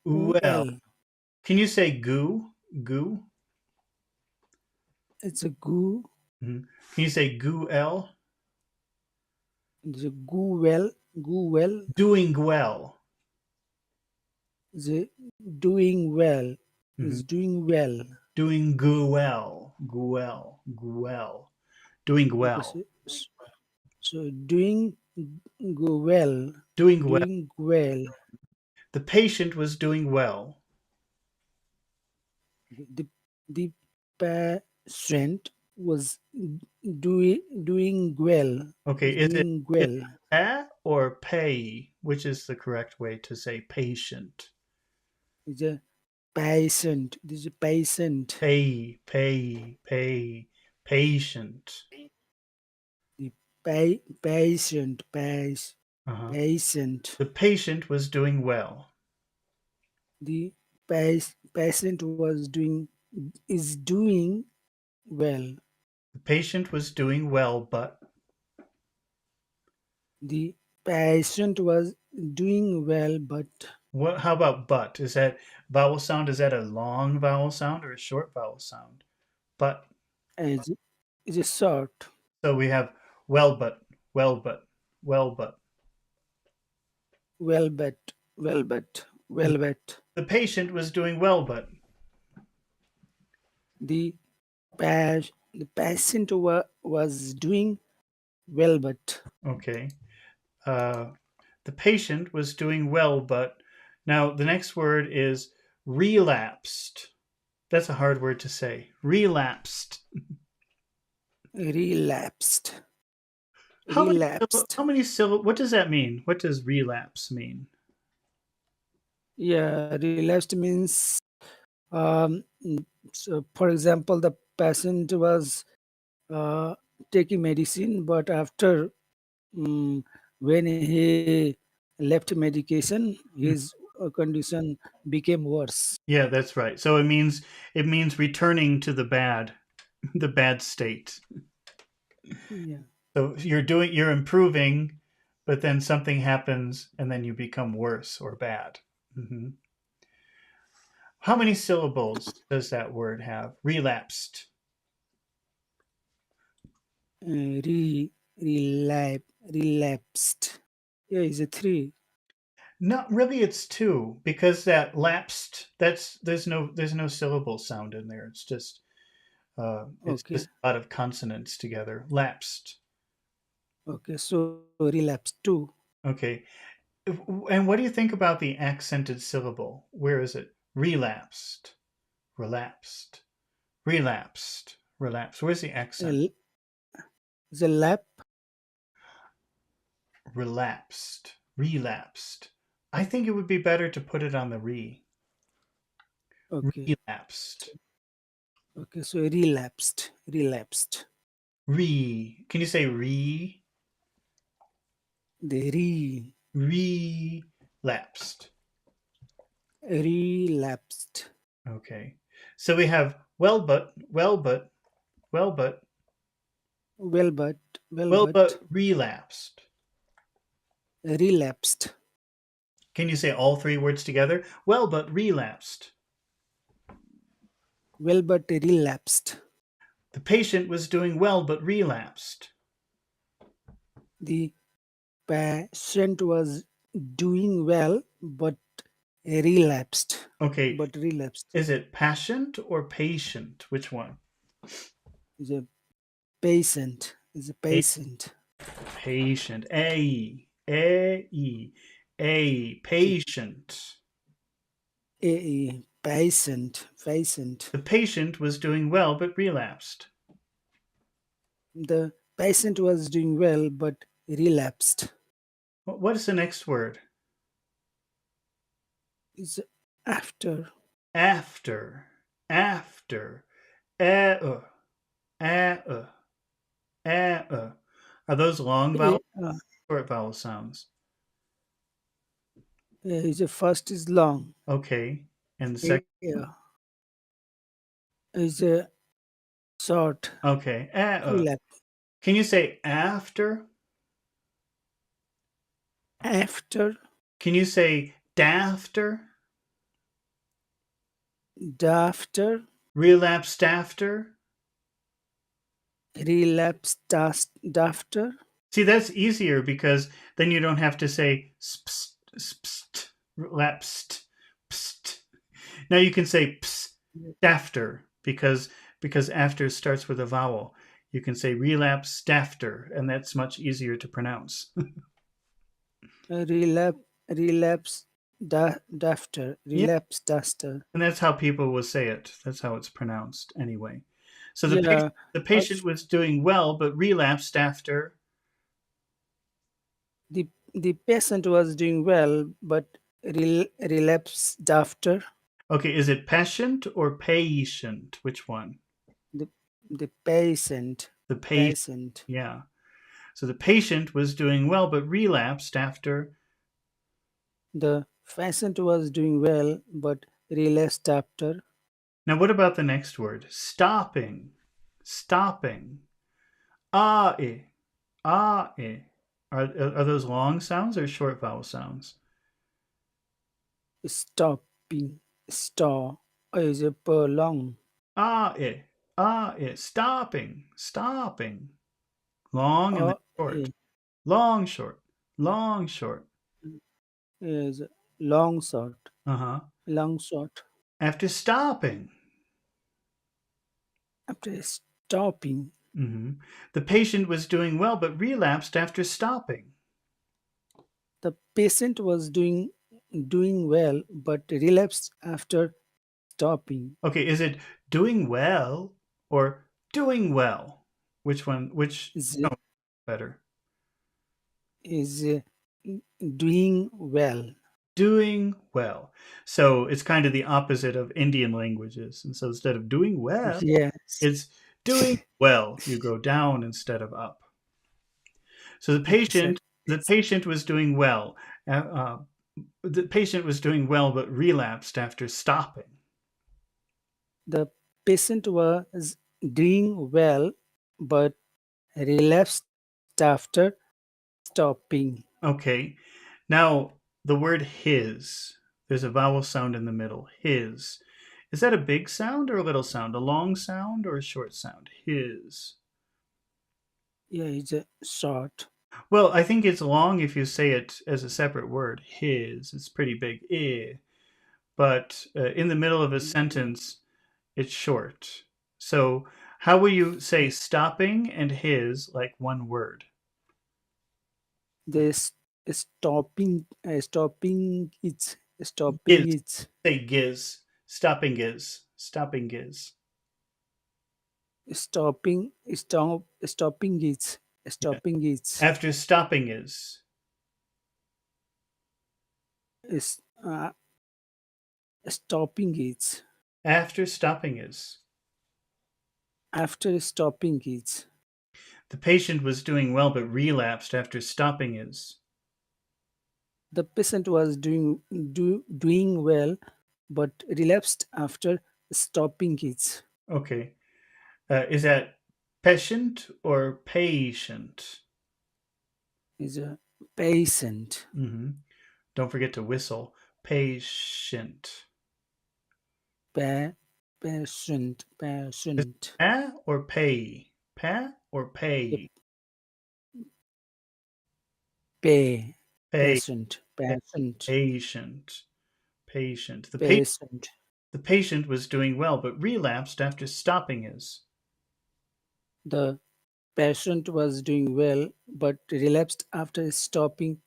Ooel. l. Can you say goo? Goo? It's a goo. Mhm. Can you say goo l? It's a goo well. Goo well. Doing well. It's a doing well. Mhm. Is doing well. Doing goo well. Goo well. Goo well. Doing Okay, well. so doing go well. Doing well. Doing well. The patient was doing well. The the patient was doing well. Okay, Was doing is well. it pa or pay? Which is the correct way to say patient? It's a patient. This is a patient. Pay, patient. The patient. Uh-huh. Patient. The patient was doing well. The patient was doing is doing well. The patient was doing well, but The patient was doing well, but what? How about but? Is that vowel sound? Is that a long vowel sound or a short vowel sound? But as is a short. so we have well, but, well, but, well, but. Well, but The patient was doing well, but. the the patient was doing well, but Okay. Uh, the patient was doing well, but now the next word is relapsed. That's a hard word to say. Relapsed. relapsed. How many Relapsed. how many syllables? What does that mean? What does relapse mean? Yeah, relapsed means so for example, the patient was uh, taking medicine, but after um, when he left medication, Mm. his condition became worse. Yeah, that's right. So it means returning to the bad, the bad state. Yeah. So you're improving, but then something happens and then you become worse or bad. Hmm. How many syllables does that word have? Relapsed. Relapsed. Yeah, it's a three. Not really, it's two because that lapsed. That's there's no syllable sound in there. It's Okay. just a lot of consonants together. Lapsed. Okay. So relapse two. Okay. And what do you think about the accented syllable? Where is it? Relapsed, relapsed, relapsed, relapsed. Where's the accent? L- the lap. Relapsed, relapsed. I think it would be better to put it on the Okay. relapsed. Okay. So relapsed. Relapsed. Can you say re? The Relapsed. relapsed. Okay. So we have well, but, well, but, well, but, Well, but well, well, but but relapsed. relapsed. Can you say all three words together? Well, but relapsed. Well, but relapsed. The patient was doing well, but relapsed. The patient was doing well, but relapsed. Okay. But relapsed. Is it patient or patient? Which one? Is a patient. Is a A patient. patient. A patient. A patient. Patient. The patient was doing well, but relapsed. The patient was doing well, but relapsed. What is the next word? Is after. After. After. Uh, uh, uh. Are those long A, vowel or short vowel sounds? is a first is long. Okay. And the A, second. is a short. Okay. Relapse. Can you say after? After. Can you say dafter? After. Relapsed after? Relapse. After. See, that's easier because then you don't have to say spst, spst, relapsed, pst. Now you can say pst after because after starts with a vowel. You can say relapsed after, and that's much easier to pronounce. Relapse. After. Yeah, Relapse. After. and that's how people will say it. That's how it's pronounced anyway. So Yeah. the patient was doing well, but relapsed after. The patient was doing well, but relapsed after. Okay, is it patient or patient? Which one? The the patient. The patient. Patient. Yeah. So the patient was doing well, but relapsed after. The patient was doing well, but relapsed after. Now, what about the next word? Stopping. Stopping. Ah, eh. Ah, eh. Are those long sounds or short vowel sounds? Stopping. Stop is a prolong. Ah, eh. Ah, eh. Stopping. Stopping. Long and then short. A Long, short. Long, short. is long short. Uh huh. Long short. After stopping. After stopping, Hmm. The patient was doing well, but relapsed after stopping. the patient was doing well, but relapsed after stopping. Okay, is it doing well or doing well? Which one? Which Is no better? is doing well. Doing well. So it's kind of the opposite of Indian languages. And so instead of doing well, Yes. it's doing well. You go down instead of up. So Exactly. the patient was doing well. The patient was doing well, but relapsed after stopping. The patient was doing well, but relapsed after stopping. Okay. Now, the word his, there's a vowel sound in the middle. His. Is that a big sound or a little sound? A long sound or a short sound? His. Yeah, it's a short. Well, I think it's long if you say it as a separate word. His. It's pretty big. I. But in the middle of a sentence, it's short. So, how will you say stopping and his like one word? This stopping Giz. is Say giz. Stopping is. Stopping is. stopping is Yeah. stopping After stopping is stopping is After stopping is. after stopping is The patient was doing well but relapsed after stopping is. the patient was doing well but relapsed after stopping it Okay. Is that patient or patient? is a patient Hmm. Don't forget to whistle. Patient. pa- patient Pa or pay? Pa or the pay? pay Pay. patient Pay. patient Patient. Patient. patient The patient was doing well but relapsed after stopping his. the patient was doing well but relapsed after stopping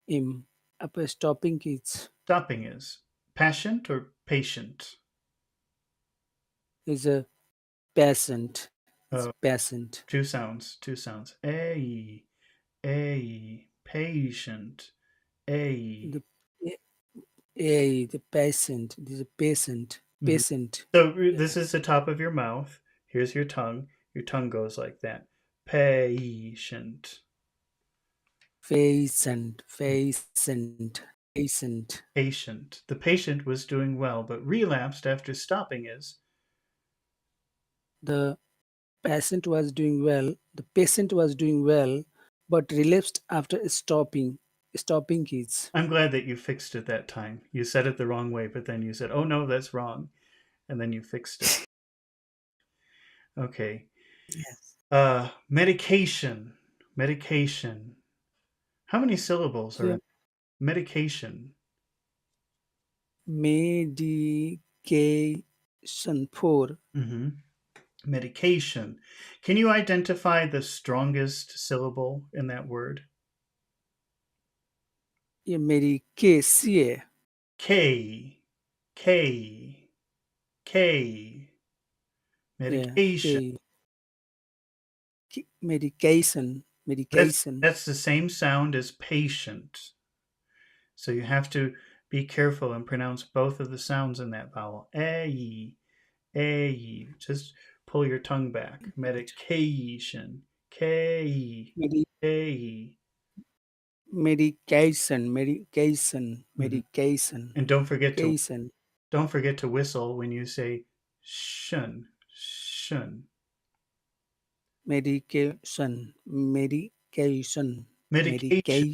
him after stopping it Stopping his. Patient or patient? is a patient is Uh, patient two sounds. Two sounds. A. Patient. A. the the patient this is a Mhm. patient So this is yes the top of your mouth. Here's your tongue. Your tongue goes like that. Patient. patient Patient. The patient was doing well, but relapsed after stopping his. the the patient was doing well but relapsed after stopping his I'm glad that you fixed it that time. You said it the wrong way, but then you said, oh no, that's wrong. And then you fixed it. Okay. yes Medication. Medication. How many syllables are the in medication? medication for Hmm. Medication. Can you identify the strongest syllable in that word? a medication K. K. K. yeah Medication. medication That's medication that's the same sound as patient. So you have to be careful and pronounce both of the sounds in that vowel. A. A. Just pull your tongue back. Medication. K. Medi- A. Mhm. medication And cation don't forget to whistle when you say shun. Shun. medication Medication. medication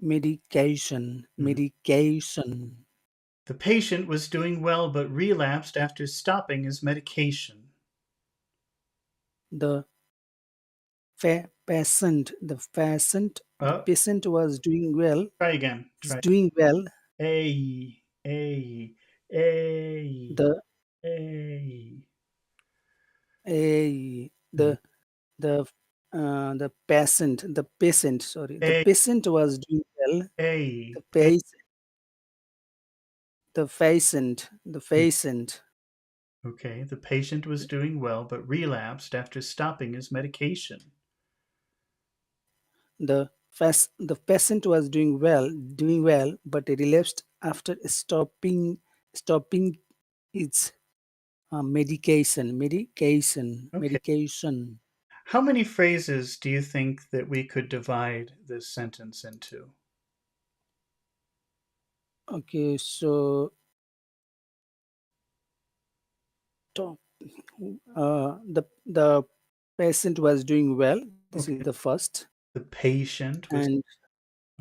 Medication. Mhm. medication The patient was doing well but relapsed after stopping his medication. the the Uh, patient was doing well Try again. is Try. doing well A. A. A. the A. a Mhm. the the patient sorry the A. patient was doing well A. the A. patient the patient Okay, the patient was doing well but relapsed after stopping his medication. the patient was doing well but relapsed after stopping its Okay. medication How many phrases do you think that we could divide this sentence into? okay so to- the patient was doing well this is the Okay. first The patient was and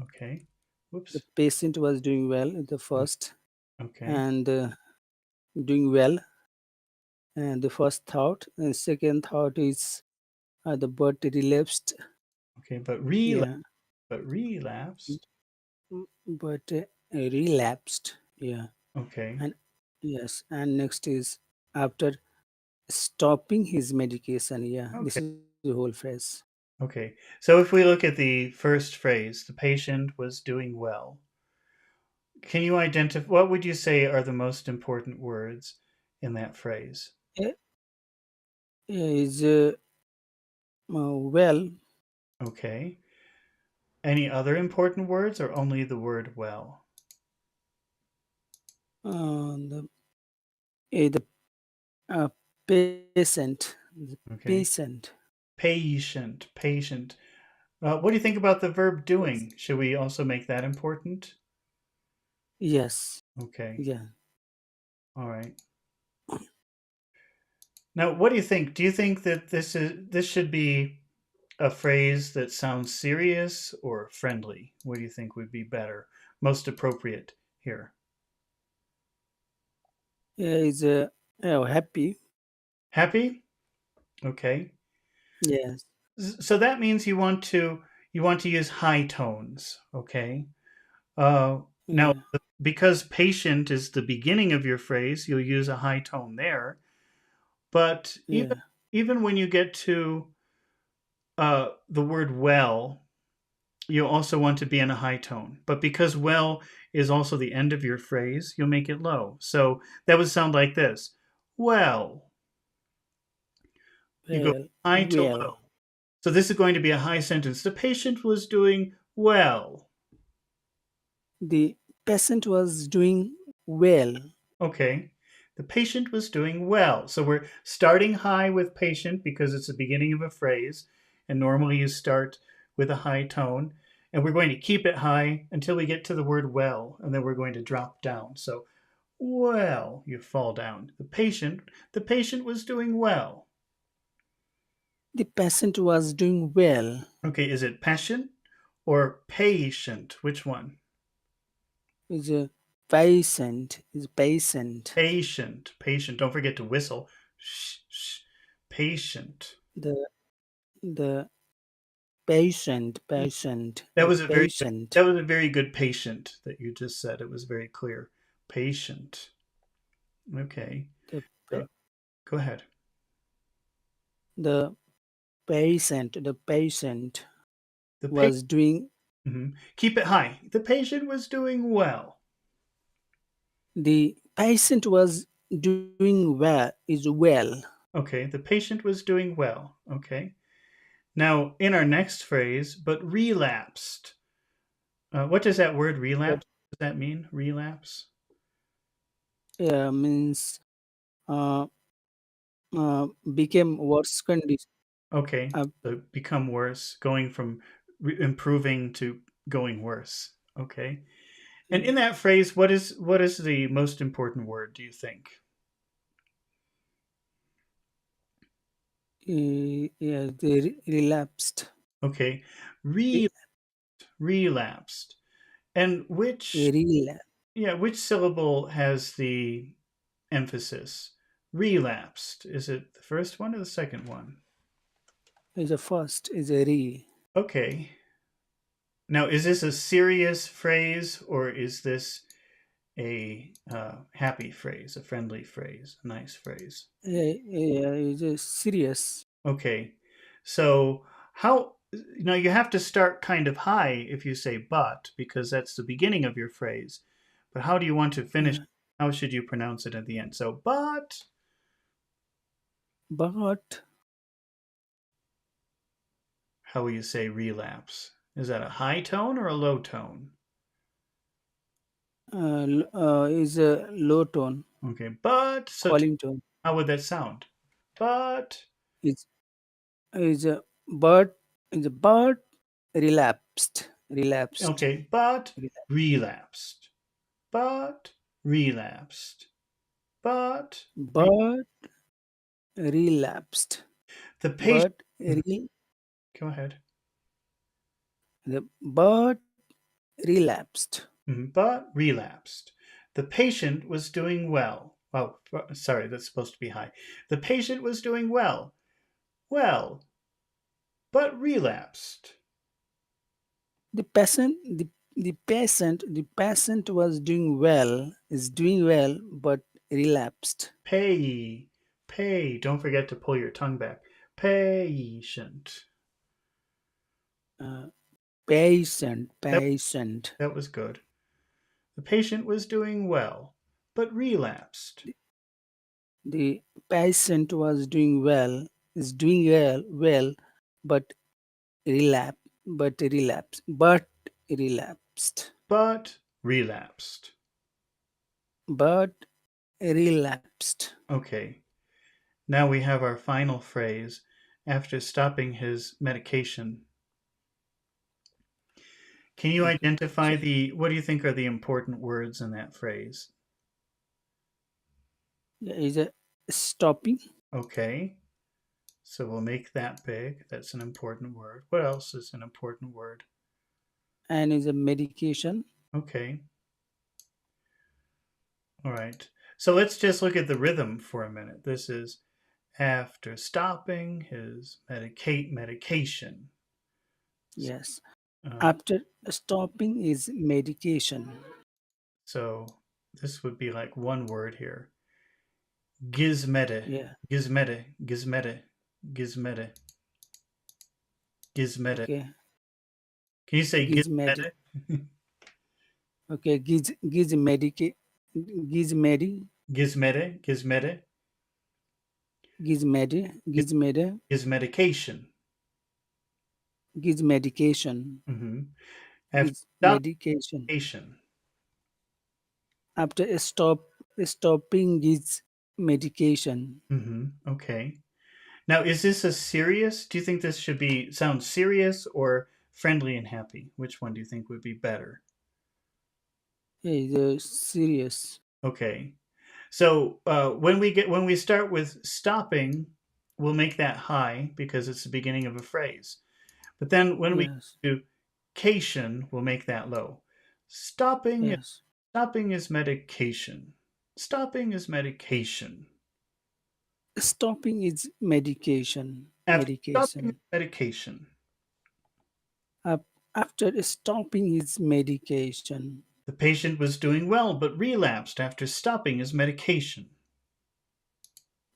okay. the Whoops. patient was doing well the Mm, first okay. and doing well and the first thought and second thought is the but relapsed. Okay, but Yeah, relapsed. but relapsed. Yeah, Okay. and yes, and next is after stopping his medication. Yeah, this Okay. is the whole phrase. Okay. So if we look at the first phrase, the patient was doing well. Can you identify what would you say are the most important words in that phrase? Uh, is well, Okay. Any other important words or only the word well? the the patient, the Okay. patient. Patient, patient. What do you think about the verb Yes. doing? Should we also make that important? Yes. Okay. Yeah. All right. Now, what do you think? Do you think that this should be a phrase that sounds serious or friendly? What do you think would be better, most appropriate here? Is happy. Happy? Okay. Yes. So that means you want to use high tones, okay? Now, Yeah. because patient is the beginning of your phrase, you'll use a high tone there. But Yeah. even when you get to the word well, you also want to be in a high tone. But because well is also the end of your phrase, you'll make it low. So that would sound like this: well. You go Well. high to Well. low. So this is going to be a high sentence. The patient was doing well. The patient was doing well. Okay. The patient was doing well. So we're starting high with patient because it's the beginning of a phrase. And normally you start with a high tone. And we're going to keep it high until we get to the word well. And then we're going to drop down. So, well, you fall down. The patient was doing well. The patient was doing well. Okay, is it passion or patient? Which one? Is a patient. Is patient. Patient. Patient. Don't forget to whistle. Shh, shh. Patient. The the patient. Yeah. Patient. That The was a very good, patient. that was a very good patient that you just said. It was very clear. Patient. Okay. The So pa- go ahead. the patient. The patient The patient. was doing. Keep it high. The patient was doing well. The patient was doing well. Is well. Okay. The patient was doing well. Okay. Now, in our next phrase, but relapsed. What does that word relapse? But What does that mean? Relapse. means uh, became worse condition. Okay. Uh, So become worse, going from improving to going worse. Okay. And in that phrase, what is the most important word, do you think? yeah, they relapsed. Okay. Re- Re relapsed. And relapse which syllable has the emphasis? Relapsed. Is it the first one or the second one? is a first. Is a re. Okay. Now, is this a serious phrase or is this a happy phrase, a friendly phrase, a nice phrase? Is a serious. Okay. So how now you have to start kind of high if you say but because that's the beginning of your phrase. But how do you want to finish? Yeah. How should you pronounce it at the end? So but But how will you say relapse? Is that a high tone or a low tone? is a low tone. Okay. But so Calling tone. how would that sound? But Is is a but is a but relapsed. Relapsed. okay, but Relapsed. relapsed. But relapsed. But re- But relapsed. the patient But re, go ahead. but relapsed. But relapsed. The patient was doing well. Oh, sorry, that's supposed to be high. The patient was doing well. Well, but relapsed. The patient, the patient was doing well, is doing well, but relapsed. Pay, pay. Don't forget to pull your tongue back. Patient. Uh, patient, That, patient. that was good. The patient was doing well, but relapsed. The patient was doing well, is doing well, but relapsed, But relapsed. but relapsed. Okay, now we have our final phrase after stopping his medication. Can you Okay, identify what do you think are the important words in that phrase? is a stopping Okay, so we'll make that big. That's an important word. What else is an important word? and is a medication. Okay, all right. So let's just look at the rhythm for a minute. This is after stopping his medication. Yes, Uh, after stopping is medication. so this would be like one word here. Gizmede, Yeah. gizmede, gizmede, gizmede, gizmede. Okay. Can you say Gives medi. gizmede? Okay. Gives medica. Gives medi. Gizmede, gizmede, Gives medi. Gives medi. giz medication. Gives medication. After Gives stop medication. medication. After stopping gives medication. Okay. Now, is this a serious? Do you think this should be sound serious or friendly and happy? Which one do you think would be better? Yeah, it's serious. Okay. So when we start with stopping, we'll make that high because it's the beginning of a phrase. But then when we Yes. do cation, we'll make that low. Stopping Yes. stopping is medication. Stopping is medication. Stopping is medication. After stopping is Medication. medication. After stopping his medication, The patient was doing well but relapsed after stopping his medication.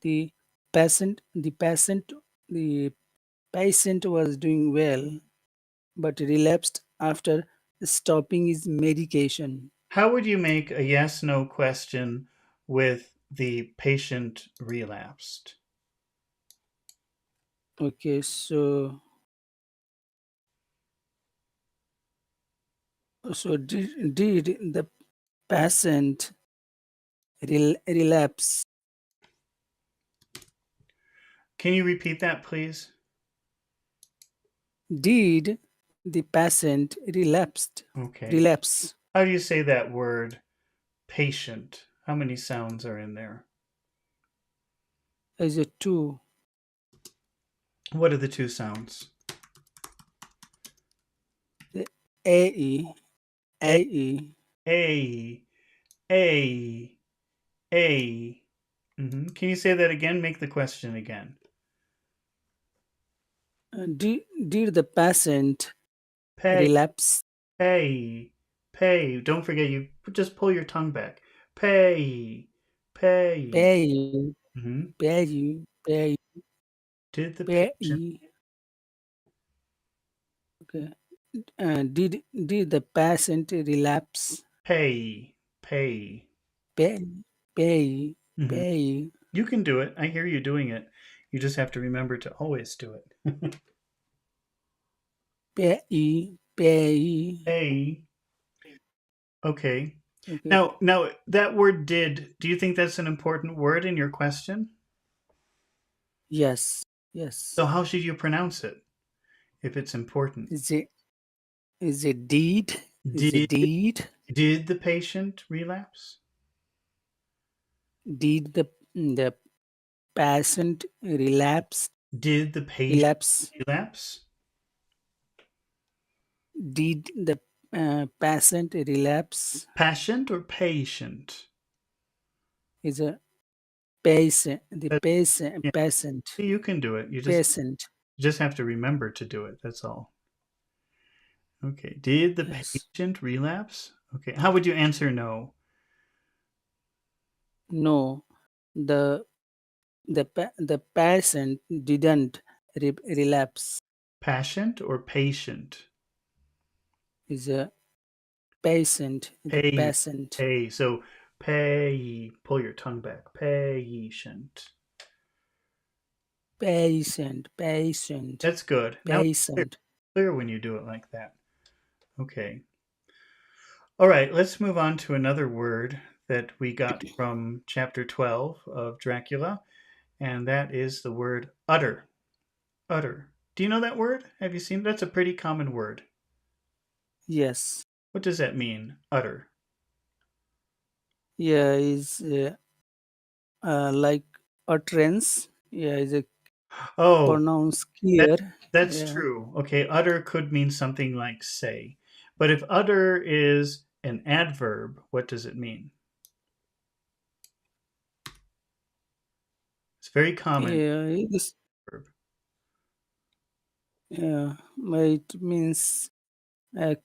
the the the patient was doing well but relapsed after stopping his medication. How would you make a yes no question with the patient relapsed? Okay, did the patient relapse? Can you repeat that, please? Did the patient Okay. relapse? How do you say that word patient? How many sounds are in there? Is it two? What are the two sounds? The AE, A, AE. A, A, A. Can you say that again? Make the question again. Did the patient Pay, relapse? pay, pay. Don't forget, you just pull your tongue back. Pay, pay. Pay, hmm pay, Did the patient pay. Okay. Did the patient relapse? pay, pay? Pay, pay, hmm pay, You can do it. I hear you doing it. You just have to remember to always do it. pay. Pay. Okay. Okay. Now that word "did." Do you think that's an important word in your question? Yes, So yes. how should you pronounce it if it's important? Is it is it deed? Is Did it deed? did the patient relapse? Did the patient relapse? Did the patient Relapse? relapse? Did the patient relapse? Patient or patient? Is a patient the That- patient yeah, patient you can do it. You just patient. You just have to remember to do it. That's all. Okay. Did the Yes. patient relapse? Okay. How would you answer no? No, the the patient didn't relapse. Patient or patient? Is a patient. The Pay, patient. pay. So pay. Pull your tongue back. Patient. Patient. Patient. That's good. Now it's clear, Patient. clear when you do it like that. Okay. All right. Let's move on to another word that we got from chapter 12 of Dracula, and that is the word utter. Utter. Do you know that word? Have you seen? That's a pretty common word. Yes. What does that mean? Utter. Yeah, is like utterance. Yeah, is a Oh, pronounce that clear. that's Yeah. true. Okay, utter could mean something like say. But if utter is an adverb, what does it mean? It's very common. Yeah, this Verb. yeah, it means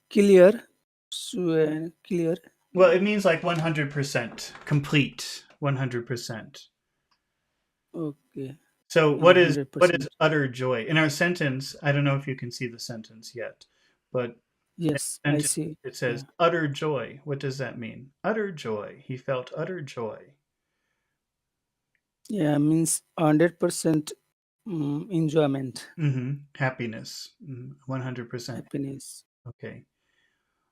clear. So, clear. Well, it Yeah. means like 100%, complete, 100%. Okay. So Yeah, what is 100%. utter joy? In our sentence, I don't know if you can see the sentence yet, but in Yes, the I sentence see. it Yeah. says utter joy. What does that mean? Utter joy. He felt utter joy. Yeah, means 100% enjoyment, Happiness. 100%. happiness. Okay.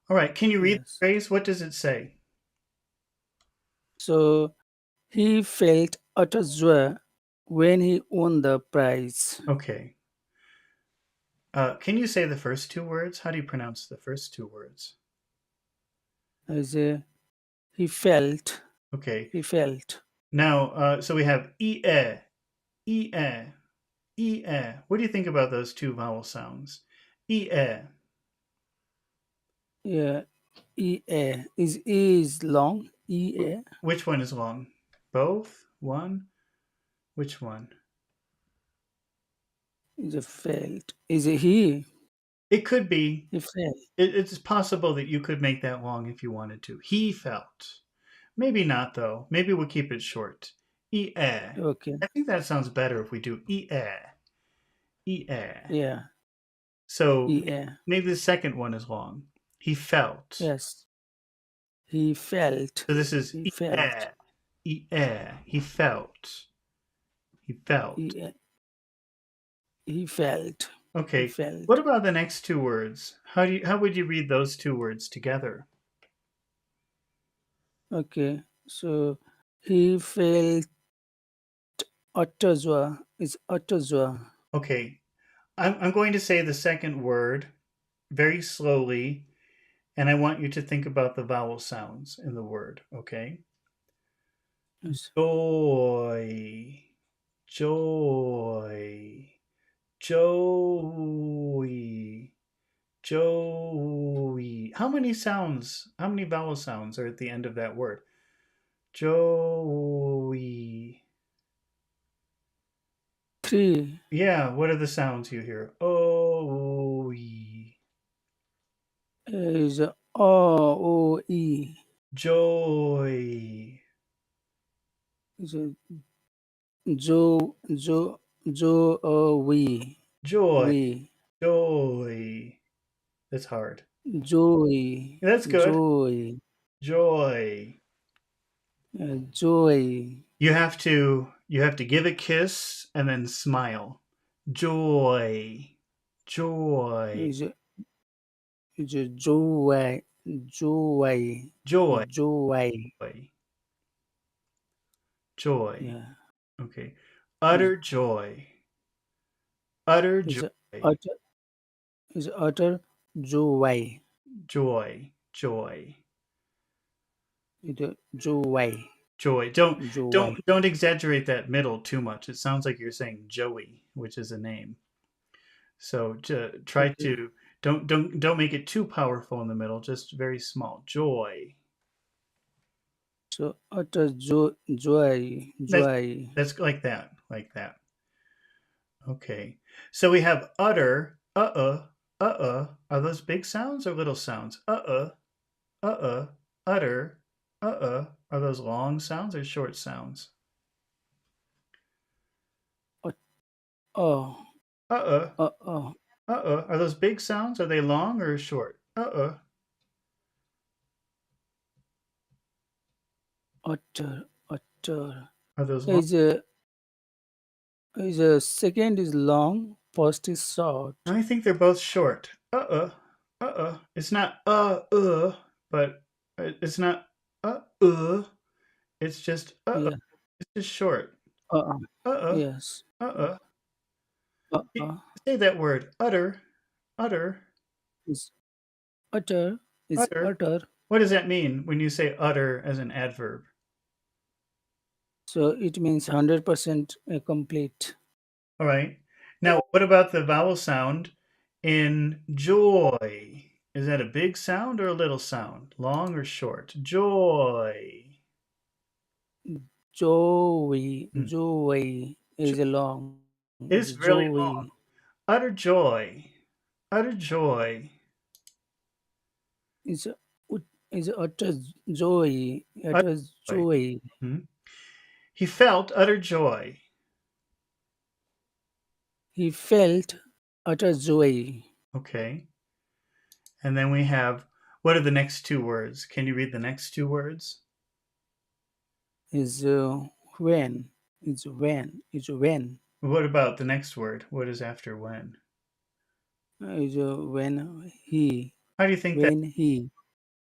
All right. Can you read the Yes. phrase? What does it say? So he felt utter joy when he won the prize. Okay. Can you say the first two words? How do you pronounce the first two words? As he felt, Okay. he felt. Now, so we have e, e. What do you think about those two vowel sounds? E. Yeah, is long. Ea Which one is long? Both? One? Which one? is a felt. Is a he? It could be. He felt. It's possible that you could make that long if you wanted to. He felt. Maybe not, though. Maybe we'll keep it short. E. Okay. I think that sounds better if we do e. E. Yeah. So Ea. maybe the second one is long. He felt. Yes. He felt. So this is He e. felt. E. He felt. He felt. He, he felt. He Okay. What felt. about the next two words? How would you read those two words together? Okay. So he felt utter joy. Is utter joy. Okay. I'm going to say the second word very slowly, and I want you to think about the vowel sounds in the word, okay? Yes. Joy, joy, joey, joey. How many vowel sounds are at the end of that word? Joey. Three Yeah, what are the sounds you hear? Oh, is O E. joy, Is jo jo jo we joy, we joy. That's hard. joy That's good. joy Joy. joy You have to give a kiss and then smile. Joy. Joy. is joy joy Joy. joy. Joy. Joy. Yeah. Okay. Is Utter joy. Utter is joy. utter is utter joy. Joy. Joy. It joy Joy. Don't joy. don't don't exaggerate that middle too much. It sounds like you're saying Joey, which is a name. So try Okay. to don't make it too powerful in the middle, just very small. Joy. So utter joy That's joy. that's like that, like that. Okay. So we have utter, uh. Are those big sounds or little sounds? Uh, utter, Are those long sounds or short sounds? uh, uh, Uh, uh. Are those big sounds? Are they long or short? Utter, utter. Are those long? Is a second is long, first is short. I think they're both short. It's not but it's not It's just Yeah. It's just short. Uh, Uh yes. uh. Uh, uh, Say that word. Utter, is utter is utter. utter. What does that mean when you say utter as an adverb? So it means 100% complete. All right. Now, what about the vowel sound in joy? Is that a big sound or a little sound? Long or short? Joy. Joey, Hmm. Joey Jo- is a long. Is It's really Joey. long. Utter joy. Utter joy. Is is utter joy. Utter Utter joy. joy. Hmm. He felt utter joy. He felt utter joy. Okay. And then we have, what are the next two words? Can you read the next two words? Is when. Is when. Is when. What about the next word? What is after when? Is when he. How do you think that When he.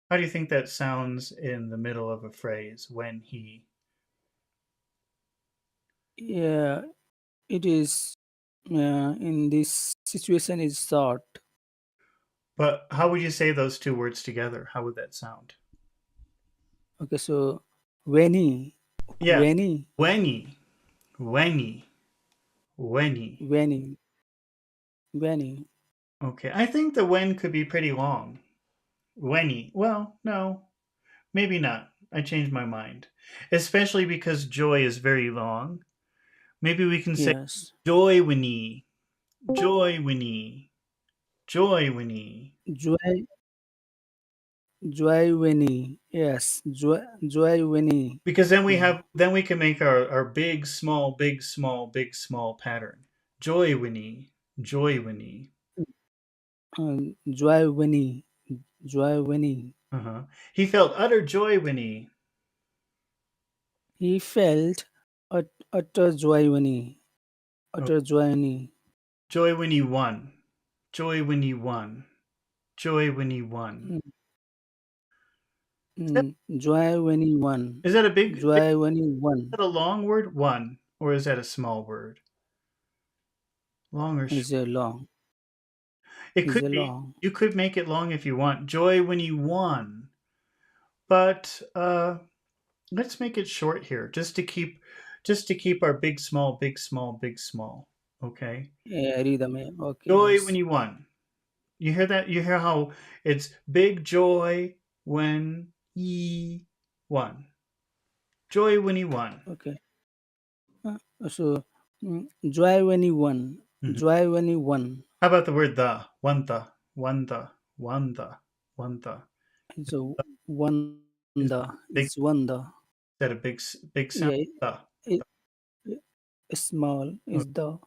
how do you think that sounds in the middle of a phrase? When he. Yeah, it is. In this situation is short. But how would you say those two words together? How would that sound? Okay, so when he. Yeah, When he. when he. When he. When he. When he. When he. Okay, I think the when could be pretty long. When he. Well, no, maybe not. I changed my mind. Especially because joy is very long. Maybe we can say Yes. joy winnie, joy winnie, joy winnie. Joy. Joy when he. Yes. Joy when he. Because then we can make our big small big small big small pattern. Joy winnie, joy winnie. Joy when he. Joy when he. Uh-huh. He felt utter joy winnie. He felt utter joy when he. Oh, Utter joy when he. joy winnie won. Joy winnie won. Joy winnie won. Mm, Joy when he won. Is that a big Joy when he is won. that a long word? One. Or is that a small word? Long or short? Is a long. It Is could a be. long. You could make it long if you want. Joy when you won. But let's make it short here, just to keep our big small big small big small. Okay. Rhythm. Okay. Joy when Yes. you won. You hear that? You hear how it's big joy when ye won. Joy when he won. Okay. So joy when he won. Mhm. Joy when he won. How about the word the? One the, one the, one the, one the. It's a wonder. Is It's big wonder. that a big sound? Yeah. The. It, small Okay. is the.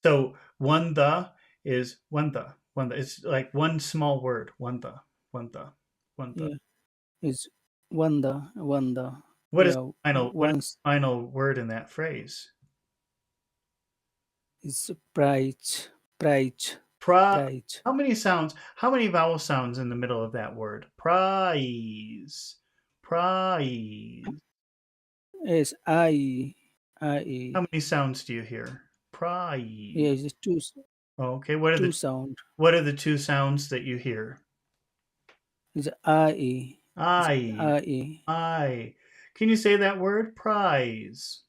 So one the is one the, one the. It's like one small word. One the, one the, one the. Yeah. Is wonder. Wonder. What is Yeah. what is Once the final word in that phrase? is pride. Pride. Pri Pride. How many sounds, how many vowel sounds in the middle of that word? Prize. Prize. Yes. I. How many sounds do you hear? Prize. Yes. Okay, Two sound. what are the two sounds that you hear? Is I. Is I. I. I. Can you say that word? Prize.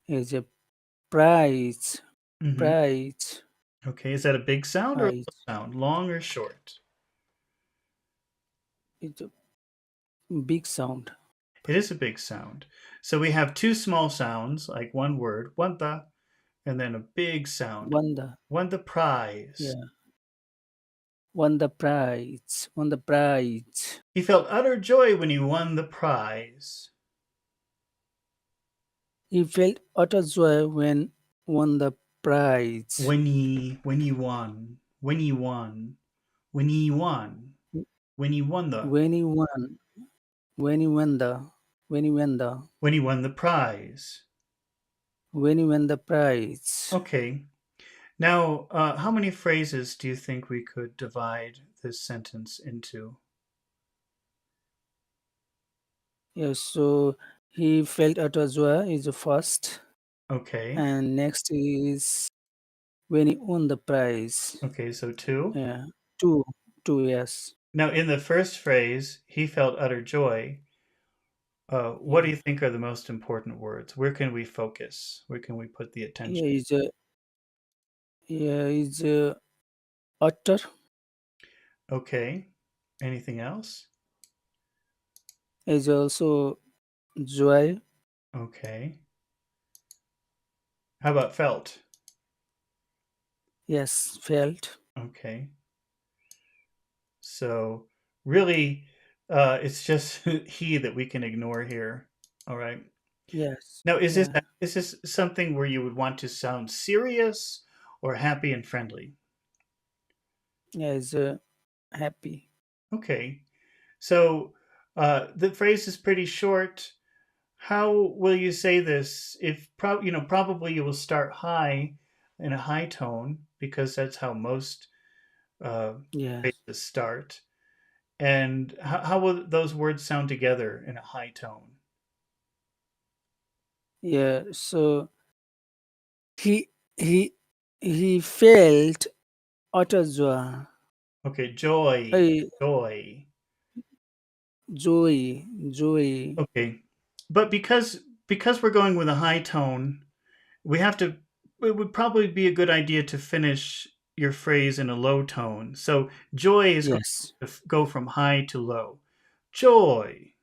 Is a prize. Hmm. Prize. Okay, is that a big sound or a little Prize. sound? Long or short? It's a big sound. It is a big sound. So we have two small sounds, like one word, wanta, and then a big sound. won the Won the prize. yeah won the prize. He felt utter joy when he won the prize. He felt utter joy when won the prize. When he won. When he won. When he won. When he won the When he won, when he won the, when he won the, when he won the prize. when he won the prize. Okay. Now, how many phrases do you think we could divide this sentence into? Yes, so he felt utter joy is the first, Okay. and next is when he won the prize. Okay, so two. Yeah, two, two. Yes, Now, in the first phrase, he felt utter joy. What do yeah, you think are the most important words? Where can we focus? Where can we put the attention? yeah. Is utter Okay. Anything else? is also joy. Okay. How about felt? Yes, felt. Okay. So really, it's just he that we can ignore here. All right. Yes, Now, yeah, is this something where you would want to sound serious or happy and friendly? yeah. Is happy. Okay. So the phrase is pretty short. How will you say this? If probably you will start high in a high tone because that's how most uh, Yes, phrases start. And how will those words sound together in a high tone? yeah. So he he he felt utter joy. Okay, joy, Hey, joy. joy, joy. Okay, but because we're going with a high tone, we have to. It would probably be a good idea to finish your phrase in a low tone. So joy is going Yes, to go from high to low. Joy,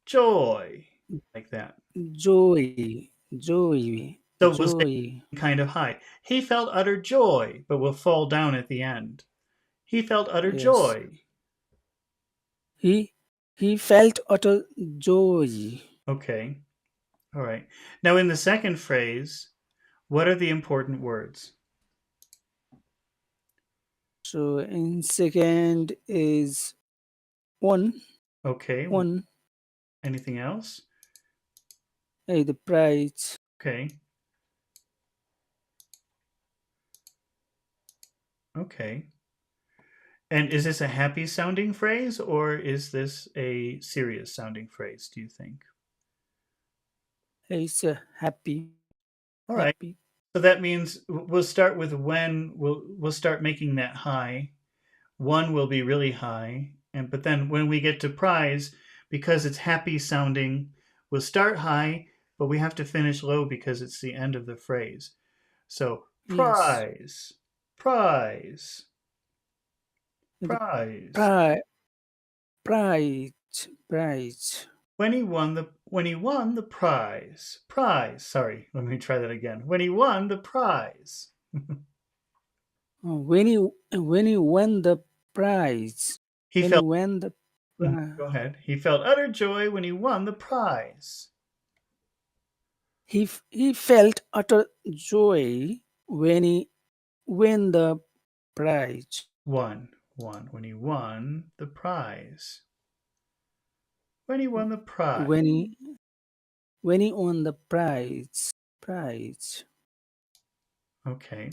joy, like that. joy, joy, So we'll say joy. kind of high. He felt utter joy, but we'll fall down at the end. He felt utter Yes, joy. he he felt utter joy. Okay, all right. Now in the second phrase, what are the important words? So in second is one, Okay, one. anything else? Hey, the prize. Okay, okay. And is this a happy sounding phrase or is this a serious sounding phrase, do you think? It's happy, All right. happy. So that means we'll start with when we'll start making that high. One will be really high, and but then when we get to prize, because it's happy sounding, we'll start high, but we have to finish low because it's the end of the phrase. So Yes, prize, prize, the prize. prize, prize, prize. When he won the prize. Prize. Sorry, let me try that again. When he won the prize. When he won the prize, He when he felt won the go prize, ahead. He felt utter joy when he won the prize. he felt utter joy when he won the prize. Won. When he won the prize. When he won the prize. When he when he won the prize. Okay.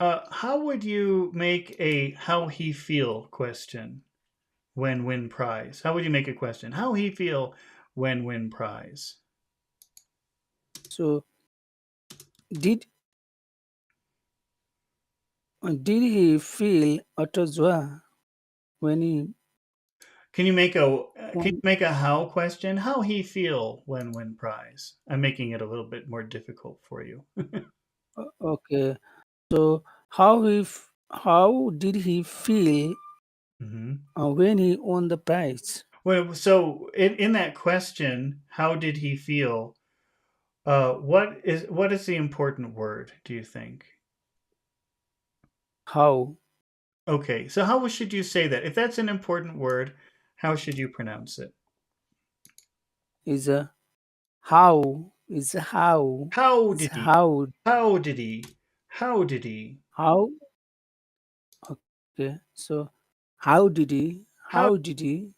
How would you make a how he feel question when win prize? How would you make a question? How he feel when win prize? So did did he feel utter joy when he Can you won? make a how question? How he feel when win prize? I'm making it a little bit more difficult for you. Okay, so how did he feel hmm when he won the prize? Well, so in that question, how did he feel? what is the important word, do you think? How Okay, so how should you say that? If that's an important word, how should you pronounce it? is a how is how How is did he? how How did he? How did he? how okay. So how did he? How How did he?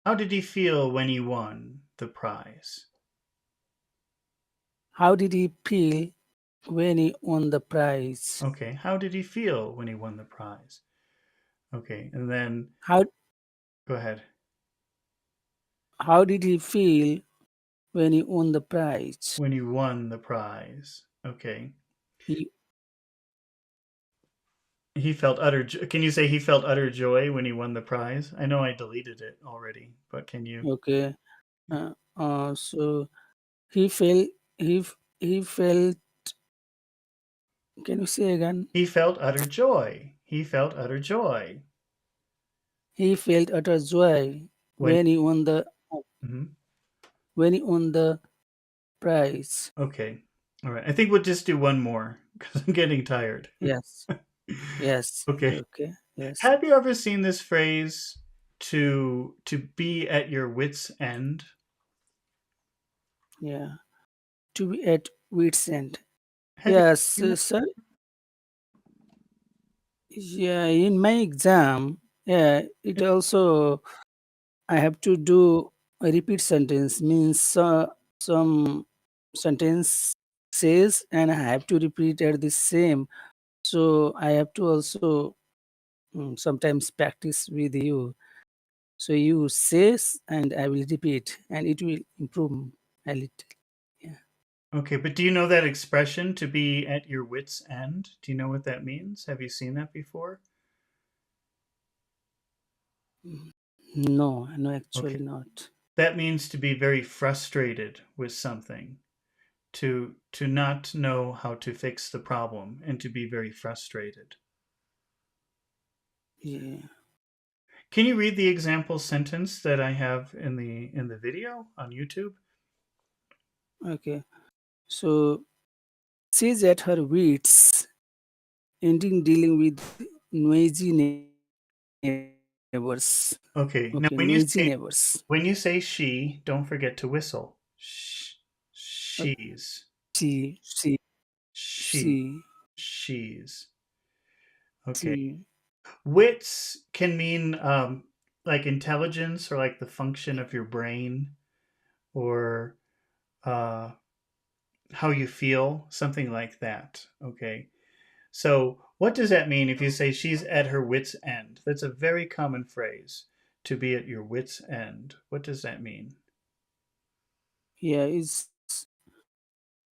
how did he feel when he won the prize? How did he feel when he won the prize? Okay, how did he feel when he won the prize? Okay, and then How go ahead. how did he feel when he won the prize? When he won the prize. Okay. He He felt can you say he felt utter joy when he won the prize? I know I deleted it already, but can you? okay. So he felt he felt. Can you say again? He felt utter joy. He felt utter joy He felt utter joy when. Mhm. when he won the prize. Okay. All right. I think we'll just do one more because I'm getting tired. Yes, yes, Okay. okay, yes, Have you ever seen this phrase to be at your wits' end? yeah. To be at wit's end. Have you Yes, seen that? sir. Yeah, in my exam, yeah, it also I have to do a repeat sentence. Means some sentence says, and I have to repeat at the same. So I have to also sometimes practice with you. So you says, and I will repeat, and it will improve a little. Yeah. Okay, but do you know that expression to be at your wits' end? Do you know what that means? Have you seen that before? No, no, Okay. actually not. That means to be very frustrated with something, to not know how to fix the problem and to be very frustrated. Yeah. Can you read the example sentence that I have in the video on YouTube? Okay. So she's at her wits, ending dealing with noisy neighbors. Okay. Now Okay, noisy neighbors. when you say she, don't forget to whistle. Okay. She's. She, she, She. she, She's. Okay. she. Wits can mean like intelligence or like the function of your brain or uh, how you feel, something like that. Okay. So, what does that mean if you say she's at her wits' end? That's a very common phrase, to be at your wits' end. What does that mean? Yeah, is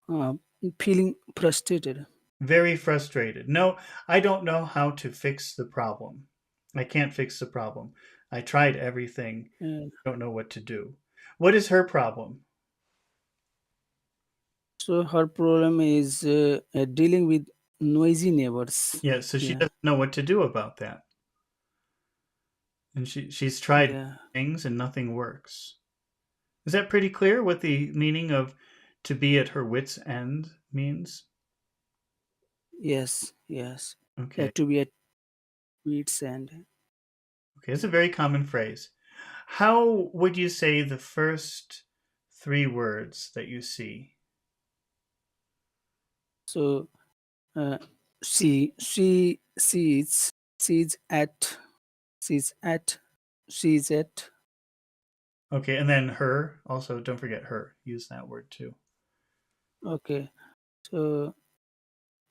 uh, feeling frustrated. Very frustrated. No, I don't know how to fix the problem. I can't fix the problem. I tried everything. Uh, Don't know what to do. What is her problem? so her problem is dealing with noisy neighbors. Yeah, so she Yeah, doesn't know what to do about that. And she's tried yeah, things and nothing works. Is that pretty clear what the meaning of to be at her wits' end means? yes, yes. Yeah, Okay. to be at wits end. Okay, it's a very common phrase. How would you say the first three words that you see? So uh, she she's at she's at she's at Okay, and then her. Also, don't forget her. Use that word too. okay. So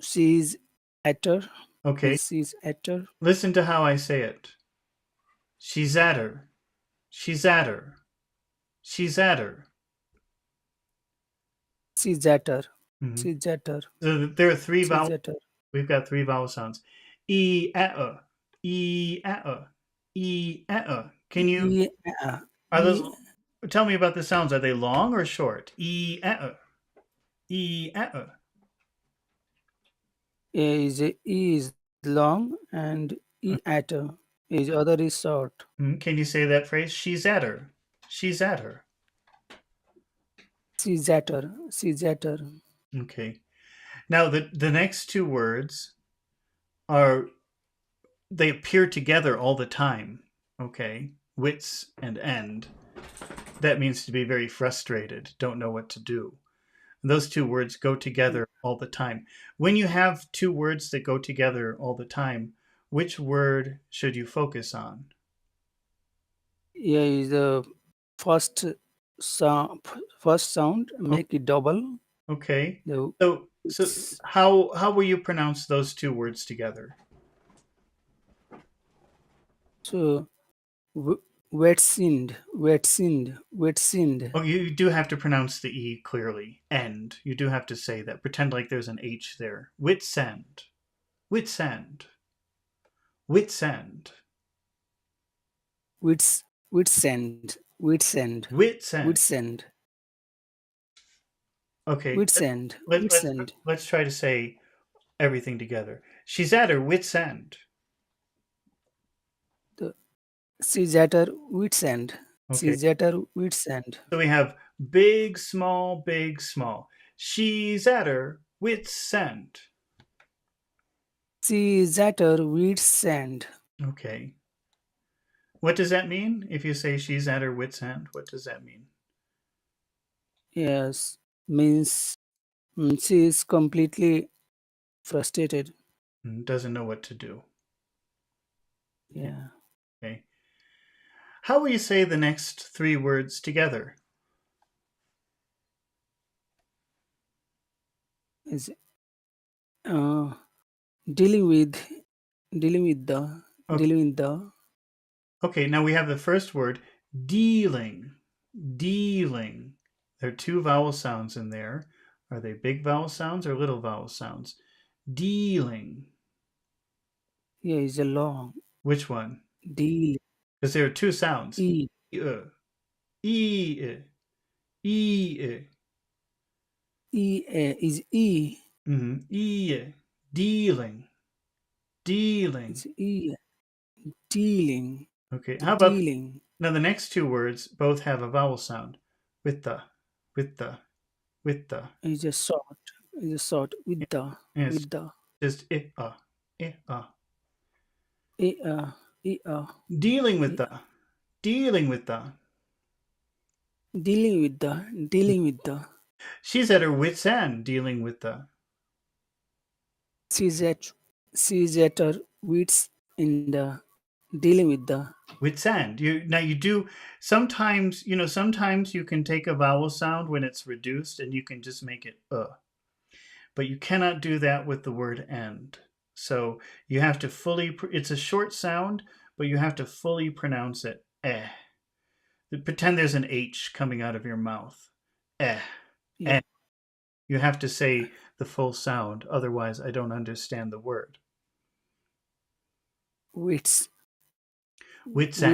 she's at her. Okay, She's at her. listen to how I say it. She's at her. She's at her. She's at her. She's at her. Mhm. She's at her. So there are three She's vowel. at her. We've got three vowel sounds. E at a. E at a. E at a. Can you? E, Are e those? Tell me about the sounds. Are they long or short? E at a. E at a. is long and e at her. Is other is short. Can you say that phrase? She's at her. She's at her. Caesar. Okay. Now the next two words are they appear together all the time. Okay. Wits and end. That means to be very frustrated, don't know what to do. And those two words go together all the time. When you have two words that go together all the time, which word should you focus on? Yeah, is the first sound. First sound make it double. Okay. The So it's how will you pronounce those two words together? so w- wet sinned. Oh, you do have to pronounce the E clearly. End. You do have to say that. Pretend like there's an H there. Witsend. Witsend. Witsend. Wits Witsend Witsend. Witsend Okay. Witsend Let, let's Witsend. let's try to say everything together. She's at her wits end. The Caesar Witsend. Okay. Caesar Witsend. So we have big, small, big, small. She's at her wits end. Caesar Witsend. Okay. What does that mean? If you say she's at her wits end, what does that mean? Yes, means she is completely frustrated. Doesn't know what to do. Yeah, Okay. How will you say the next three words together? is uh, dealing with dealing with the Okay. dealing with the Okay, now we have the first word, dealing. Dealing. There are two vowel sounds in there. Are they big vowel sounds or little vowel sounds? Dealing. yeah is a long Which one? deal. Because there are two sounds. E E, e, e. is E Dealing. Dealing. is E dealing Okay, the how about dealing now the next two words both have a vowel sound. With the, with the, with the. is a short with the And it's with the just I. e e Dealing with e the, dealing with the. dealing with the She's at her wits' end dealing with the Caesar Caesar wits in the dealing with the wits' end. You do sometimes sometimes you can take a vowel sound when it's reduced and you can just make it but you cannot do that with the word end. So you have to fully. It's a short sound, but you have to fully pronounce it. Eh. Pretend there's an H coming out of your mouth. Eh. yeah Eh. You have to say the full sound, otherwise I don't understand the word. wits Wits end.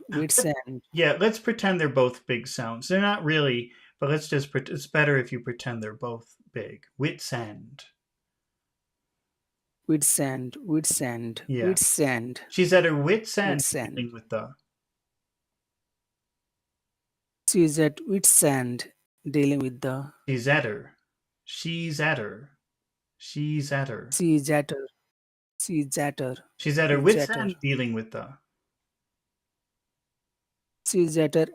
wits and Yeah, let's pretend they're both big sounds. They're not really, but let's just. It's better if you pretend they're both big. Wits end. wits and Yeah, wits and she's at her wits end wits and dealing with the. she's at wits and dealing with the She's at her. She's at her. She's at her. she's at her she's at her She's at her she's wits at her end dealing with the. she's at her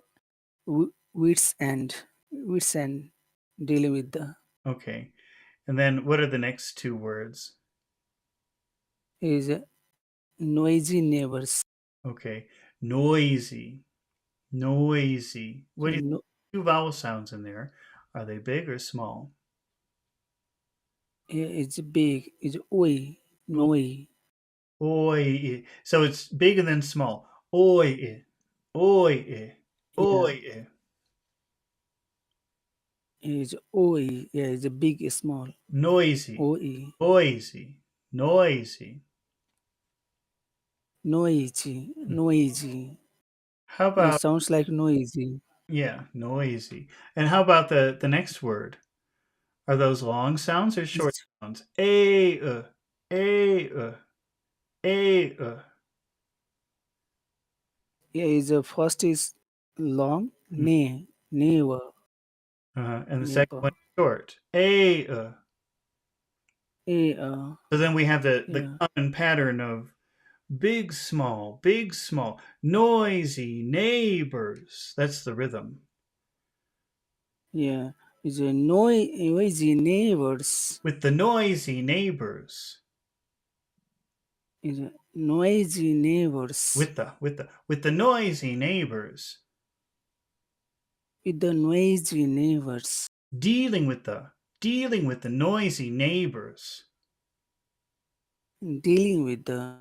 wits and dealing with the Okay, and then what are the next two words? is noisy neighbors. Okay, noisy, noisy. What So do you no, two vowel sounds in there? Are they big or small? it's big. It's oi, noi. Oi. So it's big and then small. Oi. Oi. Yeah, Oi. it's oi. Yeah, it's a big, small. Noisy. Oi, Noisy. Noisy. noisy, noisy. How It about sounds like noisy. yeah, noisy. And how about the next word? Are those long sounds or short It's, sounds? A. A. yeah, is first is long, ne, never. And the second neighbor. one is short. A. A, So then we have the yeah, common pattern of big, small, noisy neighbors. That's the rhythm. yeah. Is a noisy neighbors. With the noisy neighbors. Is a noisy neighbors. With the noisy neighbors. With the noisy neighbors. Dealing with the noisy neighbors. Dealing with the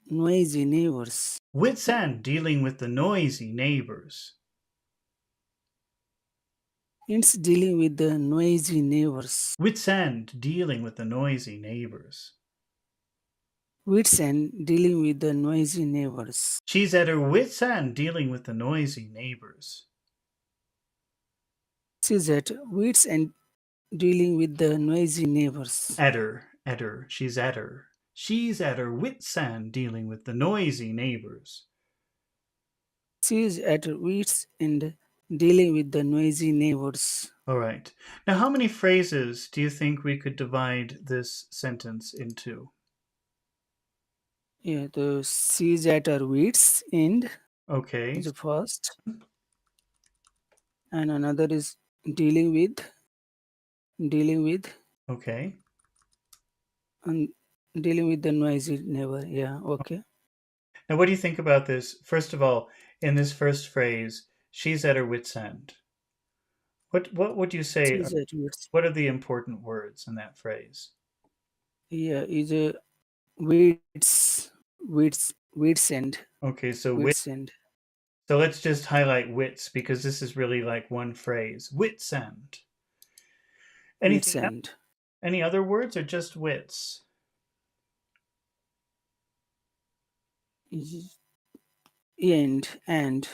noisy neighbors. Wits end dealing with the noisy neighbors. It's dealing with the noisy neighbors. Wits end dealing with the noisy neighbors. Wits end dealing with the noisy neighbors. She's at her wits end dealing with the noisy neighbors. She's at wits end dealing with the noisy neighbors. At her. She's at her. She's at her wits end dealing with the noisy neighbors. She's at wits end dealing with the noisy neighbors. All right. Now, how many phrases do you think we could divide this sentence into? Yeah, the she's at her wits end Okay. is the first, and another is dealing with, dealing with, Okay. and dealing with the noisy neighbor. Yeah, okay. Now, what do you think about this? First of all, in this first phrase, she's at her wits' end. What would you say? She's at wits. What are the important words in that phrase? Yeah, is a wits end, Okay, so wits end, so let's just highlight wits because this is really like one phrase. Wits end. wits Anything else? end. Any other words or just wits? Is end and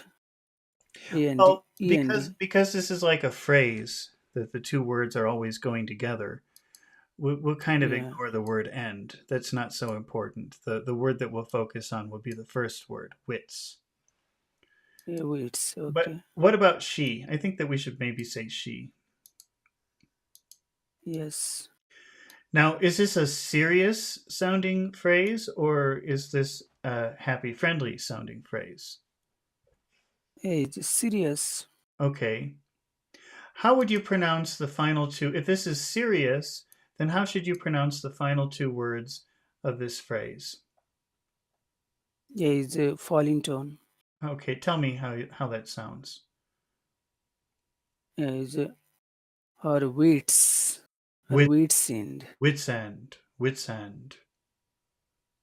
end Well, because end. because this is like a phrase that the two words are always going together, we'll kind of Yeah, ignore the word end. That's not so important. The word that we'll focus on will be the first word, wits. yeah, wits. But Okay. what about she? I think that we should maybe say she. Yes. Now, is this a serious sounding phrase or is this a happy, friendly sounding phrase? Hey, it's serious. Okay. How would you pronounce the final two? If this is serious, then how should you pronounce the final two words of this phrase? Yeah, it's a falling tone. Okay, tell me how that sounds. Yeah, it's a, her wits. Her Wit, wits end. wits end, wits end,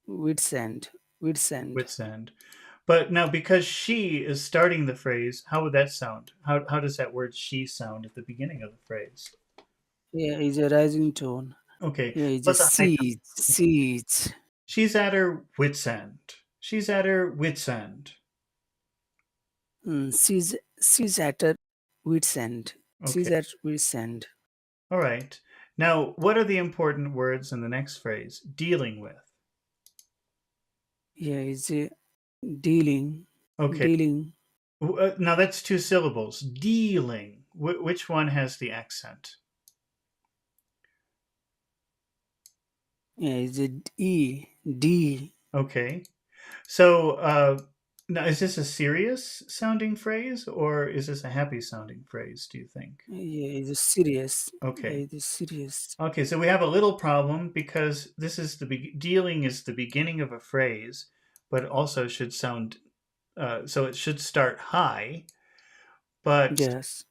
Wits end. Wits end. wits end. But now, because she is starting the phrase, how would that sound? How does that word she sound at the beginning of the phrase? Yeah, it's a rising tone. Okay, Yeah, it's a what's a high tone? siege. Siege. She's at her wits end. She's at her wits end. She's at her wits end. Okay, She's at wits end. all right. Now, what are the important words in the next phrase? Dealing with. Yeah, it's a dealing. Okay, Dealing. now that's two syllables. Dealing. Which one has the accent? Yeah, it's a E. D. Okay. So now is this a serious sounding phrase or is this a happy sounding phrase, do you think? Yeah, it's a serious. Yeah, Okay. it's serious. Okay, so we have a little problem because this is dealing is the beginning of a phrase, but it also should sound so it should start high, but Yes.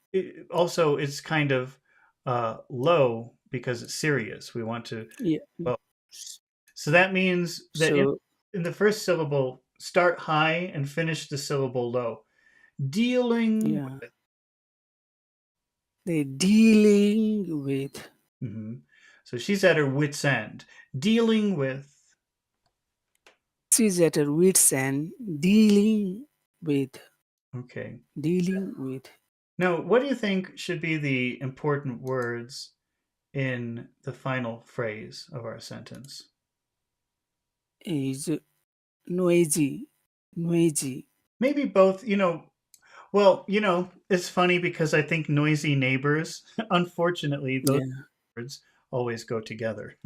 also it's kind of low because it's serious. We want to Yeah. well, so that means that in, So in the first syllable, start high and finish the syllable low. Dealing yeah, they dealing with. mhm. So she's at her wits' end. Dealing with. She's at her wits end. Dealing with. Okay. Dealing with Now, what do you think should be the important words in the final phrase of our sentence? is noisy. Noisy. Maybe both, Well, it's funny because I think noisy neighbors, unfortunately, those Yeah. words always go together.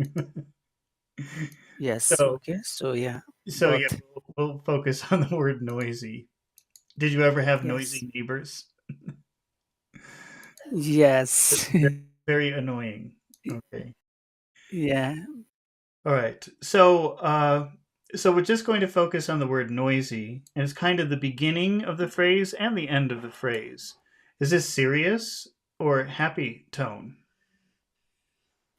Yes. So, Okay. So yeah, so yeah, both. we'll focus on the word noisy. Did you ever have Yes. noisy neighbors? Yes. They're very annoying. Okay. Yeah. All right. So we're just going to focus on the word noisy, and it's kind of the beginning of the phrase and the end of the phrase. Is this serious or happy tone?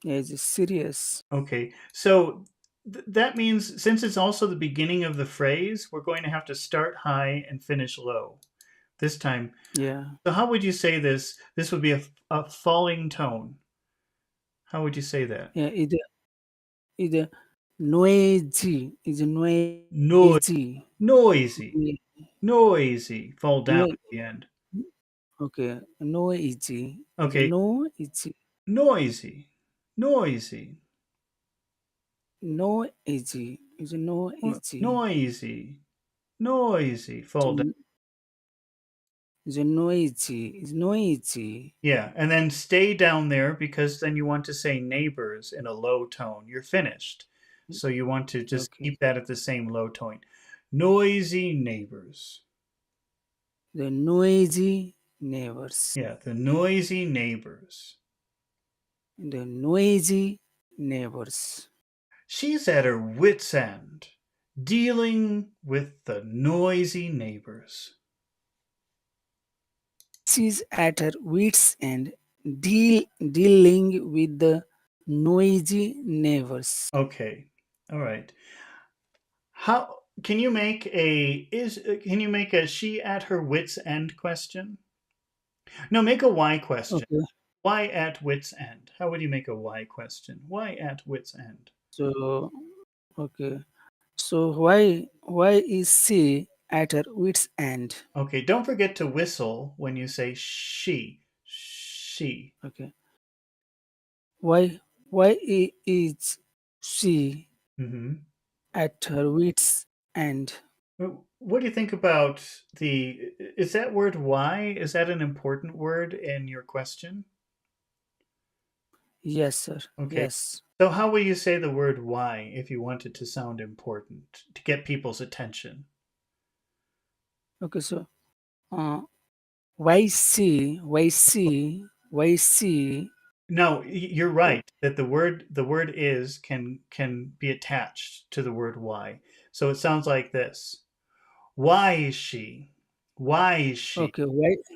Yeah, it's serious. Okay. So that means since it's also the beginning of the phrase, we're going to have to start high and finish low this time. Yeah. So how would you say this? This would be a falling tone. How would you say that? Yeah. It noisy. It's No, noisy. noisy, Noi- noisy. Fall down noi- at the end. Okay. Noisy. It's Okay. noisy. Noisy, noisy, Noisy. It's noisy. noisy, noisy. Fall down. It's noisy. It's noisy. Yeah, and then stay down there because then you want to say neighbors in a low tone. You're finished. So you want to just Okay. keep that at the same low tone. Noisy neighbors. The noisy neighbors. Yeah, the noisy neighbors. The noisy neighbors. She's at her wits' end, dealing with the noisy neighbors. She's at her wits' end dealing with the noisy neighbors. Okay, all right. How can you make a is can you make a she at her wits end question? No, make a why question. Okay. Why at wits end? How would you make a why question? Why at wits end? So okay. So why is she at her wits' end? Okay, don't forget to whistle when you say she. She. Okay. Is she Hmm. at her wits' end? What do you think about the is that word why? Is that an important word in your question? Yes, sir. Okay. Yes. So how will you say the word why if you want it to sound important to get people's attention? Okay. So uh, why she No, you're right that the word is can be attached to the word why. So it sounds like this. Why is she? Why is she? okay, why Sh-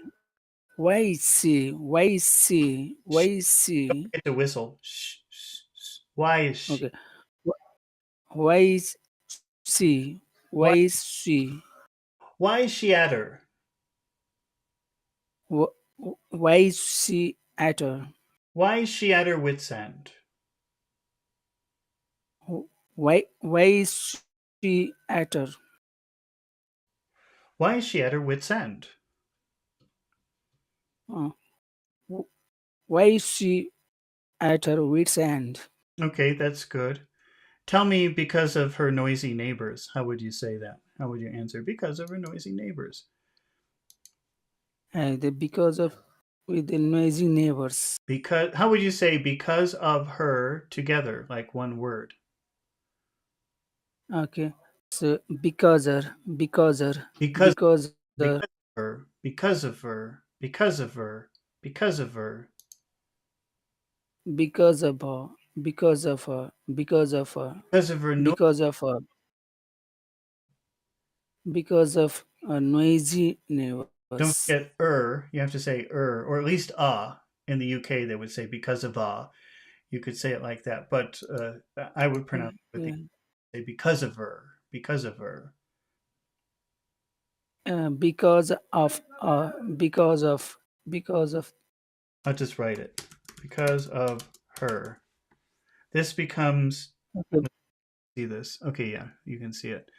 is she Get to whistle. Shh, shh, shh. Why is she? okay, why is she why Why is she why is she at her? wh- why is she at her Why is she at her wits end? why is she at her Why is she at her wits end? uh, wh- why is she at her wits end? Okay, that's good. Tell me because of her noisy neighbors. How would you say that? How would you answer? Because of her noisy neighbors. Because of with the noisy neighbors. Because how would you say because of her together, like one word? Okay, so Because because because of her, because of her, because of her, because of her. because of her, because of her, because of her, Because of her no because of her, because of a noisy don't neighbors. forget you have to say or at least in the UK they would say because of you could say it like that, but I would pronounce it with the Yeah. say because of her, because of her. Because of because of I'll just write it. Because of her. This becomes okay, see this. Okay, yeah, you can see it.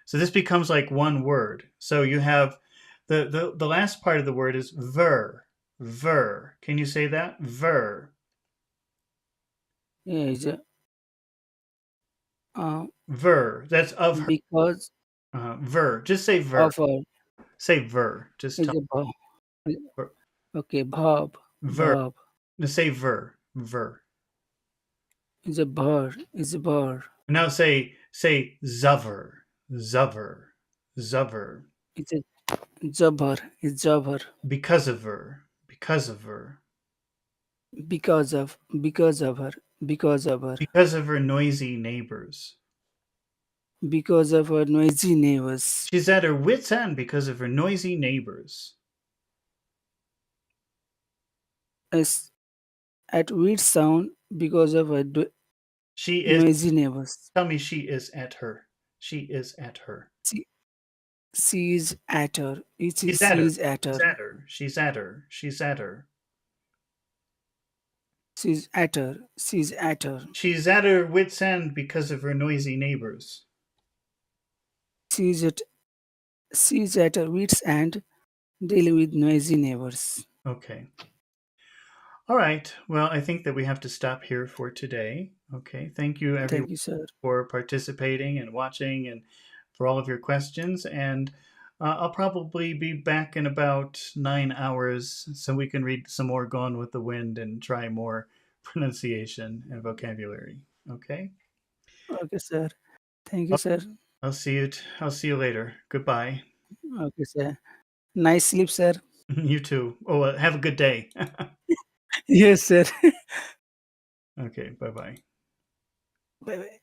So this becomes like one word. So you have the last part of the word is ver. Ver. Can you say that? Ver. yeah, uh, Ver. That's of her. because Ver. Just say ver. of her. Say ver. Just Is tell a verb. ver. Okay, verb. Ver. Verb. No, say ver. Ver. Is a bird. Is a bird. Now say zover. Zover. Zover. It's a jabber. Is jabber. Because of her. Because of her. Because of. Because of her. Because of her. Because of her noisy neighbors. Because of her noisy neighbors. She's at her wits' end because of her noisy neighbors. Is at weird sound because of her She is. noisy neighbors. Tell me she is at her. She is at her. She, she is at her. She's at She her. is at She's her. at her. She's at her. She's at her. She's at her. She's at her. She's at her wits' end because of her noisy neighbors. She's at she's at her wits end dealing with noisy neighbors. Okay. All right. Well, I think that we have to stop here for today. Okay. Thank you, everyone, Thank you, sir. for participating and watching and for all of your questions. And I'll probably be back in about 9 hours so we can read some more Gone with the Wind and try more pronunciation and vocabulary. Okay. Okay, sir. Thank you, sir. I'll see you later. Goodbye. Okay, sir. Nice sleep, sir. You too. Oh, have a good day. Yes, sir. Okay. Bye bye. Bye bye.